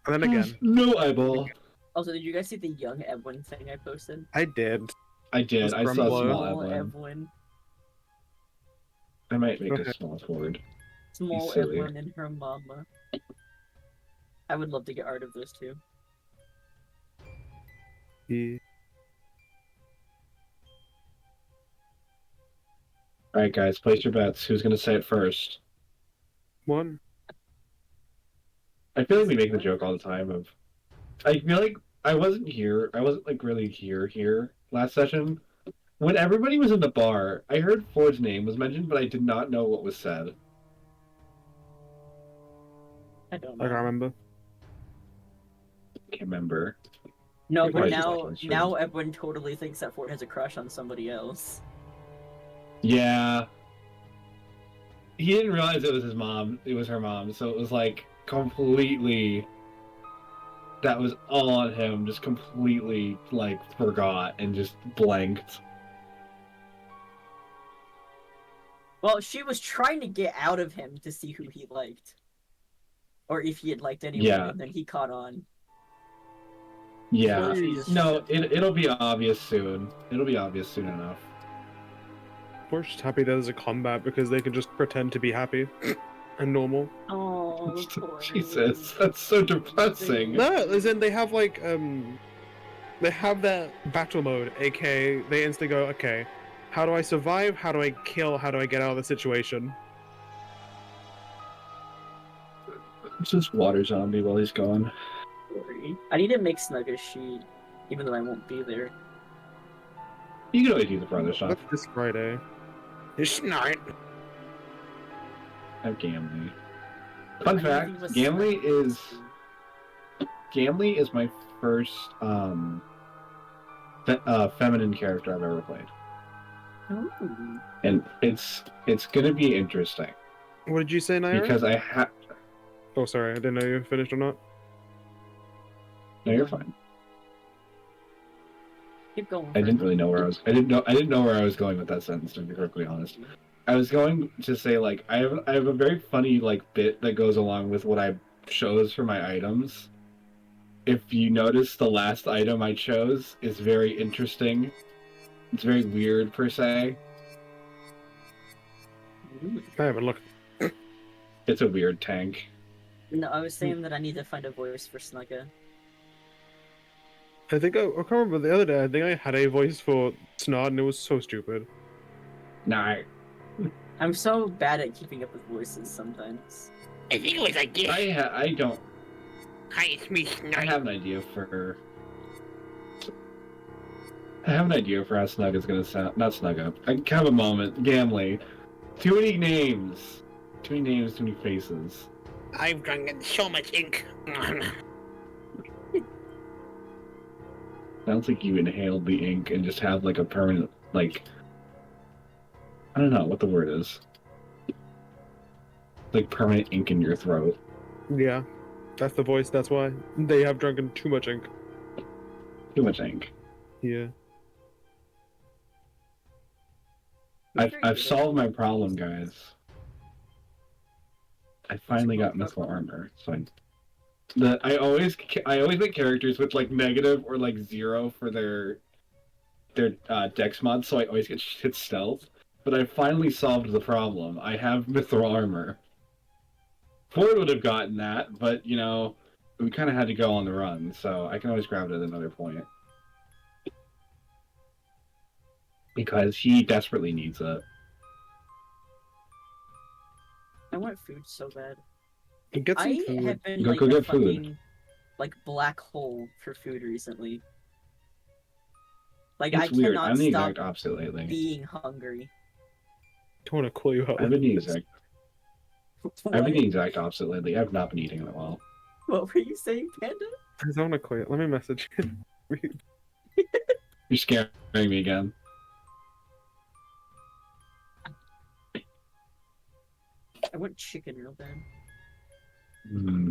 then again. No eyeball. Also, did you guys see the young Edwin thing I posted? I did. I did. Was I saw Grumbler. small Small Edwin. Edwin. I might make Okay. a small word. Small silly. Edwin and her mama. I would love to get art of those two. Yeah. All right, guys, place your bets. Who's gonna say it first? One. I feel like we make the joke all the time of. I feel like I wasn't here. I wasn't like really here last session. When everybody was in the bar, I heard Ford's name was mentioned, but I did not know what was said. I don't I know. can't remember. Can't remember. No, It but might now just be now Edwin totally thinks that Ford has a crush on somebody else. Yeah. He didn't realize it was his mom. It was her mom, so it was like completely. That was all on him. Just completely like forgot and just blanked. Well, she was trying to get out of him to see who he liked. Or if he had liked anyone, Yeah. and then he caught on. Yeah. So she just No, shut down. it'll be obvious soon. It'll be obvious soon enough. We're just happy there's a combat because they can just pretend to be happy and normal. Oh, poor Jesus, that's so depressing. No, as in they have like they have that battle mode, aka they instantly go, okay, how do I survive? How do I kill? How do I get out of the situation? Just water zombie while he's gone. Sorry. I need to make Snug a sheet, even though I won't be there. You can always do the further stuff. That's this Friday. It's not. I have Gamley. I Fun need to fact: leave a Gamley is my first feminine character I've ever played, Ooh. and it's gonna be interesting What did you say, Naira? because I have. Oh, sorry, I didn't know you finished or not. No, you're fine. Keep going. I didn't really know where I was. I didn't know where I was going with that sentence. To be perfectly honest, I was going to say like I have a very funny like bit that goes along with what I chose for my items. If you notice, the last item I chose is very interesting. It's very weird per se. Ooh. I haven't looked. It's a weird tank. No, I was saying that I need to find a voice for Snugga. I think I can't remember the other day. I think I had a voice for Snod, and it was so stupid. Nah, I'm so bad at keeping up with voices sometimes. I think it was like this. I don't. Hi, it's me, I Snipe. have an idea for. I have an idea for how Snug is gonna sound. Not Snug up. I have a moment. Gamley. Too many names. Too many names. Too many faces. I've drunk so much ink. Sounds like you inhaled the ink and just have like a permanent like. I don't know what the word is. Like permanent ink in your throat. Yeah, that's the voice. That's why they have drunken too much ink. Too much ink. Yeah. I've solved my problem, guys. I finally got mithril armor, so I always make characters with like negative or like 0 for their dex mods, so I always get hit stealth. But I finally solved the problem. I have mithril armor. Ford would have gotten that, but you know, we kind of had to go on the run, so I can always grab it at another point. Because he desperately needs it. I want food so bad. Get some I food. have been Go- like go a get food. fucking like black hole for food recently. Like I It's weird. cannot I'm the stop exact opposite lately. being hungry. Don't want to call you out. I've been the exact. I've been the What? exact opposite lately. I've not been eating that well. What were you saying, Panda? I don't want to call you. Let me message him. You're scaring me again. I want chicken real bad.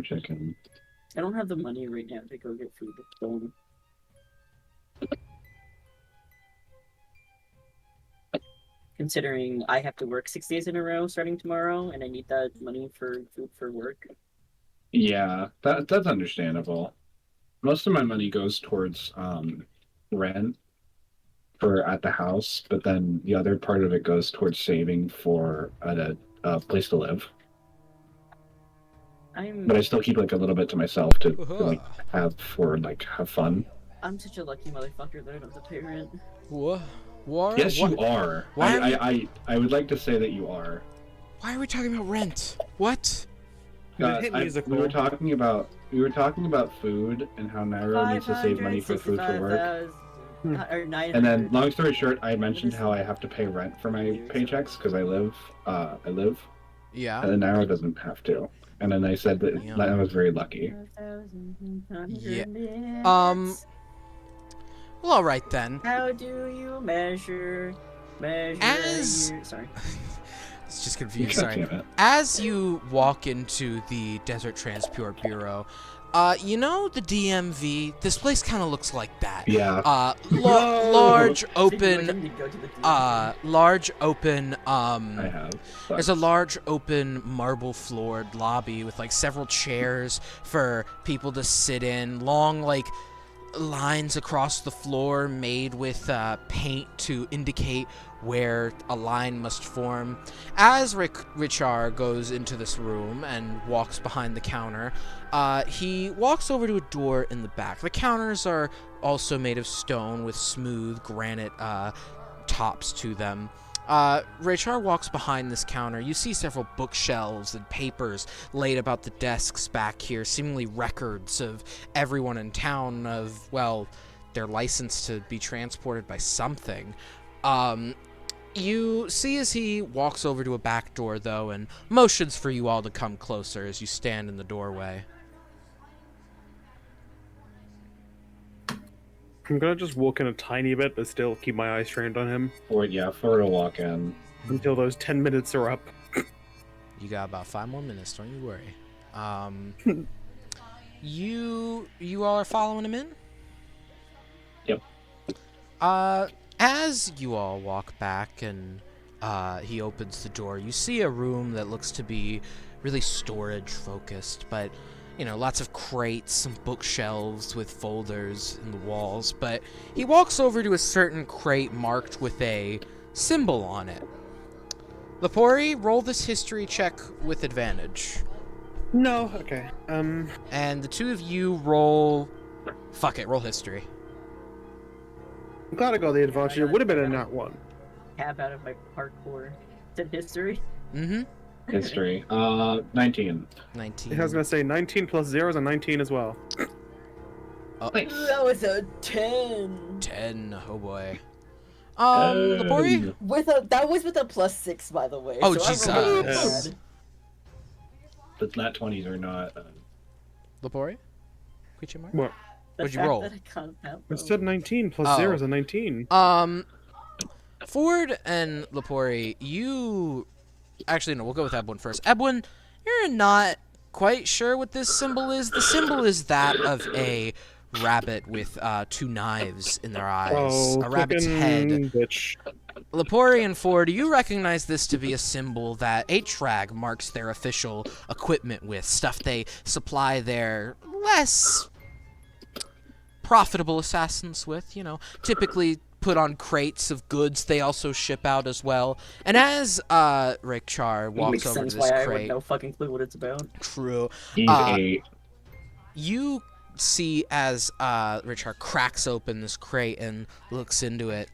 Chicken. I don't have the money right now to go get food. Don't. Considering I have to work 6 days in a row starting tomorrow, and I need that money for food for work. Yeah, that's understandable. Most of my money goes towards rent for at the house, but then the other part of it goes towards saving for a place to live. But I still keep like a little bit to myself to like have fun. I'm such a lucky motherfucker that I don't have to pay rent. What? What? Yes, what? you are. Why are I would like to say that you are. Why are we talking about rent? What? Hit music, we were though. talking about food and how Nairo needs to save money for food for work. Or 900. And then, long story short, I mentioned how I have to pay rent for my paychecks because I live. Yeah. And then Nairo doesn't have to. And then I said that Yeah. I was very lucky. Yeah. Well, all right then. How do you measure As- a year? Sorry. It's just confused. God Sorry. damn it. As you walk into the Desert Transport Bureau, you know the DMV. This place kind of looks like that. Yeah. Large So you open. want me to go to the DMV? Large open. I have. There's a large open marble floored lobby with like several chairs for people to sit in. Long like lines across the floor made with paint to indicate where a line must form. As Richard goes into this room and walks behind the counter, he walks over to a door in the back. The counters are also made of stone with smooth granite tops to them. Richard walks behind this counter. You see several bookshelves and papers laid about the desks back here, seemingly records of everyone in town of, well, their license to be transported by something. You see as he walks over to a back door, though, and motions for you all to come closer as you stand in the doorway. I'm gonna just walk in a tiny bit, but still keep my eyes trained on him For to walk in. until those 10 minutes are up. You got about 5 more minutes, don't you worry. You all are following him in? Yep. As you all walk back and he opens the door, you see a room that looks to be really storage focused, but lots of crates, some bookshelves with folders in the walls. But he walks over to a certain crate marked with a symbol on it. Lepori, roll this history check with advantage. No, okay. And the two of you roll... Fuck it, roll history. I'm glad I got the advantage. It would have been a nat one. Tab out of my parkour. It's in history. Mm-hmm. History. 19. 19. I was gonna say 19 plus 0 is a 19 as well. Nice. That was a 10. 10. Oh boy. Lepori? That was with a +6, by the way. Oh, so I rolled Jesus. bad. The nat 20s are not. Lepori? Question mark? What? The What'd you fact roll? that I can't have I them. said 19 plus Oh. 0 is a 19. Ford and Lepori, you... Actually, no, we'll go with Ebwin first. Ebwin, you're not quite sure what this symbol is. The symbol is that of a rabbit with 2 knives in their eyes. Oh, a rabbit's frickin' head. bitch. Lepori and Ford, do you recognize this to be a symbol that H-Rag marks their official equipment with? Stuff they supply their less profitable assassins with, typically put on crates of goods they also ship out as well. And as Rikchar walks Makes over sense to this why I would crate, no fucking clue what it's about. true, He's a. you see as Richard cracks open this crate and looks into it.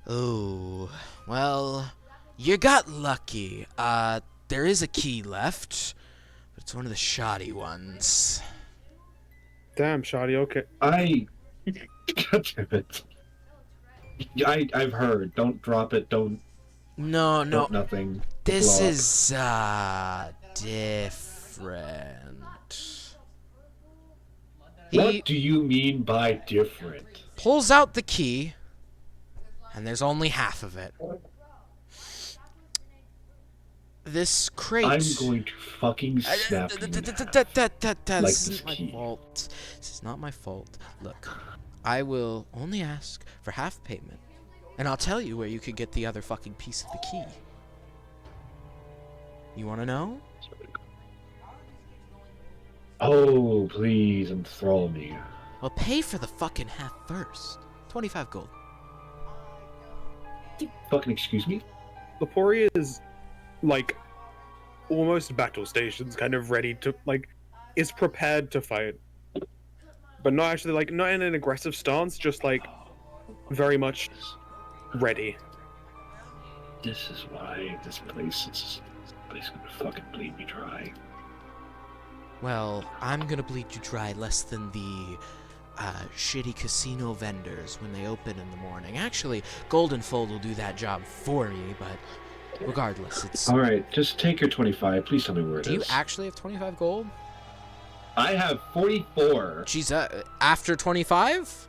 Oh, well, you got lucky. There is a key left, It's one of the shoddy ones. Damn, Shoddy. Okay. God damn it. I've heard. Don't drop it. Don't No. nothing. This Blow up. is different. He What do you mean by different? pulls out the key, and there's only half of it. This crate. I'm going to fucking snap you in half. This Like isn't this my key. fault. This is not my fault. Look, I will only ask for half payment, and I'll tell you where you could get the other fucking piece of the key. You want to know? Oh, please enthrall me. Well, pay for the fucking half first. 25 gold. Fucking excuse me? Lepori is, like, almost battle stations, kind of ready to, like, is prepared to fight. But not actually, like, not in an aggressive stance, just, like, very much ready. This is why this place is gonna fucking bleed me dry. Well, I'm gonna bleed you dry less than the shitty casino vendors when they open in the morning. Actually, Golden Fold will do that job for me, but regardless, it's... Alright, just take your 25. Please tell me where it is. Do you actually have 25 gold? I have 44. Jeez, after 25?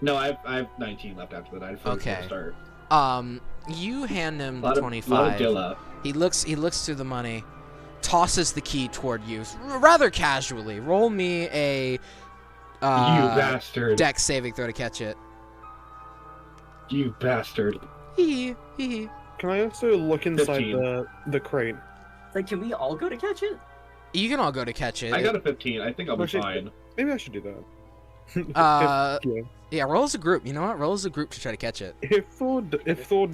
No, I have 19 left after that. I had 44 Okay. to start. You hand him the Lot of 25. Dilla. He looks through the money, tosses the key toward you, rather casually. Roll me a You bastard. dex saving throw to catch it. You bastard. Hee hee. Can I also look inside 15. the crate? Like, can we all go to catch it? You can all go to catch it. I got a 15. I think I'll be Actually, fine. Maybe I should do that. Uh, yeah. Yeah, roll as a group. You know what? Roll as a group to try to catch it. If Thord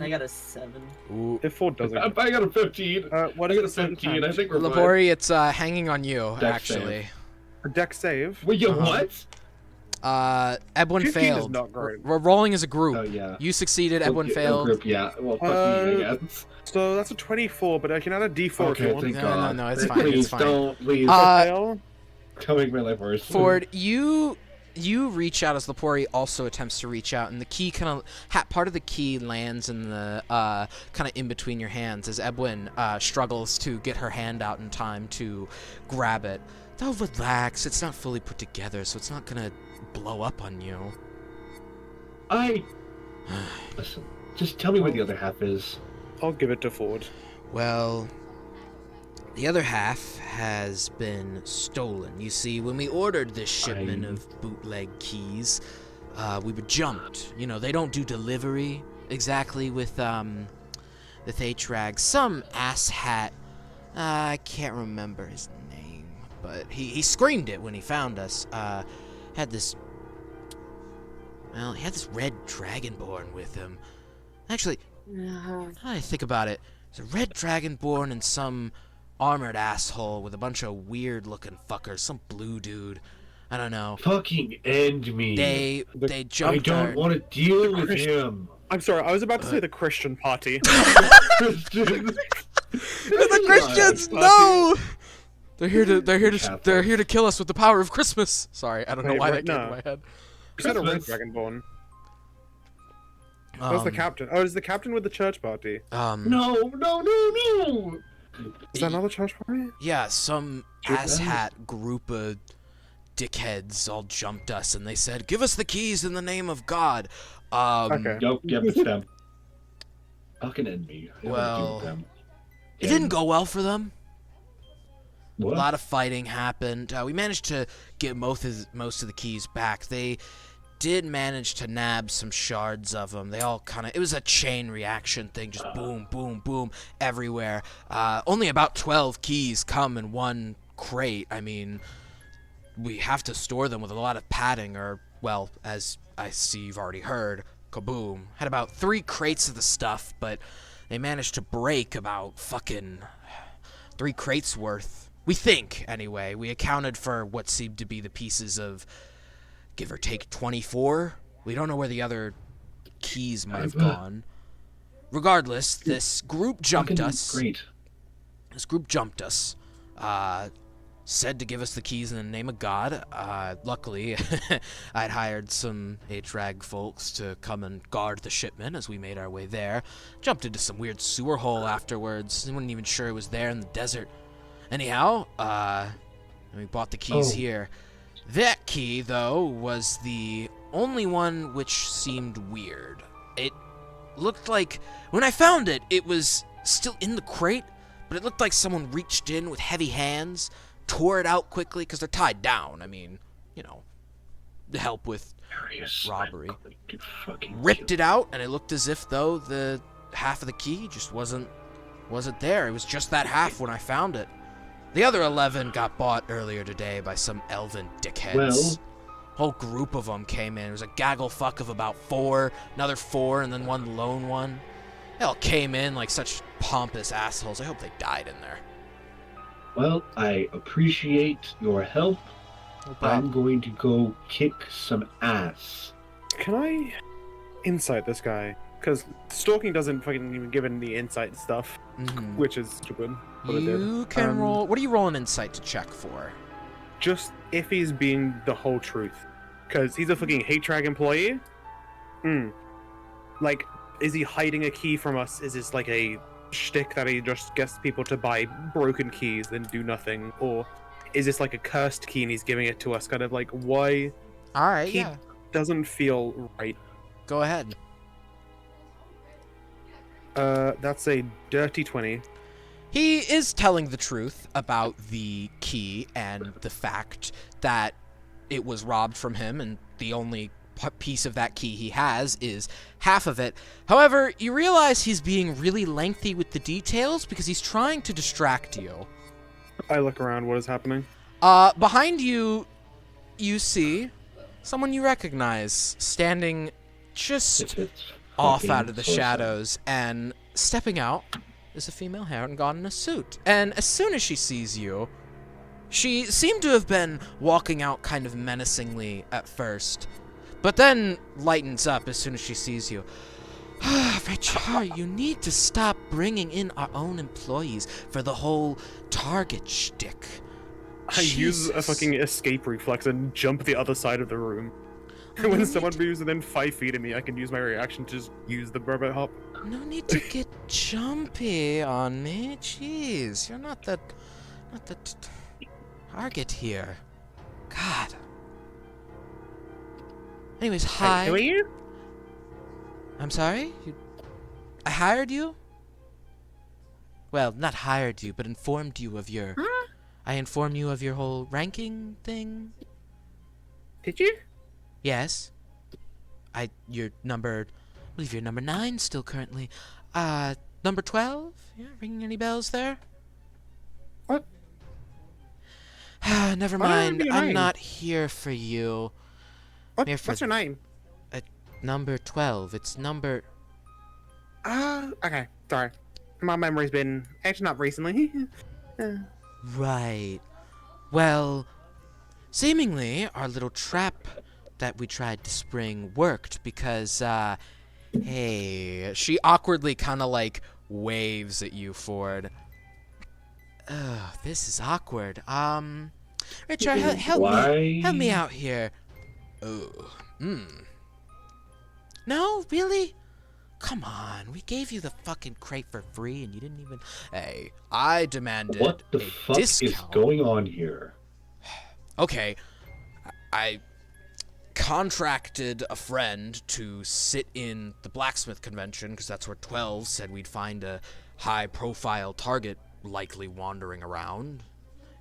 I got a 7. Ooh. if Thord doesn't, I got a 15. what I is got a it? 17. I think we're fine. Lapori, it's hanging on you, Dex actually. A deck save. Wait, you Uh-huh. what? Ebwin 15 is failed. not great. We're rolling as a group. Oh, yeah. You succeeded, Well, Ebwin yeah, failed. Group, yeah. Well, fuck me, I guess. So that's a 24, but I can add a D4 if Okay, you want. thank No, God. no, it's fine, Please it's fine. don't. Please. Fail. Don't make my life worse. Ford, you reach out as Lapori also attempts to reach out, and the key kind of part of the key lands in the kind of in between your hands as Ebwin struggles to get her hand out in time to grab it. Though relax, it's not fully put together, so it's not gonna blow up on you. Listen, just tell me where the other half is. I'll give it to Ford. Well, the other half has been stolen. You see, when we ordered this shipment of bootleg keys, we were jumped. You know, they don't do delivery exactly with HRAG. Some asshat, I can't remember his name, but he screamed it when he found us. Had this, well, he had this red dragonborn with him. Actually, I think about it. There's a red dragonborn and some armored asshole with a bunch of weird-looking fuckers. Some blue dude. I don't know. Fucking end me. They I jumped don't want to deal with him. I'm sorry, I was about to say the Christian party. Christian. the Christians. No. They're here to kill us with the power of Christmas. Sorry, I don't know Wait, why right, that came no. to my head. You said a red Christmas. dragonborn. That was the captain. Oh, is the captain with the church party? No. Is that another church party? Yeah, some asshat group of dickheads all jumped us, and they said, "Give us the keys in the name of God." Okay. Nope, yep, it's them. Fucking end me. I don't wanna deal Well, with them. it didn't go well for them. What? A lot of fighting happened. We managed to get most of the keys back. They did manage to nab some shards of them. They all it was a chain reaction thing, just boom, boom, boom, everywhere. Only about 12 keys come in one crate. I mean, we have to store them with a lot of padding, or, well, as I see you've already heard, kaboom. Had about 3 crates of the stuff, but they managed to break about fucking 3 crates worth. We think, anyway. We accounted for what seemed to be the pieces of, give or take, 24. We don't know where the other keys might have gone. Regardless, this group jumped Fucking us. Great. This group jumped us. said to give us the keys in the name of God. Luckily, I'd hired some HRAG folks to come and guard the shipment as we made our way there. Jumped into some weird sewer hole afterwards. I wasn't even sure it was there in the desert. Anyhow, we bought the keys here. That key, though, was the only one which seemed weird. It looked like, when I found it, it was still in the crate, but it looked like someone reached in with heavy hands, tore it out quickly, because they're tied down. I mean, you know, to help with robbery. Ripped it out, and it looked as if, though, the half of the key just wasn't there. It was just that half when I found it. The other 11 got bought earlier today by some elven dickheads. Well, Whole group of them came in. It was a gaggle fuck of about 4, another 4, and then one lone one. They all came in like such pompous assholes. I hope they died in there. well, I appreciate your help. I'm going to go kick some ass. Can I insight this guy? Because stalking doesn't fucking even give him the insight stuff, which is stupid. But it did. You can roll. What are you rolling insight to check for? Just if he's being the whole truth. Because he's a fucking HRAG employee. Like, is he hiding a key from us? Is this like a shtick that he just gets people to buy broken keys then do nothing? Or is this like a cursed key and he's giving it to us? Kind of like, why? Alright, He yeah. doesn't feel right. Go ahead. That's a dirty 20. He is telling the truth about the key and the fact that it was robbed from him, and the only piece of that key he has is half of it. However, you realize he's being really lengthy with the details because he's trying to distract you. I look around, what is happening? Behind you, you see someone you recognize standing just off out of the shadows, and stepping out is a female hair gone in a suit. And as soon as she sees you, she seemed to have been walking out kind of menacingly at first, but then lightens up as soon as she sees you. Richard, you need to stop bringing in our own employees for the whole target shtick. I use a fucking escape reflex and jump the other side of the room. When someone moves within 5 feet of me, I can use my reaction to just use the robot hop. No need to get jumpy on me. Jeez, you're not the target here. God. Anyways, hi. Hey, who are you? I'm sorry? I hired you? Well, not hired you, but informed you of your... Huh? I informed you of your whole ranking thing? Did you? Yes. You're number... I believe you're number 9 still currently. Number 12? Yeah, ringing any bells there? What? Never Why mind. would it be I'm 9? not here for you. What? Here for What's your name? Number 12. It's number... Okay. Sorry. My memory's been acting up recently. Right. Well, seemingly our little trap that we tried to spring worked because, hey, she awkwardly kind of like waves at Ford. Ugh, this is awkward. Richard, help me out here. No, really? Come on, we gave you the fucking crate for free and you didn't even... Hey, I demanded What the a fuck discount. is going on here? Okay, I contracted a friend to sit in the blacksmith convention because that's where 12 said we'd find a high-profile target likely wandering around.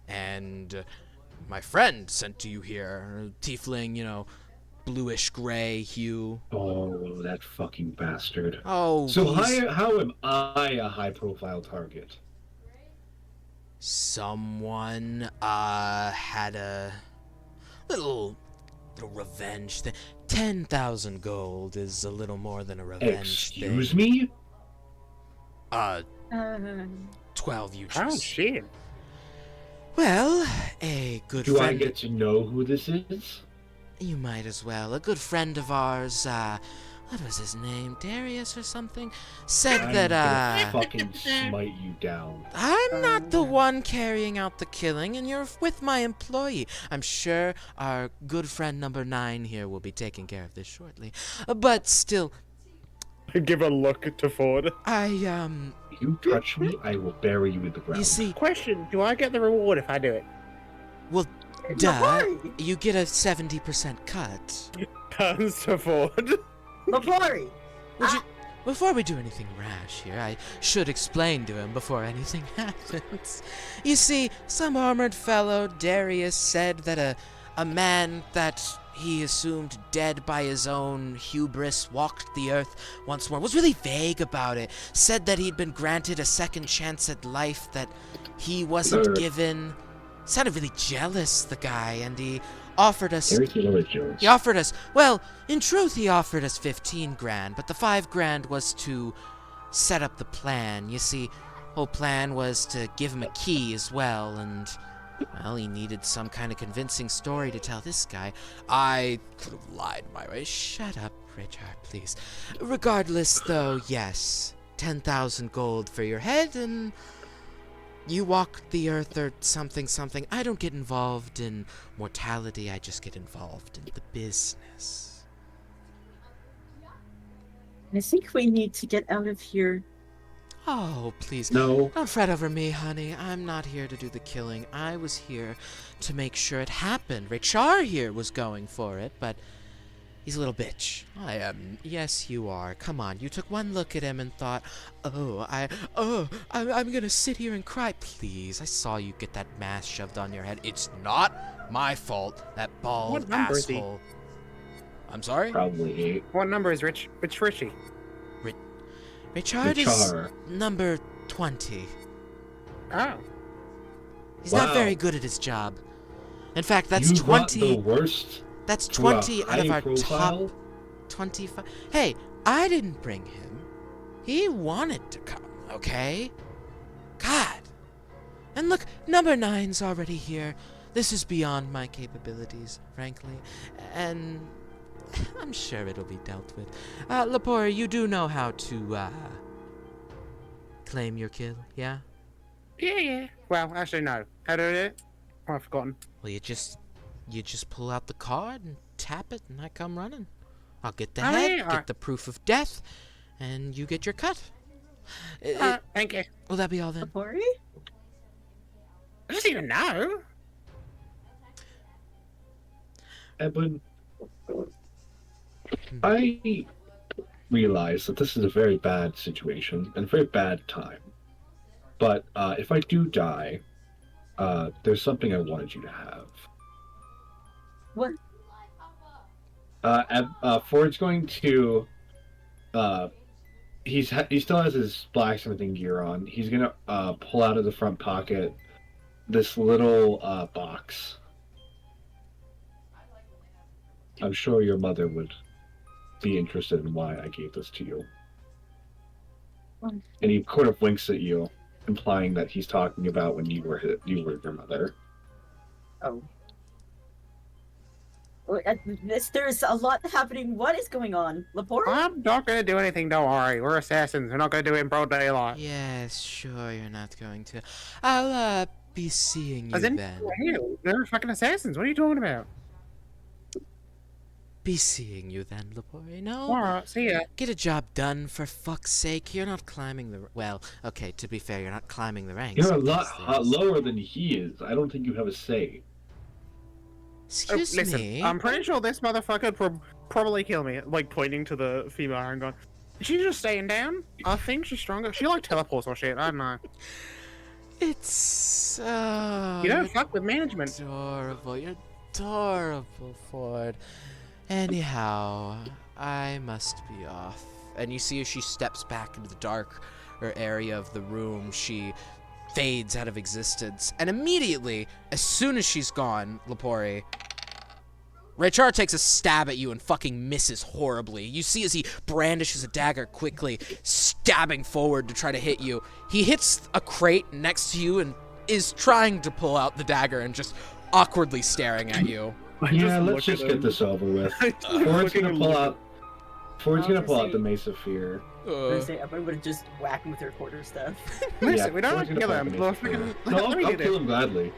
And my friend sent to you here, tiefling, you know, bluish-gray hue. Oh, that fucking bastard. Oh, so how am I a high-profile target? Someone had a little revenge thing. 10,000 gold is a little more than a revenge Excuse thing. me? 12 uses. Oh, shit. Well, a good Do I friend... get to know who this is? You might as well. A good friend of ours, what was his name? Darius or something? Said I'm that, gonna fucking smite you down. I I'm not the one carrying out the killing, and you're with my employee. I'm sure our good friend number 9 here will be taking care of this shortly. But still, Give a look to Ford. If you touch me, I will bury you in the ground. you see, Question: do I get the reward if I do it? well, duh, you get a 70% cut. Turns to Ford. Lapori! Before we do anything rash here, I should explain to him before anything happens. You see, some armored fellow, Darius, said that a man that he assumed dead by his own hubris walked the earth once more, was really vague about it, said that he'd been granted a second chance at life that he wasn't given. Sounded really jealous, the guy, and he offered us... He offered us... Well, in truth, he offered us 15 grand, but the 5 grand was to set up the plan. You see, whole plan was to give him a key as well, and... Well, he needed some kind of convincing story to tell this guy. I could have lied my way. Shut up, Richard, please. Regardless, though, yes. 10,000 gold for your head, and... You walk the earth or something. I don't get involved in mortality, I just get involved in the business. I think we need to get out of here. Oh, please. No. Don't fret over me, honey. I'm not here to do the killing. I was here to make sure it happened. Richard here was going for it, but he's a little bitch. I am. Yes, you are. Come on. You took one look at him and thought, I'm gonna sit here and cry. Please, I saw you get that mask shoved on your head. It's not my fault. That bald What number is he? asshole. I'm sorry? Probably 8. What number is Rich? Which Richie? Richard is Richard. number 20. Oh. He's not Wow. very good at his job. In fact, that's You got 20. the worst That's to a 20 out of high our profile? top 25. Hey, I didn't bring him. He wanted to come, okay? God. And look, number 9's already here. This is beyond my capabilities, frankly. And I'm sure it'll be dealt with. Lapora, you do know how to, claim your kill, yeah? Yeah. Well, actually, no. How do I do it? Oh, I've forgotten. Well, you just pull out the card and tap it, and I come running. I'll get the Oh, head, yeah, get alright. the proof of death, and you get your cut. Thank you. Will that be all then? Lapori? I don't even know. Edwin, I realize that this is a very bad situation and a very bad time. But if I do die, there's something I wanted you to have. What? Ford's going to. He still has his blacksmithing gear on. He's gonna pull out of the front pocket this little box. I'm sure your mother would be interested in why I gave this to you. And he kind of winks at you, implying that he's talking about when you were your mother. Oh. There's a lot happening. What is going on? Lapori? I'm not gonna do anything, don't worry. We're assassins. We're not gonna do it in broad daylight. Yes, sure, you're not going to. I'll, be seeing you As in, then. they're fucking assassins. What are you talking about? Be seeing you then, Lapori. No? Alright, see ya. Get a job done, for fuck's sake. You're not climbing the... Well, okay, to be fair, you're not climbing the ranks. You're a because lot lower than he is. I don't think you have a say. Excuse Listen, me? I'm pretty sure this motherfucker would probably kill me. Like, pointing to the female and going, is she just staying down? I think she's stronger. She, like, teleports or shit. I don't know. It's... You don't fuck with management. Adorable. You're adorable, Ford. Anyhow, I must be off. And you see as she steps back into the dark area of the room, she fades out of existence. And immediately, as soon as she's gone, Lapori, Richard takes a stab at you and fucking misses horribly. You see as he brandishes a dagger quickly, stabbing forward to try to hit you. He hits a crate next to you and is trying to pull out the dagger and just awkwardly staring at you. Yeah, let's just get this over with. Ford's gonna pull out. Ford's gonna pull out the Mace of Fear, Everyone would just whack him with her quarterstaff. Listen, we don't we're have to gonna kill him. fucking Look, make it freaking- No, let me I'll do kill this. him gladly.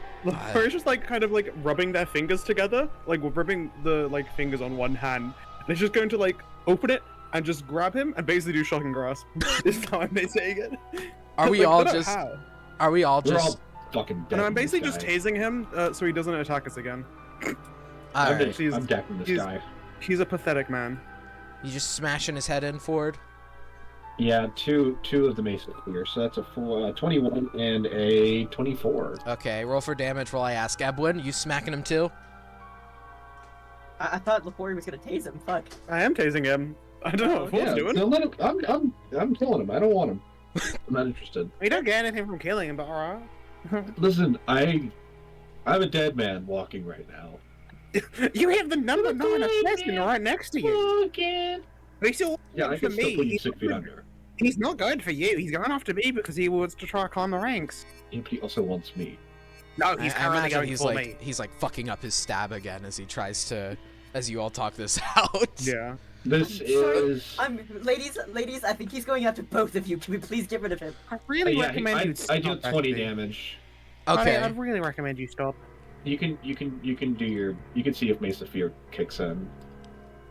Or it's just like kind of like rubbing their fingers together, like rubbing the like fingers on one hand. They're just going to like open it and just grab him and basically do shocking grasp. This time they're saying it. Are we Like, all they don't just? have. Are we all We're just? all fucking dead. And I'm in this basically just guy. tasing him so he doesn't attack us again. All right. He's- I'm decking this he's- guy. He's a pathetic man. You just smashing his head in, Ford. Yeah, two of the mace are clear, so that's a 21 and a 24. Okay, roll for damage while I ask. Ebwin, you smacking him too? I thought Lepori was gonna tase him. Fuck. I am tasing him. I don't know what Ford's doing. So let him, I'm killing him. I don't want him. I'm not interested. We don't get anything from killing him, but alright. Listen, I'm a dead man walking right now. You have the number 9 assassin right next to you. Again. He's still Yeah, I going for can still put me. you 6 feet under. He's not going for you. He's going after me because he wants to try to climb the ranks. Yeah, but he also wants me. No, he's I currently imagine going he's for like me. he's like fucking up his stab again as he tries to, as you all talk this out. Yeah. This I'm sorry. is. Ladies, I think he's going after both of you. Can we please get rid of him? I really Yeah, recommend you stop. I deal 20 actually. damage. Okay. I'd really recommend you stop. You can do your. You can see if Mace of Fear kicks in.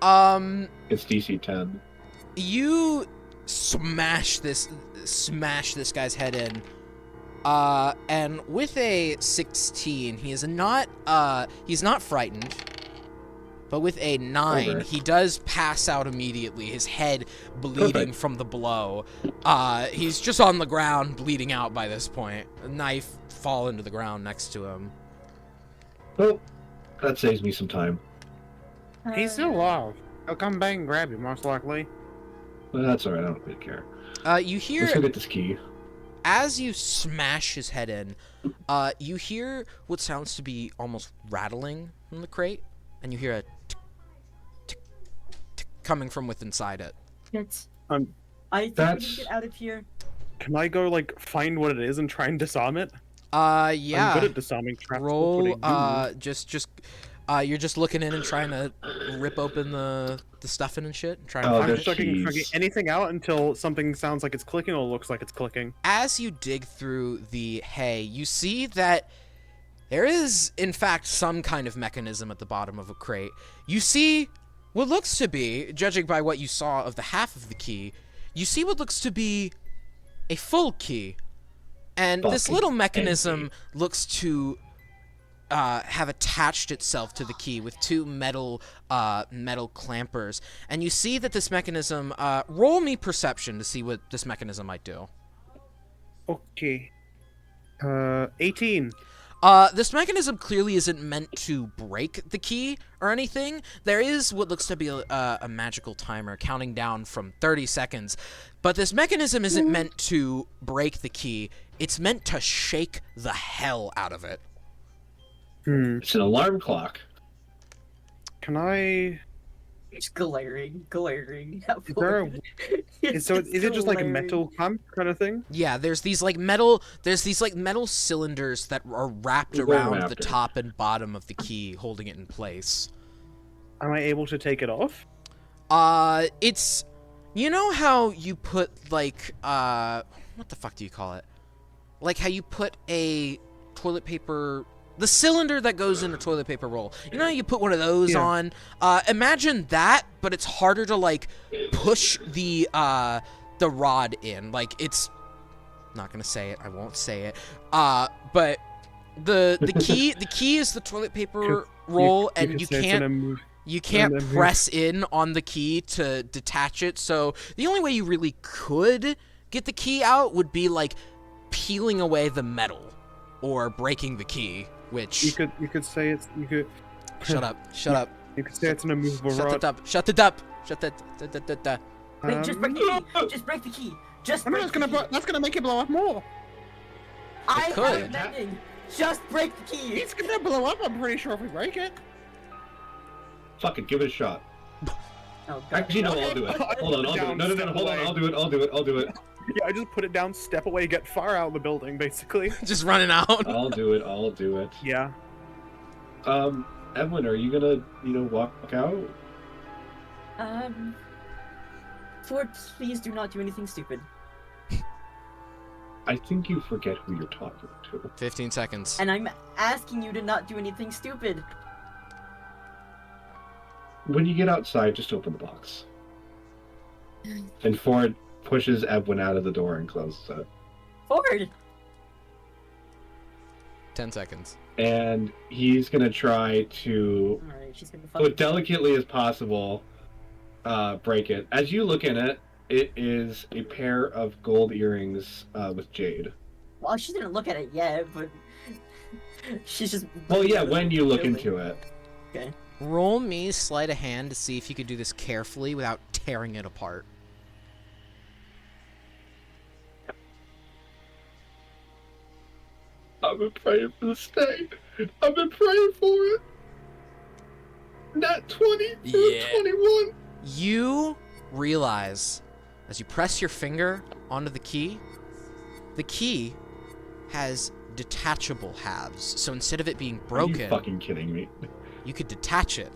It's DC 10. You smash this guy's head in. And with a 16, he's not frightened. But with a 9, Over. he does pass out immediately, his head bleeding Perfect. from the blow. He's just on the ground, bleeding out by this point. A knife fall into the ground next to him. Well, that saves me some time. He's still alive. He'll come back and grab you, most likely. Well, that's alright, I don't really care. You hear, Let's go get this key. as you smash his head in, you hear what sounds to be almost rattling from the crate, and you hear a tick, tick, tick coming from within inside it. It's. Um, I think we need That's- to get out of here. Can I go, like, find what it is and try and disarm it? Yeah. I'm good at disarming traps. Roll, That's what I do. you're just looking in and trying to rip open the stuffing and shit, and trying to Oh, find I'm there's it. just checking keys. anything out until something sounds like it's clicking or looks like it's clicking. As you dig through the hay, you see that there is, in fact, some kind of mechanism at the bottom of a crate. You see what looks to be, judging by what you saw of the half of the key, you see what looks to be a full key. And this Fucking little mechanism looks to have attached itself to the key with two metal clampers. And you see that this mechanism, roll me perception to see what this mechanism might do. Okay. 18. This mechanism clearly isn't meant to break the key or anything. There is what looks to be a magical timer counting down from 30 seconds. But this mechanism isn't meant to break the key. It's meant to shake the hell out of it. It's an alarm clock. Can I... It's glaring. Is there a- is it just like a metal clamp kind of thing? Yeah, there's these like metal cylinders that are wrapped We'll go around the after. top and bottom of the key, holding it in place. Am I able to take it off? It's, you know how you put like what the fuck do you call it? Like how you put a toilet paper, the cylinder that goes in a toilet paper roll. You know how you put one of those Yeah. on? Imagine that, but it's harder to like push the rod in. Like it's, not gonna say it. I won't say it. But the key is the toilet paper roll, and you could say it's can't. in a move. You can't And then press in on the key to detach it, so the only way you really could get the key out would be like peeling away the metal or breaking the key, which You could say it's shut up. You could say it's an immovable Shut rod. it up. Shut it up. Shut that. Wait, just break the key. Just break the key. Just I mean, break the key. that's gonna make it blow up more. I could. have mending. Just break the key. It's gonna blow up. I'm pretty sure if we break it. Fuck it, give it a shot. Oh, God. Actually, no, I'll do it. Hold on, I'll do it. No, hold on, I'll do it. Yeah, I just put it down, step away, get far out of the building, basically. Just running out. I'll do it. Yeah. Evelyn, are you gonna, walk out? Ford, please do not do anything stupid. I think you forget who you're talking to. 15 seconds. And I'm asking you to not do anything stupid. When you get outside, just open the box. And Ford pushes Edwin out of the door and closes it. Ford! 10 seconds. And he's gonna try to, Alright, she's gonna as delicately as possible, break it. As you look in it, it is a pair of gold earrings with jade. Well, she didn't look at it yet, but she's just. Well, yeah, when you look into it. Okay. Roll me sleight of hand to see if you could do this carefully without tearing it apart. I've been praying for the stay. I've been praying for it. Not 20, Yeah. 21. You realize, as you press your finger onto the key has detachable halves. So instead of it being Are broken, you fucking kidding me? you could detach it.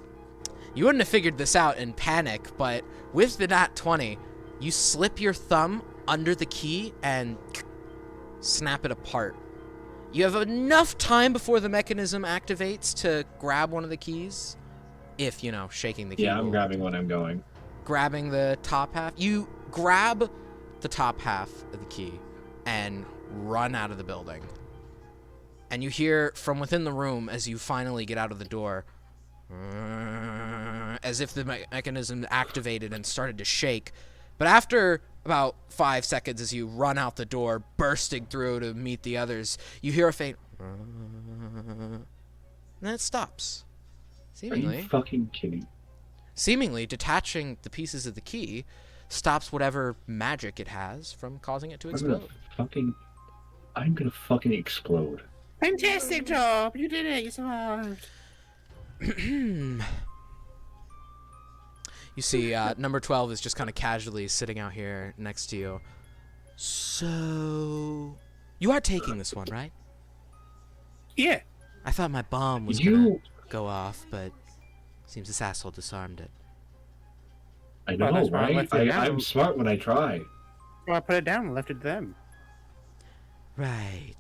You wouldn't have figured this out in panic, but with the nat 20, you slip your thumb under the key and snap it apart. You have enough time before the mechanism activates to grab one of the keys. If, you know, shaking the key. Yeah, I'm will. grabbing when I'm going. Grabbing the top half. You grab the top half of the key and run out of the building. And you hear from within the room as you finally get out of the door, as if the mechanism activated and started to shake. But after about 5 seconds as you run out the door, bursting through to meet the others, you hear a faint and then it stops. Are you fucking kidding? Seemingly detaching the pieces of the key stops whatever magic it has from causing it to explode. I'm gonna fucking explode. Fantastic job! You did it! You survived! You see, number 12 is just kind of casually sitting out here next to you. So, you are taking this one, right? Yeah. I thought my bomb was gonna go off, but seems this asshole disarmed it. I know, Well, that's why I right? left it down. I'm smart when I try. Well, I put it down and left it to them. Right.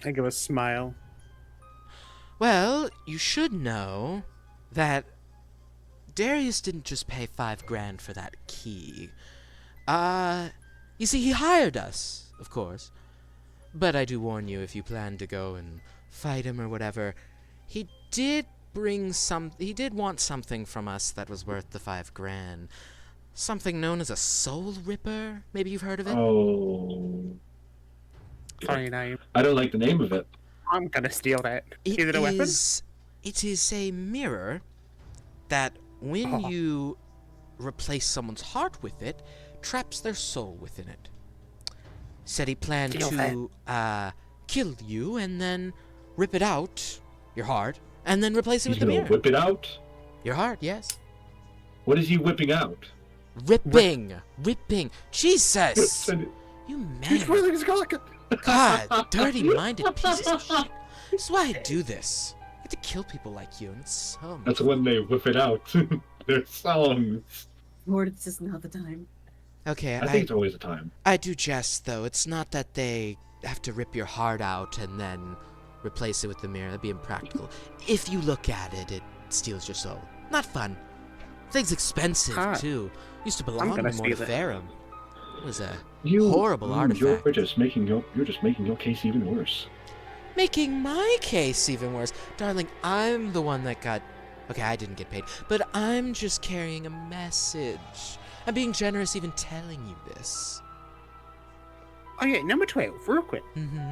I give a smile. Well, you should know that Darius didn't just pay $5,000 for that key. You see, he hired us, of course. But I do warn you, if you plan to go and fight him or whatever, he did want something from us that was worth the $5,000. Something known as a soul ripper. Maybe you've heard of it? Oh. Funny name. I don't like the name of it. I'm gonna steal that. Is it a weapon? It is a mirror that, when you replace someone's heart with it, traps their soul within it. Said he planned to kill you and then rip it out, your heart, and then replace it with the mirror. Whip it out? Your heart, yes. What is he whipping out? Ripping. Jesus! You He's man. really got God, dirty-minded pieces of shit. This is why I do this. I get to kill people like you, and it's so much That's when they whip it out. Their songs. Lord, it's just not the time. Okay, I think it's always a time. I do jest, though. It's not that they have to rip your heart out and then replace it with the mirror. That'd be impractical. If you look at it, it steals your soul. Not fun. Thing's expensive, too. Used to belong to Mortiferum. It was a horrible artifact. You're just making your case even worse. Making my case even worse. Darling, I'm the one that got... Okay, I didn't get paid, but I'm just carrying a message. I'm being generous even telling you this. Oh yeah, number 12, real quick.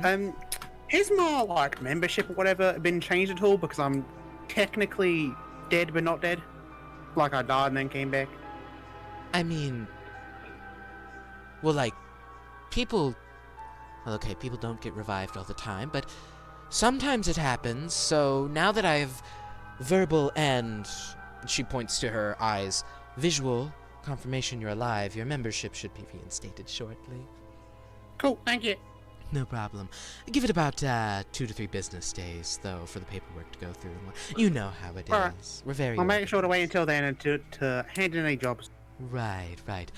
Has my, like, membership or whatever been changed at all? Because I'm technically dead but not dead. Like I died and then came back. I mean... Well, like, people... Well, okay, people don't get revived all the time, but sometimes it happens, so now that I've verbal and... She points to her eyes. Visual confirmation you're alive, your membership should be reinstated shortly. Cool, thank you. No problem. Give it about 2 to 3 business days, though, for the paperwork to go through. You know how it is. Alright. We're very... I'll make sure to wait until then and to hand in any jobs. Right, right.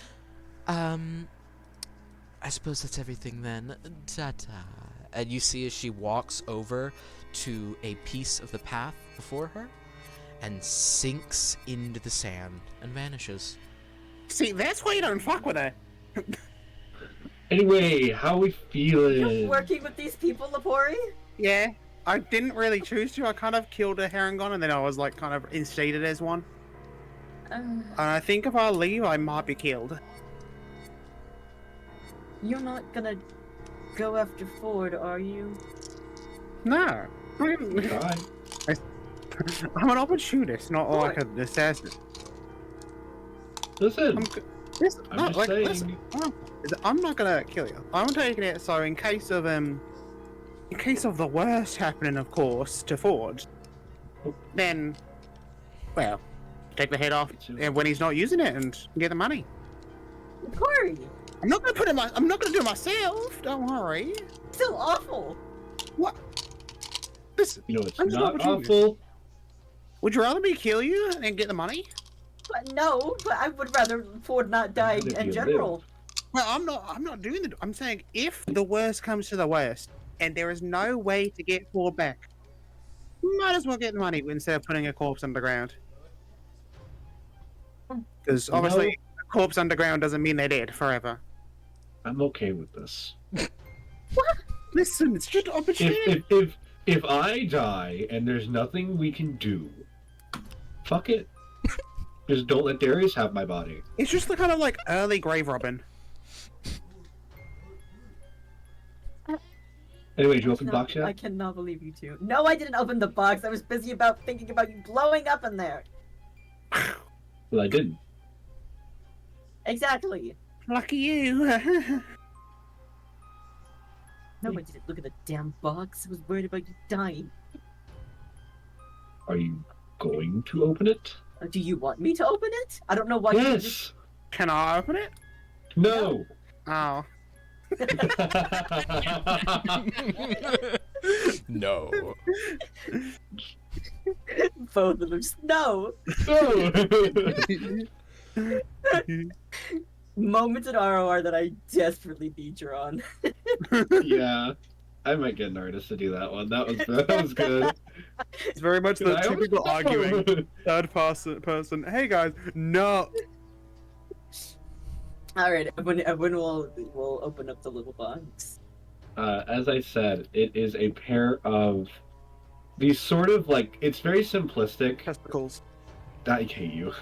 I suppose that's everything then. Ta-ta. And you see as she walks over to a piece of the path before her and sinks into the sand and vanishes. See, that's why you don't fuck with her. Anyway, how we feeling? You're working with these people, Lepori? Yeah, I didn't really choose to. I kind of killed a Herringon and then I was like kind of instated as one. And I think if I leave, I might be killed. You're not gonna go after Ford, are you? No. Try. I'm an opportunist, not like an assassin. Listen, I'm just saying. Listen, I'm not gonna kill you. I'm taking it so in case of the worst happening, of course, to Ford, then, well, take the head off when he's not using it and get the money. Lepori! I'm not gonna put it. I'm not gonna do it myself. Don't worry. Still awful! What? Listen, You know, it's I'm just not opportunist. awful. Would you rather me kill you and get the money? But no, but I would rather Ford not die Even if in you general. Well, I'm not doing the. I'm saying if the worst comes to the worst, and there is no way to get Ford back, might as well get the money instead of putting a corpse underground. Because obviously, a corpse underground doesn't mean they're dead forever. I'm okay with this. Listen, it's just opportunity. If I die and there's nothing we can do, fuck it. Just don't let Darius have my body. It's just the kind of like early grave robbing. Anyway, did you open the box I yet? cannot believe you two. No, I didn't open the box. I was busy thinking about you blowing up in there. Well, I didn't. Exactly. Lucky you. No, I didn't look at the damn box. I was worried about you dying. Are you going to open it? Do you want me to open it? I don't know why you just... Yes. Can I open it? No. Oh. No. Both of them. No! No. Moments in ROR that I desperately need you on. Yeah. I might get an artist to do that one. That was good. It's very much the I always typical know. arguing third person. Hey guys, no. Alright, everyone will open up the little box. As I said, it is a pair of these sort of like, it's very simplistic. Testicles. I hate you.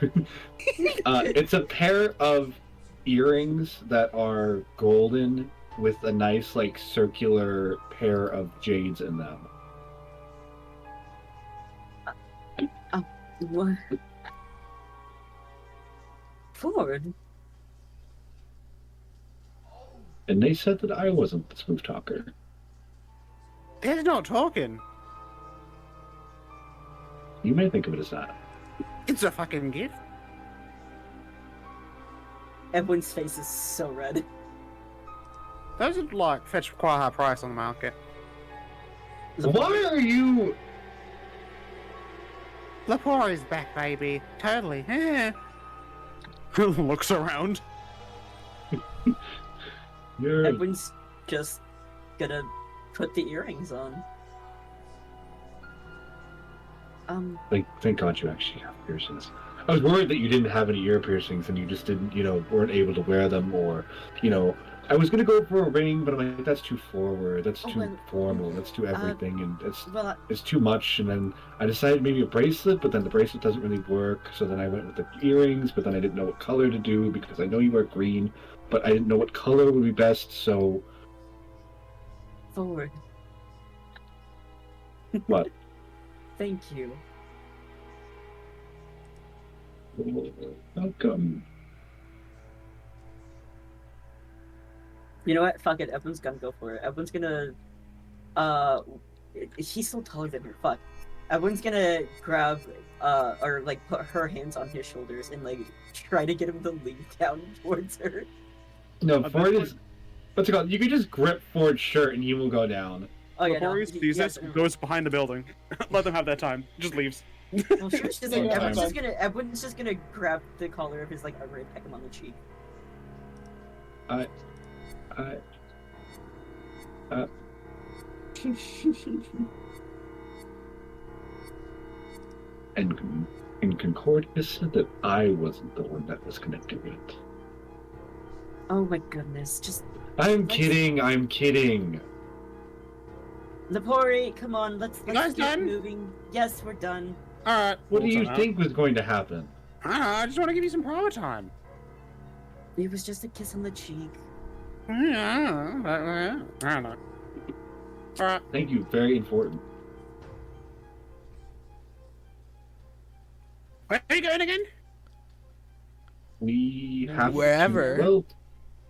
It's a pair of earrings that are golden with a nice like circular pair of jades in them. What? Ford? And they said that I wasn't the smooth talker. They're not talking. You may think of it as that. It's a fucking gift. Edwin's face is so red. Those would like fetch quite a high price on the market. Why are you? Lepore is back, baby. Totally. Yeah. Looks around. You're... Edwin's just gonna put the earrings on. Thank God you actually have piercings. I was worried that you didn't have any ear piercings and you just didn't, weren't able to wear them, or, I was gonna go for a ring, but I'm like, that's too forward, that's too formal, that's too everything, and it's too much. And then I decided maybe a bracelet, but then the bracelet doesn't really work. So then I went with the earrings, but then I didn't know what color to do because I know you wear green, but I didn't know what color would be best. So Forward. what? Thank you. Welcome. You know what? Fuck it. Evan's gonna go for it. Evan's gonna... She's so taller than her. Fuck. Evan's gonna grab, or, like, put her hands on his shoulders and, like, try to get him to lean down towards her. No, Ford is... What's it called? You can just grip Ford's shirt and he will go down. Oh, yeah, no. Lepore sees this, goes behind the building. Let them have that time. Just leaves. Well, she was just One Edwin's just gonna grab the collar of his like armor and peck him on the cheek. I. And Concordia said that I wasn't the one that was gonna do it. Oh my goodness, just I'm kidding. Lepori, come on, let's guys get done? moving. Yes, we're done. Alright. What do you Well, think was going to happen? I don't know, I just want to give you some promo time. It was just a kiss on the cheek. Yeah, I don't know. Alright. Thank you, very important. Where are you going again? We have Wherever. To,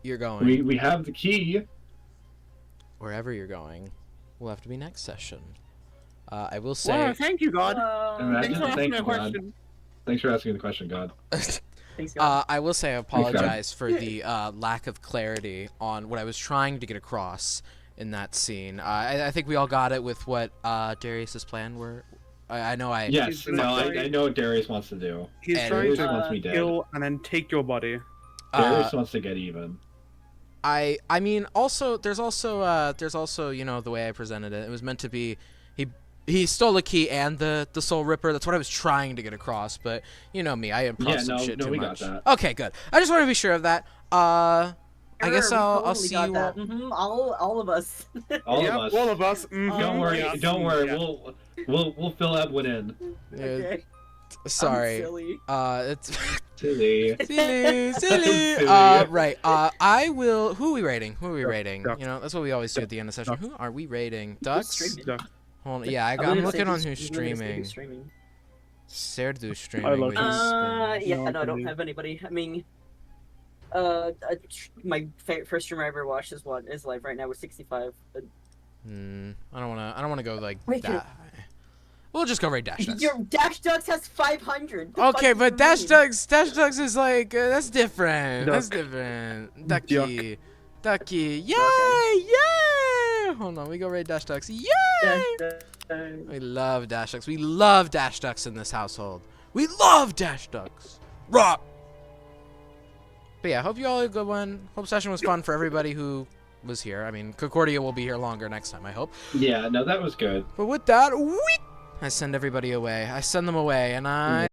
You're going. we have the key. Wherever you're going will have to be next session. I will say. Well, thank you, God. Imagine, Thanks for asking thank my you, God. question. Thanks for asking the question, God. Thanks, God. I will say I apologize for the lack of clarity on what I was trying to get across in that scene. I think we all got it with what Darius's plan were. I know I. Yes, He's no, trying- I know what Darius wants to do. He's And- trying Darius to wants me dead. kill and then take your body. Darius wants to get even. I mean, also there's also you know the way I presented it. It was meant to be he stole a key and the Soul Ripper. That's what I was trying to get across. But you know me, I improv some shit too we much. got that. Okay, good. I just want to be sure of that. I guess Sure, we I'll totally see got you that. all. All of us. All Yep, of us. all of us. Mhm, Don't worry, yes. don't worry. Yeah. We'll fill Edwin in. Okay. Sorry. I'm silly. It's Silly. silly. Silly. Right. I will. Who are we rating? Who are we rating? Duck. You know, that's what we always do at the end of the session. Duck. Who are we rating? Ducks. streaming? Duck. Hold on. Yeah, I'm I'm gonna looking say on who's- who's I'm gonna say streaming. who's streaming. Serdu's streaming. I love but he's been- Yeah, No, no, I don't continue. have anybody. I mean, my first streamer I ever watched is live right now with 65. I don't wanna go like Wait, that. We'll just go right Dash Ducks. Your Dash Ducks has 500. The Okay, fuck but you Dash mean? Ducks is like that's different. That's Duck. different. Ducky, yay, yay! Hold on, we go right Dash Ducks, yay! Dash We love Dash Ducks. We love Dash Ducks in this household. We love Dash Ducks. Rock. But yeah, hope you all had a good one. Hope session was fun for everybody who was here. I mean, Concordia will be here longer next time, I hope. Yeah, no, that was good. But with that, I send everybody away. I send them away, and I